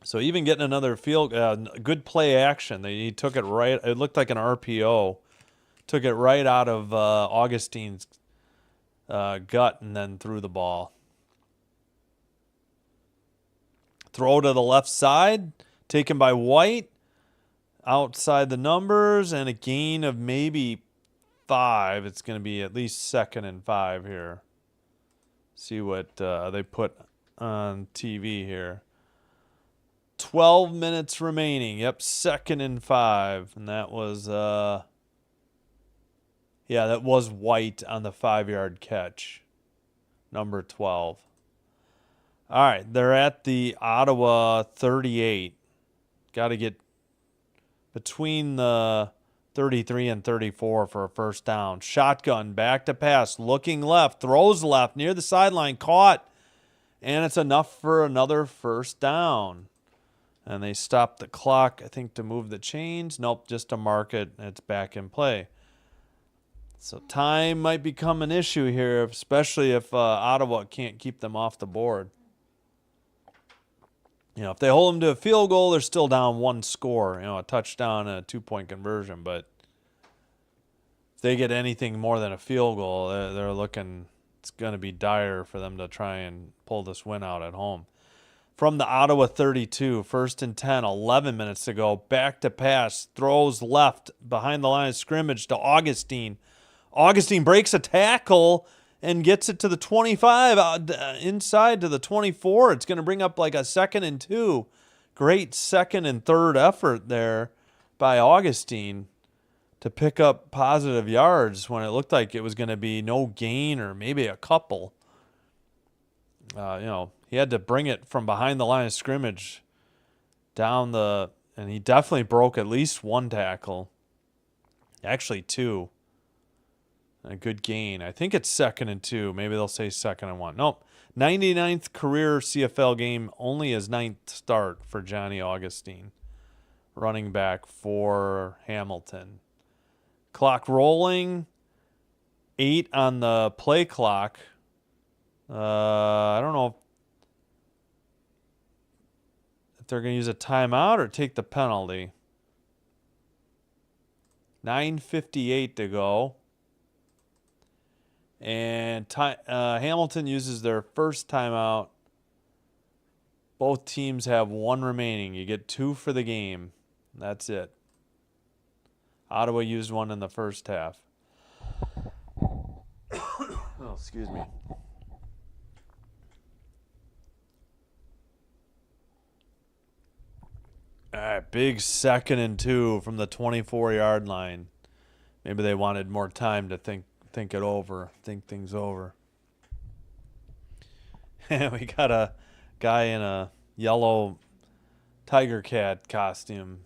So even getting another field, good play action. He took it right. It looked like an RPO. Took it right out of Augustine's gut and then threw the ball. Throw to the left side, taken by White. Outside the numbers and a gain of maybe 5. It's going to be at least 2nd and 5 here. See what they put on TV here. 12 minutes remaining. Yep, 2nd and 5. And that was, that was White on the 5-yard catch. Number 12. All right, they're at the Ottawa 38. Got to get between the 33 and 34 for a first down. Shotgun, back to pass, looking left, throws left, near the sideline, caught, and it's enough for another first down. And they stop the clock, I think, to move the chains. Nope, just to mark it, and it's back in play. So time might become an issue here, especially if Ottawa can't keep them off the board. If they hold them to a field goal, they're still down 1 score, a touchdown and a 2-point conversion. But if they get anything more than a field goal, they're looking, it's going to be dire for them to try and pull this win out at home. From the Ottawa 32, first and 10, 11 minutes to go. Back to pass, throws left behind the line of scrimmage to Augustine. Augustine breaks a tackle and gets it to the 25, inside to the 24. It's going to bring up like a 2nd and 2. Great 2nd and 3rd effort there by Augustine to pick up positive yards when it looked like it was going to be no gain or maybe a couple. He had to bring it from behind the line of scrimmage down and he definitely broke at least 1 tackle. Actually 2. A good gain. I think it's 2nd and 2. Maybe they'll say 2nd and 1. Nope. 99th career CFL game, only his 9th start for Johnny Augustine, running back for Hamilton. Clock rolling, 8 on the play clock. I don't know if they're going to use a timeout or take the penalty. 9:58 to go. And Hamilton uses their first timeout. Both teams have 1 remaining. You get 2 for the game. That's it. Ottawa used 1 in the first half. Oh, excuse me. All right, big 2nd and 2 from the 24-yard line. Maybe they wanted more time to think things over. And we got a guy in a yellow Tiger Cat costume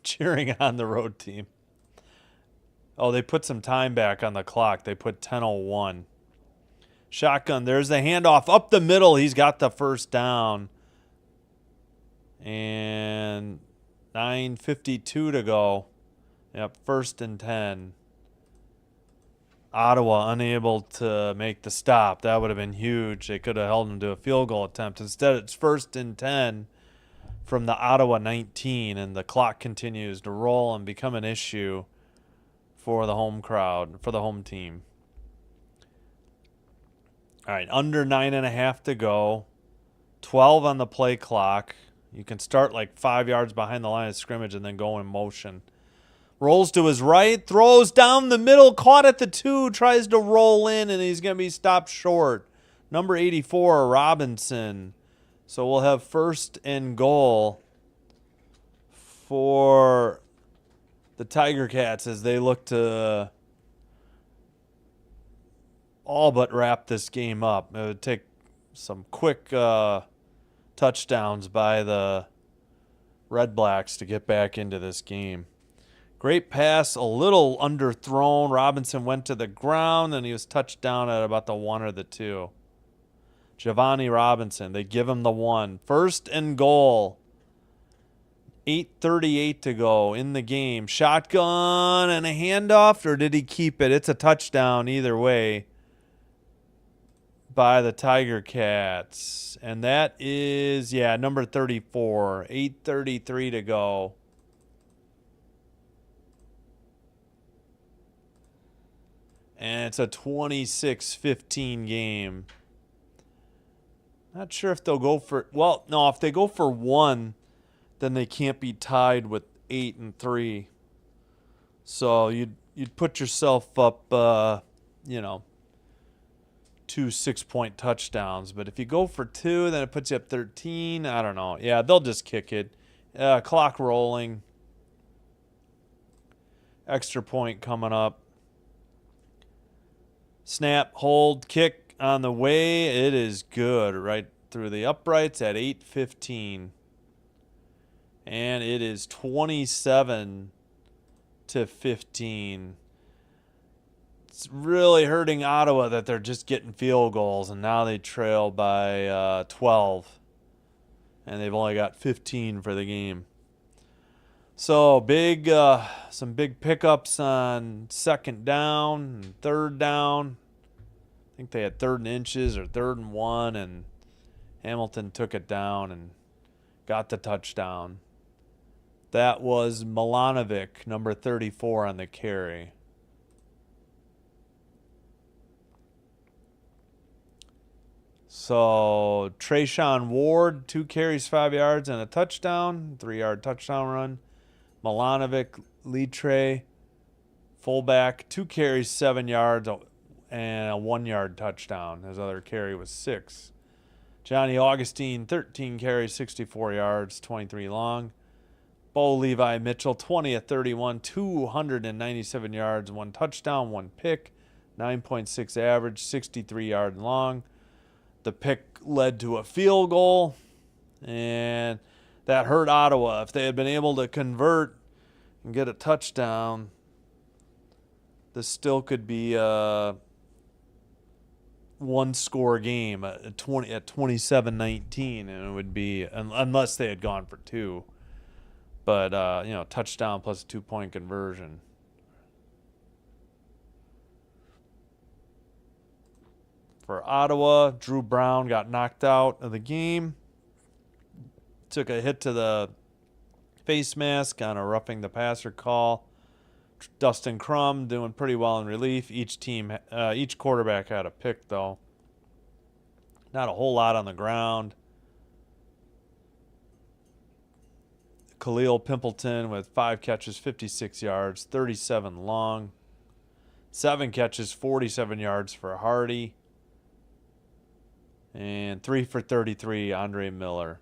cheering on the road team. Oh, they put some time back on the clock. They put 10:01. Shotgun, there's the handoff up the middle. He's got the first down. And 9:52 to go. Yep, 1st and 10. Ottawa unable to make the stop. That would have been huge. They could have held them to a field goal attempt. Instead, it's 1st and 10 from the Ottawa 19, and the clock continues to roll and become an issue for the home crowd, for the home team. All right, under 9.5 to go. 12 on the play clock. You can start like 5 yards behind the line of scrimmage and then go in motion. Rolls to his right, throws down the middle, caught at the 2, tries to roll in, and he's going to be stopped short. Number 84, Robinson. So we'll have 1st and goal for the Tiger Cats as they look to all but wrap this game up. It would take some quick touchdowns by the Redblacks to get back into this game. Great pass, a little underthrown. Robinson went to the ground, and he was touched down at about the 1 or the 2. Giovanni Robinson, they give him the 1. 1st and goal. 8:38 to go in the game. Shotgun and a handoff, or did he keep it? It's a touchdown either way by the Tiger Cats. And that is, number 34. 8:33 to go. And it's a 26-15 game. Not sure if they'll go for... Well, no, if they go for 1, then they can't be tied with 8 and 3. So you'd put yourself up, 2 6-point touchdowns. But if you go for 2, then it puts you up 13. I don't know. Yeah, they'll just kick it. Clock rolling. Extra point coming up. Snap, hold, kick on the way. It is good right through the uprights at 8:15. And it is 27-15. It's really hurting Ottawa that they're just getting field goals, and now they trail by 12. And they've only got 15 for the game. So some big pickups on 2nd down and 3rd down. I think they had 3rd and inches or 3rd and 1, and Hamilton took it down and got the touchdown. That was Milanovic, number 34 on the carry. So Trayshawn Ward, 2 carries, 5 yards, and a touchdown, 3-yard touchdown run. Milanovic, Litre, fullback, 2 carries, 7 yards, and a 1-yard touchdown. His other carry was 6. Johnny Augustine, 13 carries, 64 yards, 23 long. Bo Levi Mitchell, 20 of 31, 297 yards, 1 touchdown, 1 pick, 9.6 average, 63 yard long. The pick led to a field goal, and that hurt Ottawa. If they had been able to convert and get a touchdown, this still could be one-score game at 27-19, and it would be unless they had gone for two. But touchdown plus a 2-point conversion. For Ottawa, Drew Brown got knocked out of the game. Took a hit to the face mask on a roughing the passer call. Dustin Crum doing pretty well in relief. Each quarterback had a pick, though. Not a whole lot on the ground. Khalil Pimpleton with 5 catches, 56 yards, 37 long. 7 catches, 47 yards for Hardy. And 3 for 33, Andre Miller.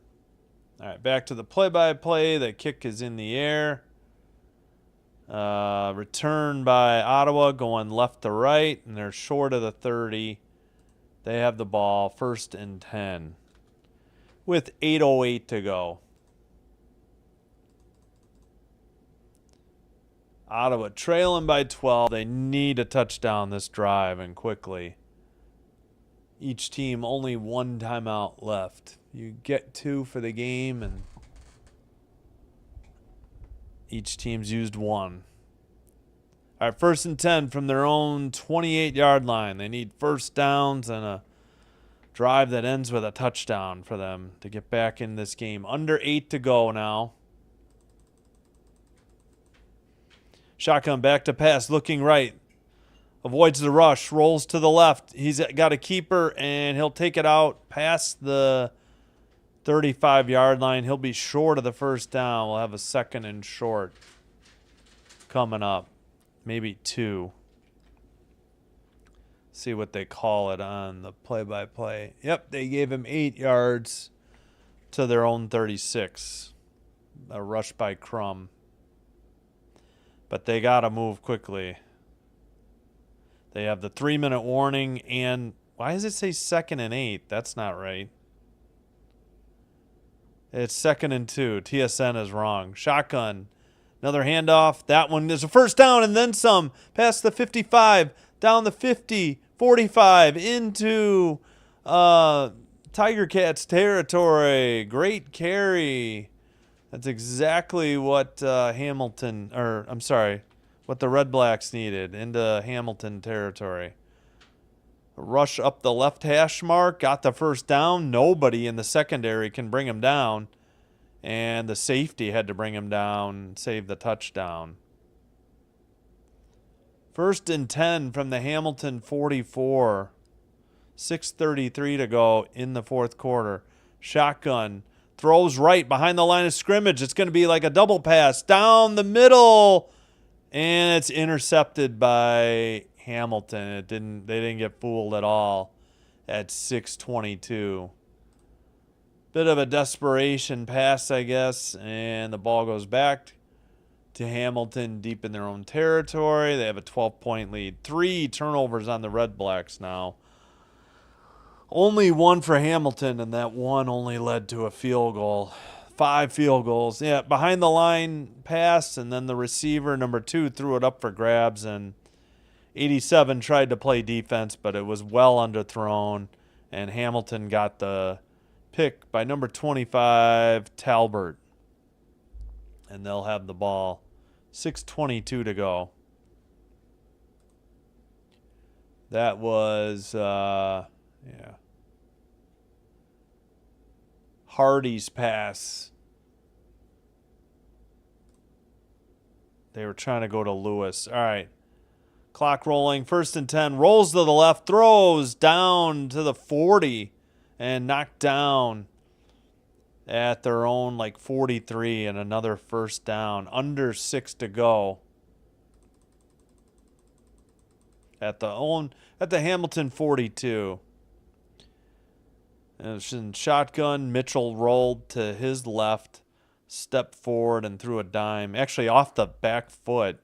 All right, back to the play-by-play. The kick is in the air. Return by Ottawa going left to right, and they're short of the 30. They have the ball, 1st and 10 with 8:08 to go. Ottawa trailing by 12. They need a touchdown this drive and quickly. Each team only 1 timeout left. You get 2 for the game, and each team's used 1. All right, 1st and 10 from their own 28-yard line. They need first downs and a drive that ends with a touchdown for them to get back in this game. Under 8 to go now. Shotgun back to pass, looking right. Avoids the rush, rolls to the left. He's got a keeper, and he'll take it out past the 35-yard line. He'll be short of the first down. We'll have a 2nd and short coming up. Maybe 2. See what they call it on the play-by-play. Yep, they gave him 8 yards to their own 36. A rush by Crum. But they got to move quickly. They have the 3-minute warning, and why does it say 2nd and 8? That's not right. It's 2nd and 2. TSN is wrong. Shotgun. Another handoff. That one is a first down and then some. Past the 55, down the 50, 45, into Tiger Cats territory. Great carry. That's exactly what what the Redblacks needed, into Hamilton territory. A rush up the left hash mark, got the first down. Nobody in the secondary can bring him down. And the safety had to bring him down, save the touchdown. 1st and 10 from the Hamilton 44. 6:33 to go in the 4th quarter. Shotgun. Throws right behind the line of scrimmage. It's going to be like a double pass down the middle. And it's intercepted by Hamilton. They didn't get fooled at all at 6:22. Bit of a desperation pass, I guess, and the ball goes back to Hamilton deep in their own territory. They have a 12-point lead. 3 turnovers on the Redblacks now. Only 1 for Hamilton, and that one only led to a field goal. 5 field goals. Yeah, behind the line pass, and then the receiver, number 2, threw it up for grabs, and 87 tried to play defense, but it was well underthrown, and Hamilton got the pick by number 25, Talbert. And they'll have the ball. 6:22 to go. That was, Hardy's pass. They were trying to go to Lewis. All right. Clock rolling. 1st and 10. Rolls to the left. Throws down to the 40. And knocked down at their own 43, and another first down. Under 6 to go. At the Hamilton 42. And in shotgun, Mitchell rolled to his left, stepped forward and threw a dime. Actually off the back foot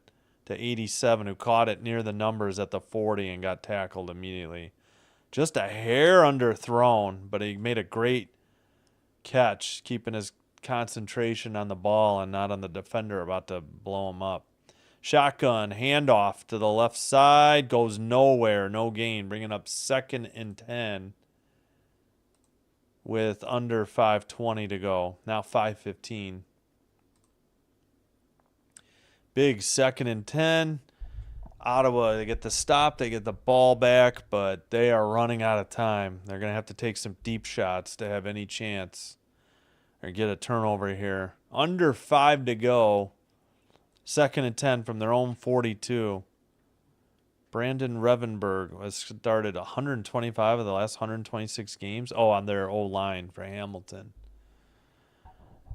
to 87, who caught it near the numbers at the 40 and got tackled immediately. Just a hair underthrown, but he made a great catch, keeping his concentration on the ball and not on the defender about to blow him up. Shotgun, handoff to the left side, goes nowhere, no gain. Bringing up 2nd and 10 with under 5:20 to go. Now 5:15. Big 2nd and 10. Ottawa, they get the stop, they get the ball back, but they are running out of time. They're going to have to take some deep shots to have any chance or get a turnover here. Under 5 to go. 2nd and 10 from their own 42. Brandon Revenberg has started 125 of the last 126 games. Oh, on their O-line for Hamilton.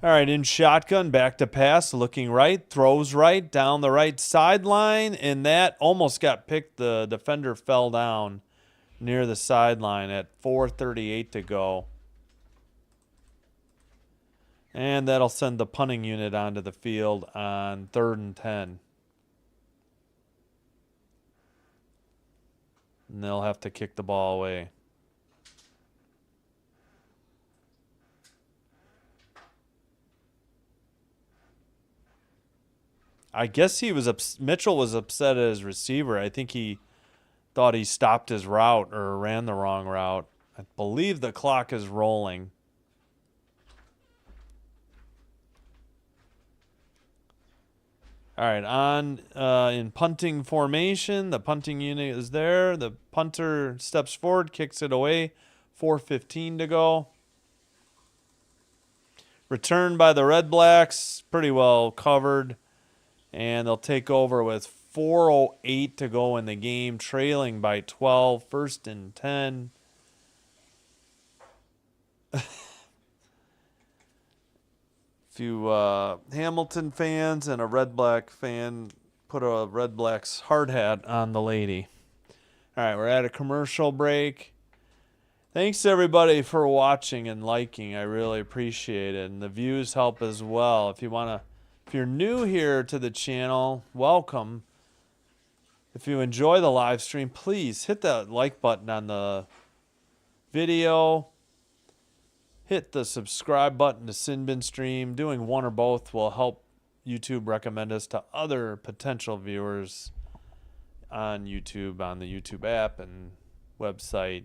All right, in shotgun, back to pass, looking right, throws right, down the right sideline, and that almost got picked. The defender fell down near the sideline at 4:38 to go. And that'll send the punting unit onto the field on 3rd and 10. And they'll have to kick the ball away. I guess Mitchell was upset at his receiver. I think he thought he stopped his route or ran the wrong route. I believe the clock is rolling. All right, in punting formation, the punting unit is there. The punter steps forward, kicks it away. 4:15 to go. Return by the Redblacks, pretty well covered. And they'll take over with 4:08 to go in the game, trailing by 12, 1st and 10. Few Hamilton fans and a Red Black fan put a Red Blacks hard hat on the lady. All right, we're at a commercial break. Thanks everybody for watching and liking. I really appreciate it, and the views help as well. If you're new here to the channel, welcome. If you enjoy the live stream, please hit that like button on the video. Hit the subscribe button to Sinbin Stream. Doing one or both will help YouTube recommend us to other potential viewers on YouTube, on the YouTube app and website.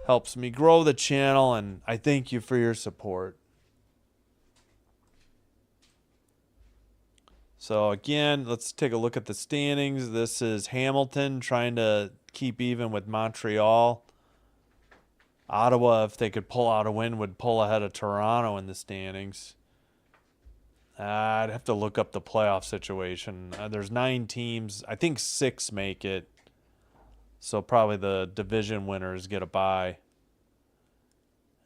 Helps me grow the channel, and I thank you for your support. So again, let's take a look at the standings. This is Hamilton trying to keep even with Montreal. Ottawa, if they could pull out a win, would pull ahead of Toronto in the standings. I'd have to look up the playoff situation. There's 9 teams. I think 6 make it. So probably the division winners get a bye.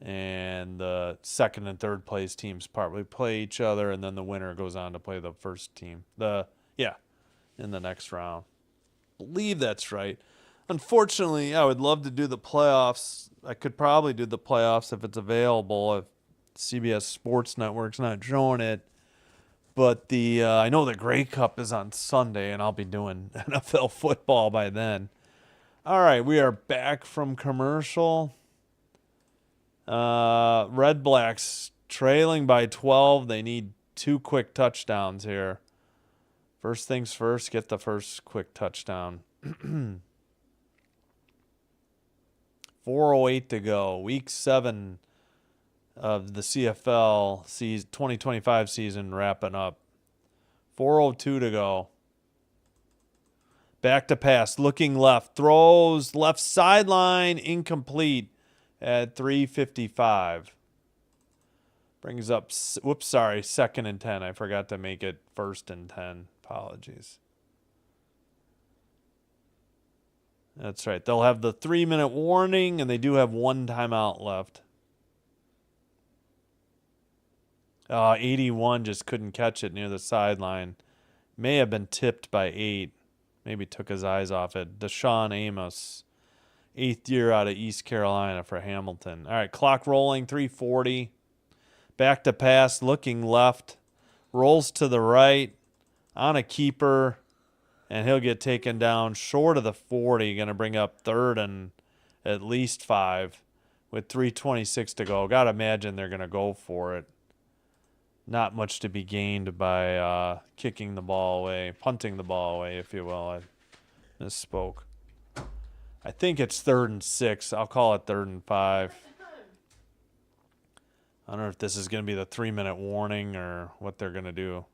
And the 2nd and 3rd place teams probably play each other, and then the winner goes on to play the first team. In the next round. Believe that's right. Unfortunately, I would love to do the playoffs. I could probably do the playoffs if it's available, if CBS Sports Network's not showing it. But I know the Grey Cup is on Sunday, and I'll be doing NFL football by then. All right, we are back from commercial. Red Blacks trailing by 12. They need 2 quick touchdowns here. First things first, get the first quick touchdown. 4:08 to go. Week 7 of the CFL 2025 season wrapping up. 4:02 to go. Back to pass, looking left, throws left sideline, incomplete at 3:55. Brings up, 2nd and 10. I forgot to make it 1st and 10. Apologies. That's right. They'll have the 3-minute warning, and they do have 1 timeout left. 81 just couldn't catch it near the sideline. May have been tipped by 8. Maybe took his eyes off it. Deshaun Amos, 8th year out of East Carolina for Hamilton. All right, clock rolling, 3:40. Back to pass, looking left. Rolls to the right on a keeper. And he'll get taken down short of the 40. Going to bring up 3rd and at least 5 with 3:26 to go. Got to imagine they're going to go for it. not much to be gained by kicking the ball away, punting the ball away, if you will. I misspoke. I think it's 3rd and 6. I'll call it 3rd and 5. I don't know if this is going to be the 3-minute warning or what they're going to do.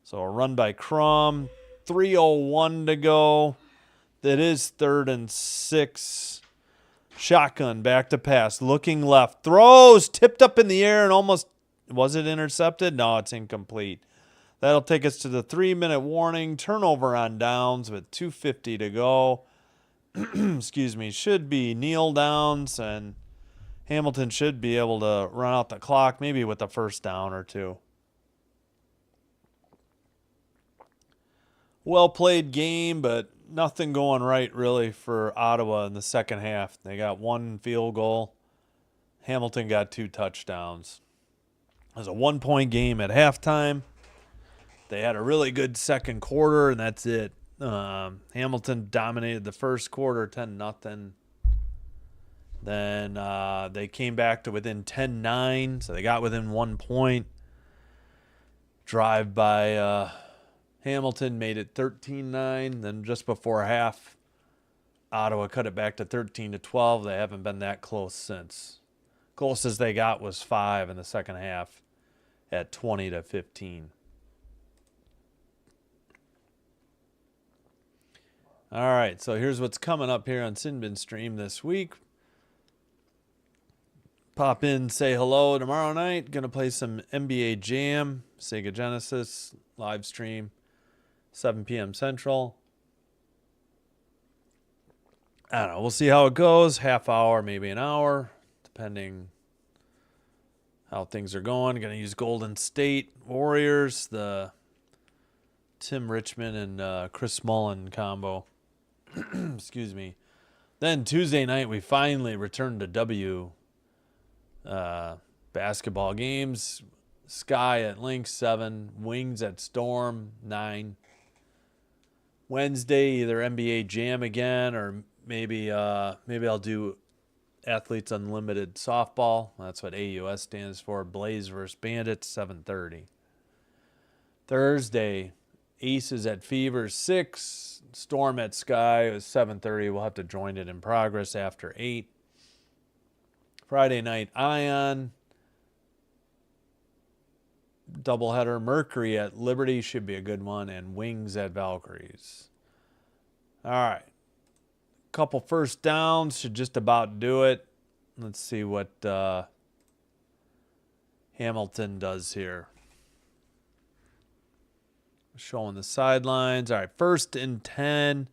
So a run by Crum. 3:01 to go. That is 3rd and 6. Shotgun, back to pass. Looking left. Throws. Tipped up in the air and almost... Was it intercepted? No, it's incomplete. That'll take us to the 3-minute warning. Turnover on downs with 2:50 to go. Excuse me. Should be kneel downs, and Hamilton should be able to run out the clock, maybe with a first down or two. Well played game, but nothing going right really for Ottawa in the second half. They got 1 field goal. Hamilton got 2 touchdowns. It was a 1-point game at halftime. They had a really good second quarter, and that's it. Hamilton dominated the first quarter 10-0. Then they came back to within 10-9, so they got within 1 point. Drive by Hamilton made it 13-9. Then just before half, Ottawa cut it back to 13-12. They haven't been that close since. Closest they got was 5 in the second half at 20-15. All right, so here's what's coming up here on Sinbin Stream this week. Pop in, say hello tomorrow night. Going to play some NBA Jam, Sega Genesis, live stream, 7 p.m. Central. I don't know. We'll see how it goes. Half hour, maybe an hour, depending how things are going. Going to use Golden State Warriors, the Tim Richmond and Chris Mullen combo. Excuse me. Then Tuesday night, we finally returned to W basketball games. Sky at Lynx 7, Wings at Storm 9. Wednesday, either NBA Jam again, or maybe I'll do Athletes Unlimited softball. That's what AUS stands for. Blaze versus Bandits 7:30. Thursday, Aces at Fever 6. Storm at Sky is 7:30. We'll have to join it in progress after 8. Friday night, Ion. Doubleheader. Mercury at Liberty should be a good one. And Wings at Valkyries. All right. Couple first downs should just about do it. Let's see what Hamilton does here. Showing the sidelines. All right, 1st and 10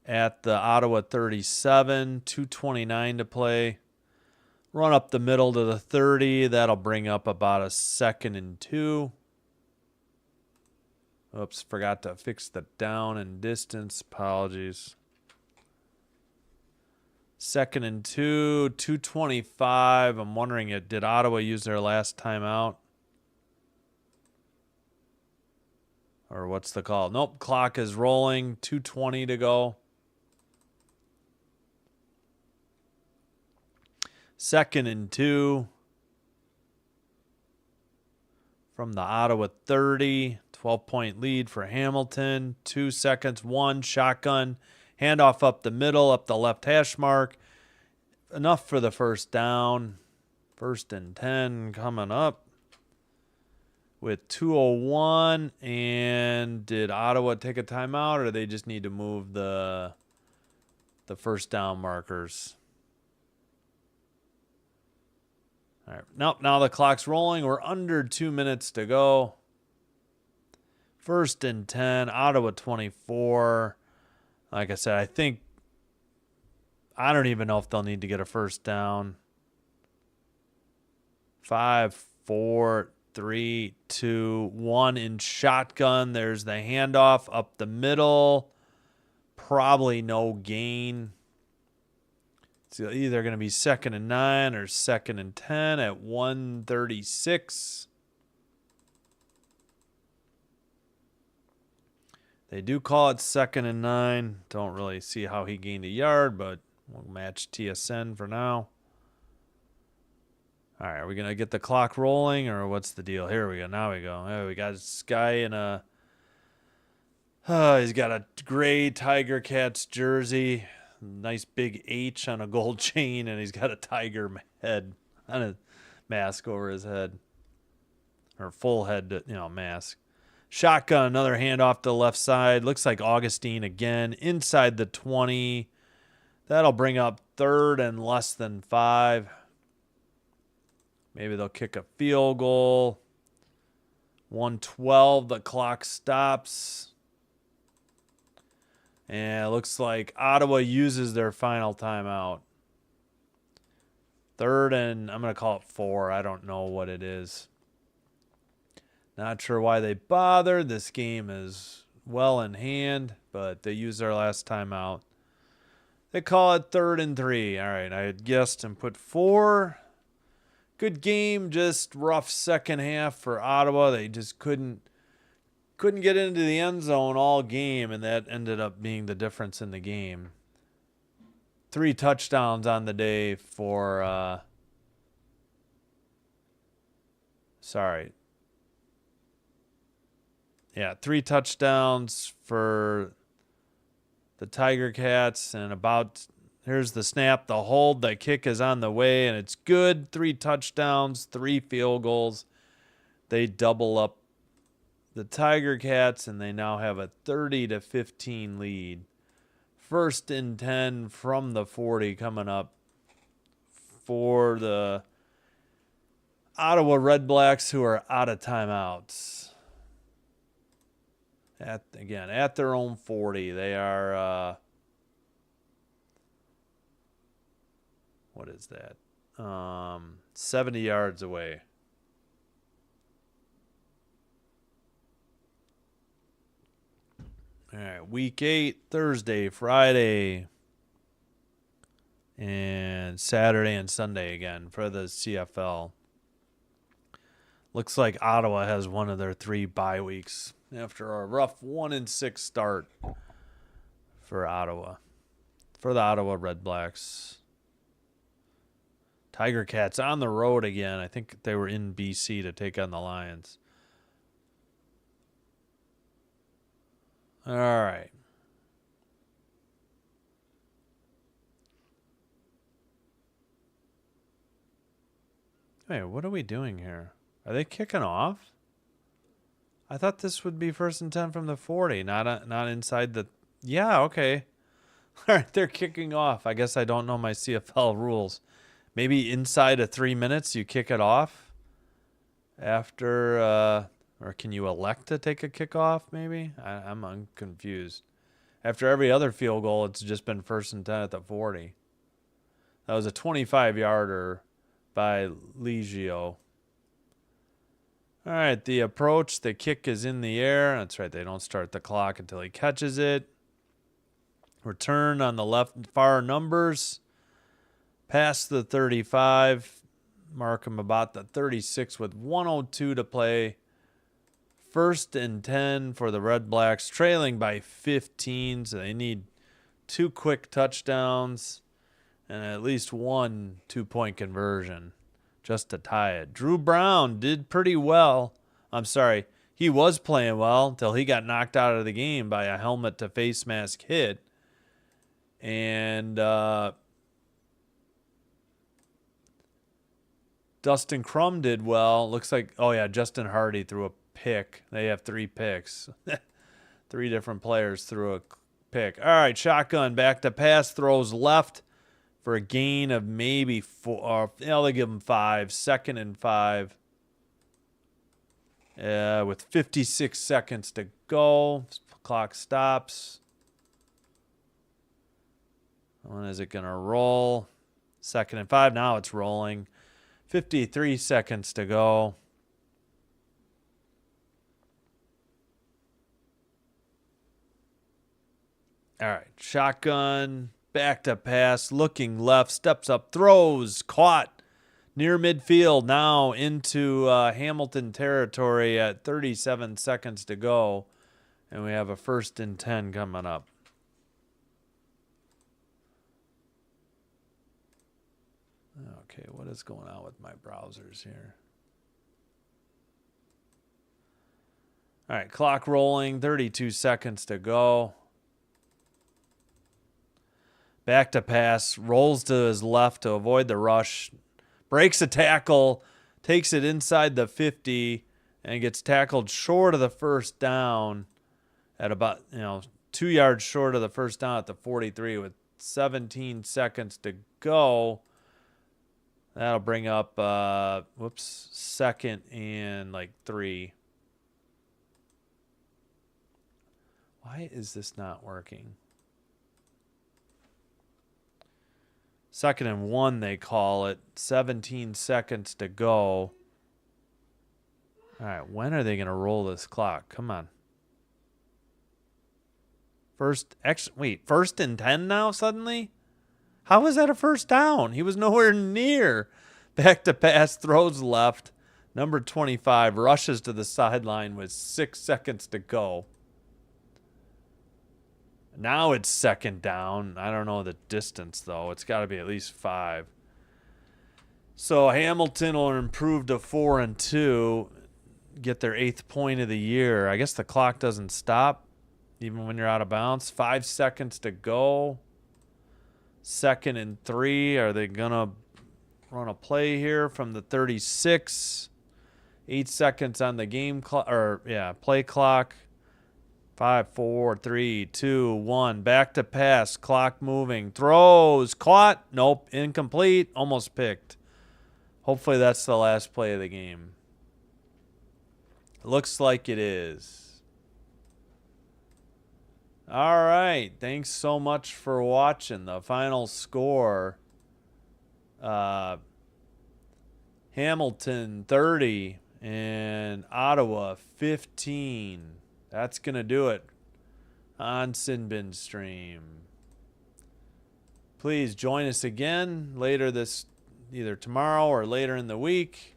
at the Ottawa 37. 2:29 to play. Run up the middle to the 30. That'll bring up about a 2nd and 2. Oops, forgot to fix the down and distance. Apologies. 2nd and 2. 2:25. I'm wondering, did Ottawa use their last timeout? Or what's the call? Nope, clock is rolling. 2:20 to go. 2nd and 2 from the Ottawa 30. 12-point lead for Hamilton. 2 seconds. 1 shotgun. Handoff up the middle, up the left hash mark. Enough for the first down. 1st and 10 coming up with 2:01. And did Ottawa take a timeout, or they just need to move the first down markers? All right. Nope, now the clock's rolling. We're under 2 minutes to go. 1st and 10, Ottawa 24. Like I said, I don't even know if they'll need to get a first down. 5, 4, 3, 2, 1 in shotgun. There's the handoff up the middle. Probably no gain. It's either going to be 2nd and 9 or 2nd and 10 at 1:36. They do call it 2nd and 9. Don't really see how he gained a yard, but we'll match TSN for now. All right, are we going to get the clock rolling or what's the deal? Here we go. Now we go. Oh, we got this guy in a... he's got a gray Tiger Cats jersey. Nice big H on a gold chain, and he's got a tiger head on a mask over his head. Or full head, mask. Shotgun, another handoff to the left side. Looks like Augustine again. Inside the 20. That'll bring up 3rd and less than 5. Maybe they'll kick a field goal. 1:12, the clock stops. And it looks like Ottawa uses their final timeout. 3rd and, I'm going to call it 4. I don't know what it is. Not sure why they bothered. This game is well in hand, but they used their last timeout. They call it 3rd and 3. All right, I had guessed and put 4. Good game, just rough second half for Ottawa. They just couldn't get into the end zone all game, and that ended up being the difference in the game. 3 touchdowns on the day for Yeah, 3 touchdowns for the Tiger Cats, and here's the snap, the hold, the kick is on the way, and it's good. 3 touchdowns, 3 field goals. They double up the Tiger Cats, and they now have a 30-15 lead. 1st and 10 from the 40 coming up for the Ottawa Redblacks, who are out of timeouts. At their own 40. They are, what is that? 70 yards away. All right, week 8, Thursday, Friday, and Saturday and Sunday again for the CFL. Looks like Ottawa has one of their 3 bye weeks after a rough 1-6 start for Ottawa. For the Ottawa Redblacks. Tiger Cats on the road again. I think they were in BC to take on the Lions. All right. Hey, what are we doing here? Are they kicking off? I thought this would be 1st and 10 from the 40, not inside the... Yeah, okay. All right, they're kicking off. I guess I don't know my CFL rules. Maybe inside of 3 minutes you kick it off after... or can you elect to take a kickoff, maybe? I'm confused. After every other field goal, it's just been 1st and 10 at the 40. That was a 25-yarder by Legio. All right, the approach, the kick is in the air. That's right, they don't start the clock until he catches it. Return on the left far numbers. Past the 35. Mark him about the 36 with 1:02 to play. 1st and 10 for the Redblacks, trailing by 15, so they need 2 quick touchdowns and at least 1 2-point conversion just to tie it. Drew Brown did pretty well. I'm sorry, he was playing well until he got knocked out of the game by a helmet to face mask hit. And Dustin Crum did well. Looks like, Justin Hardy threw a pick. They have 3 picks. 3 different players threw a pick. All right, shotgun, back to pass, throws left for a gain of maybe 4. They give him 5. 2nd and 5. With 56 seconds to go. Clock stops. When is it going to roll? 2nd and 5. Now it's rolling. 53 seconds to go. All right, shotgun, back to pass, looking left, steps up, throws, caught near midfield, now into Hamilton territory at 37 seconds to go, and we have a 1st and 10 coming up. Okay, what is going on with my browsers here? All right, clock rolling, 32 seconds to go. Back to pass, rolls to his left to avoid the rush, breaks a tackle, takes it inside the 50, and gets tackled short of the first down at about, 2 yards short of the first down at the 43 with 17 seconds to go. That'll bring up, second and 3. Why is this not working? 2nd and 1, they call it. 17 seconds to go. All right, when are they going to roll this clock? Come on. First and 10 now suddenly? How is that a first down? He was nowhere near. Back to pass, throws left. Number 25 rushes to the sideline with 6 seconds to go. Now it's 2nd down. I don't know the distance, though. It's got to be at least 5. So Hamilton will improve to 4-2, get their 8th point of the year. I guess the clock doesn't stop even when you're out of bounds. 5 seconds to go. 2nd and 3. Are they going to run a play here from the 36? 8 seconds on the game clock, play clock. 5, 4, 3, 2, 1. Back to pass. Clock moving. Throws. Caught. Nope. Incomplete. Almost picked. Hopefully that's the last play of the game. Looks like it is. All right. Thanks so much for watching. The final score. Hamilton 30 and Ottawa 15. That's going to do it on Sin Bin Stream. Please join us again later either tomorrow or later in the week.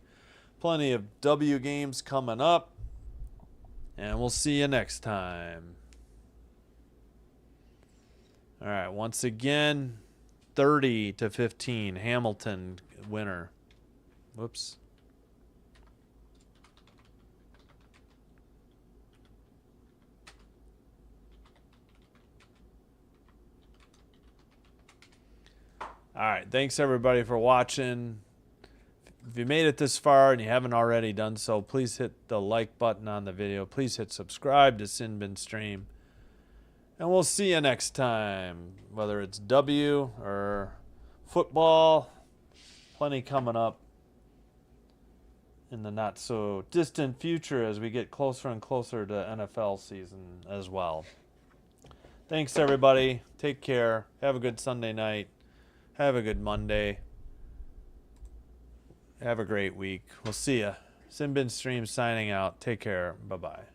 Plenty of W games coming up. And we'll see you next time. All right, once again, 30-15, Hamilton winner. Whoops. All right, thanks everybody for watching. If you made it this far and you haven't already done so, please hit the like button on the video. Please hit subscribe to Sin Bin Stream. And we'll see you next time, whether it's W or football. Plenty coming up in the not so distant future as we get closer and closer to NFL season as well. Thanks everybody. Take care. Have a good Sunday night. Have a good Monday. Have a great week. We'll see ya. Sin Bin Stream signing out. Take care. Bye-bye.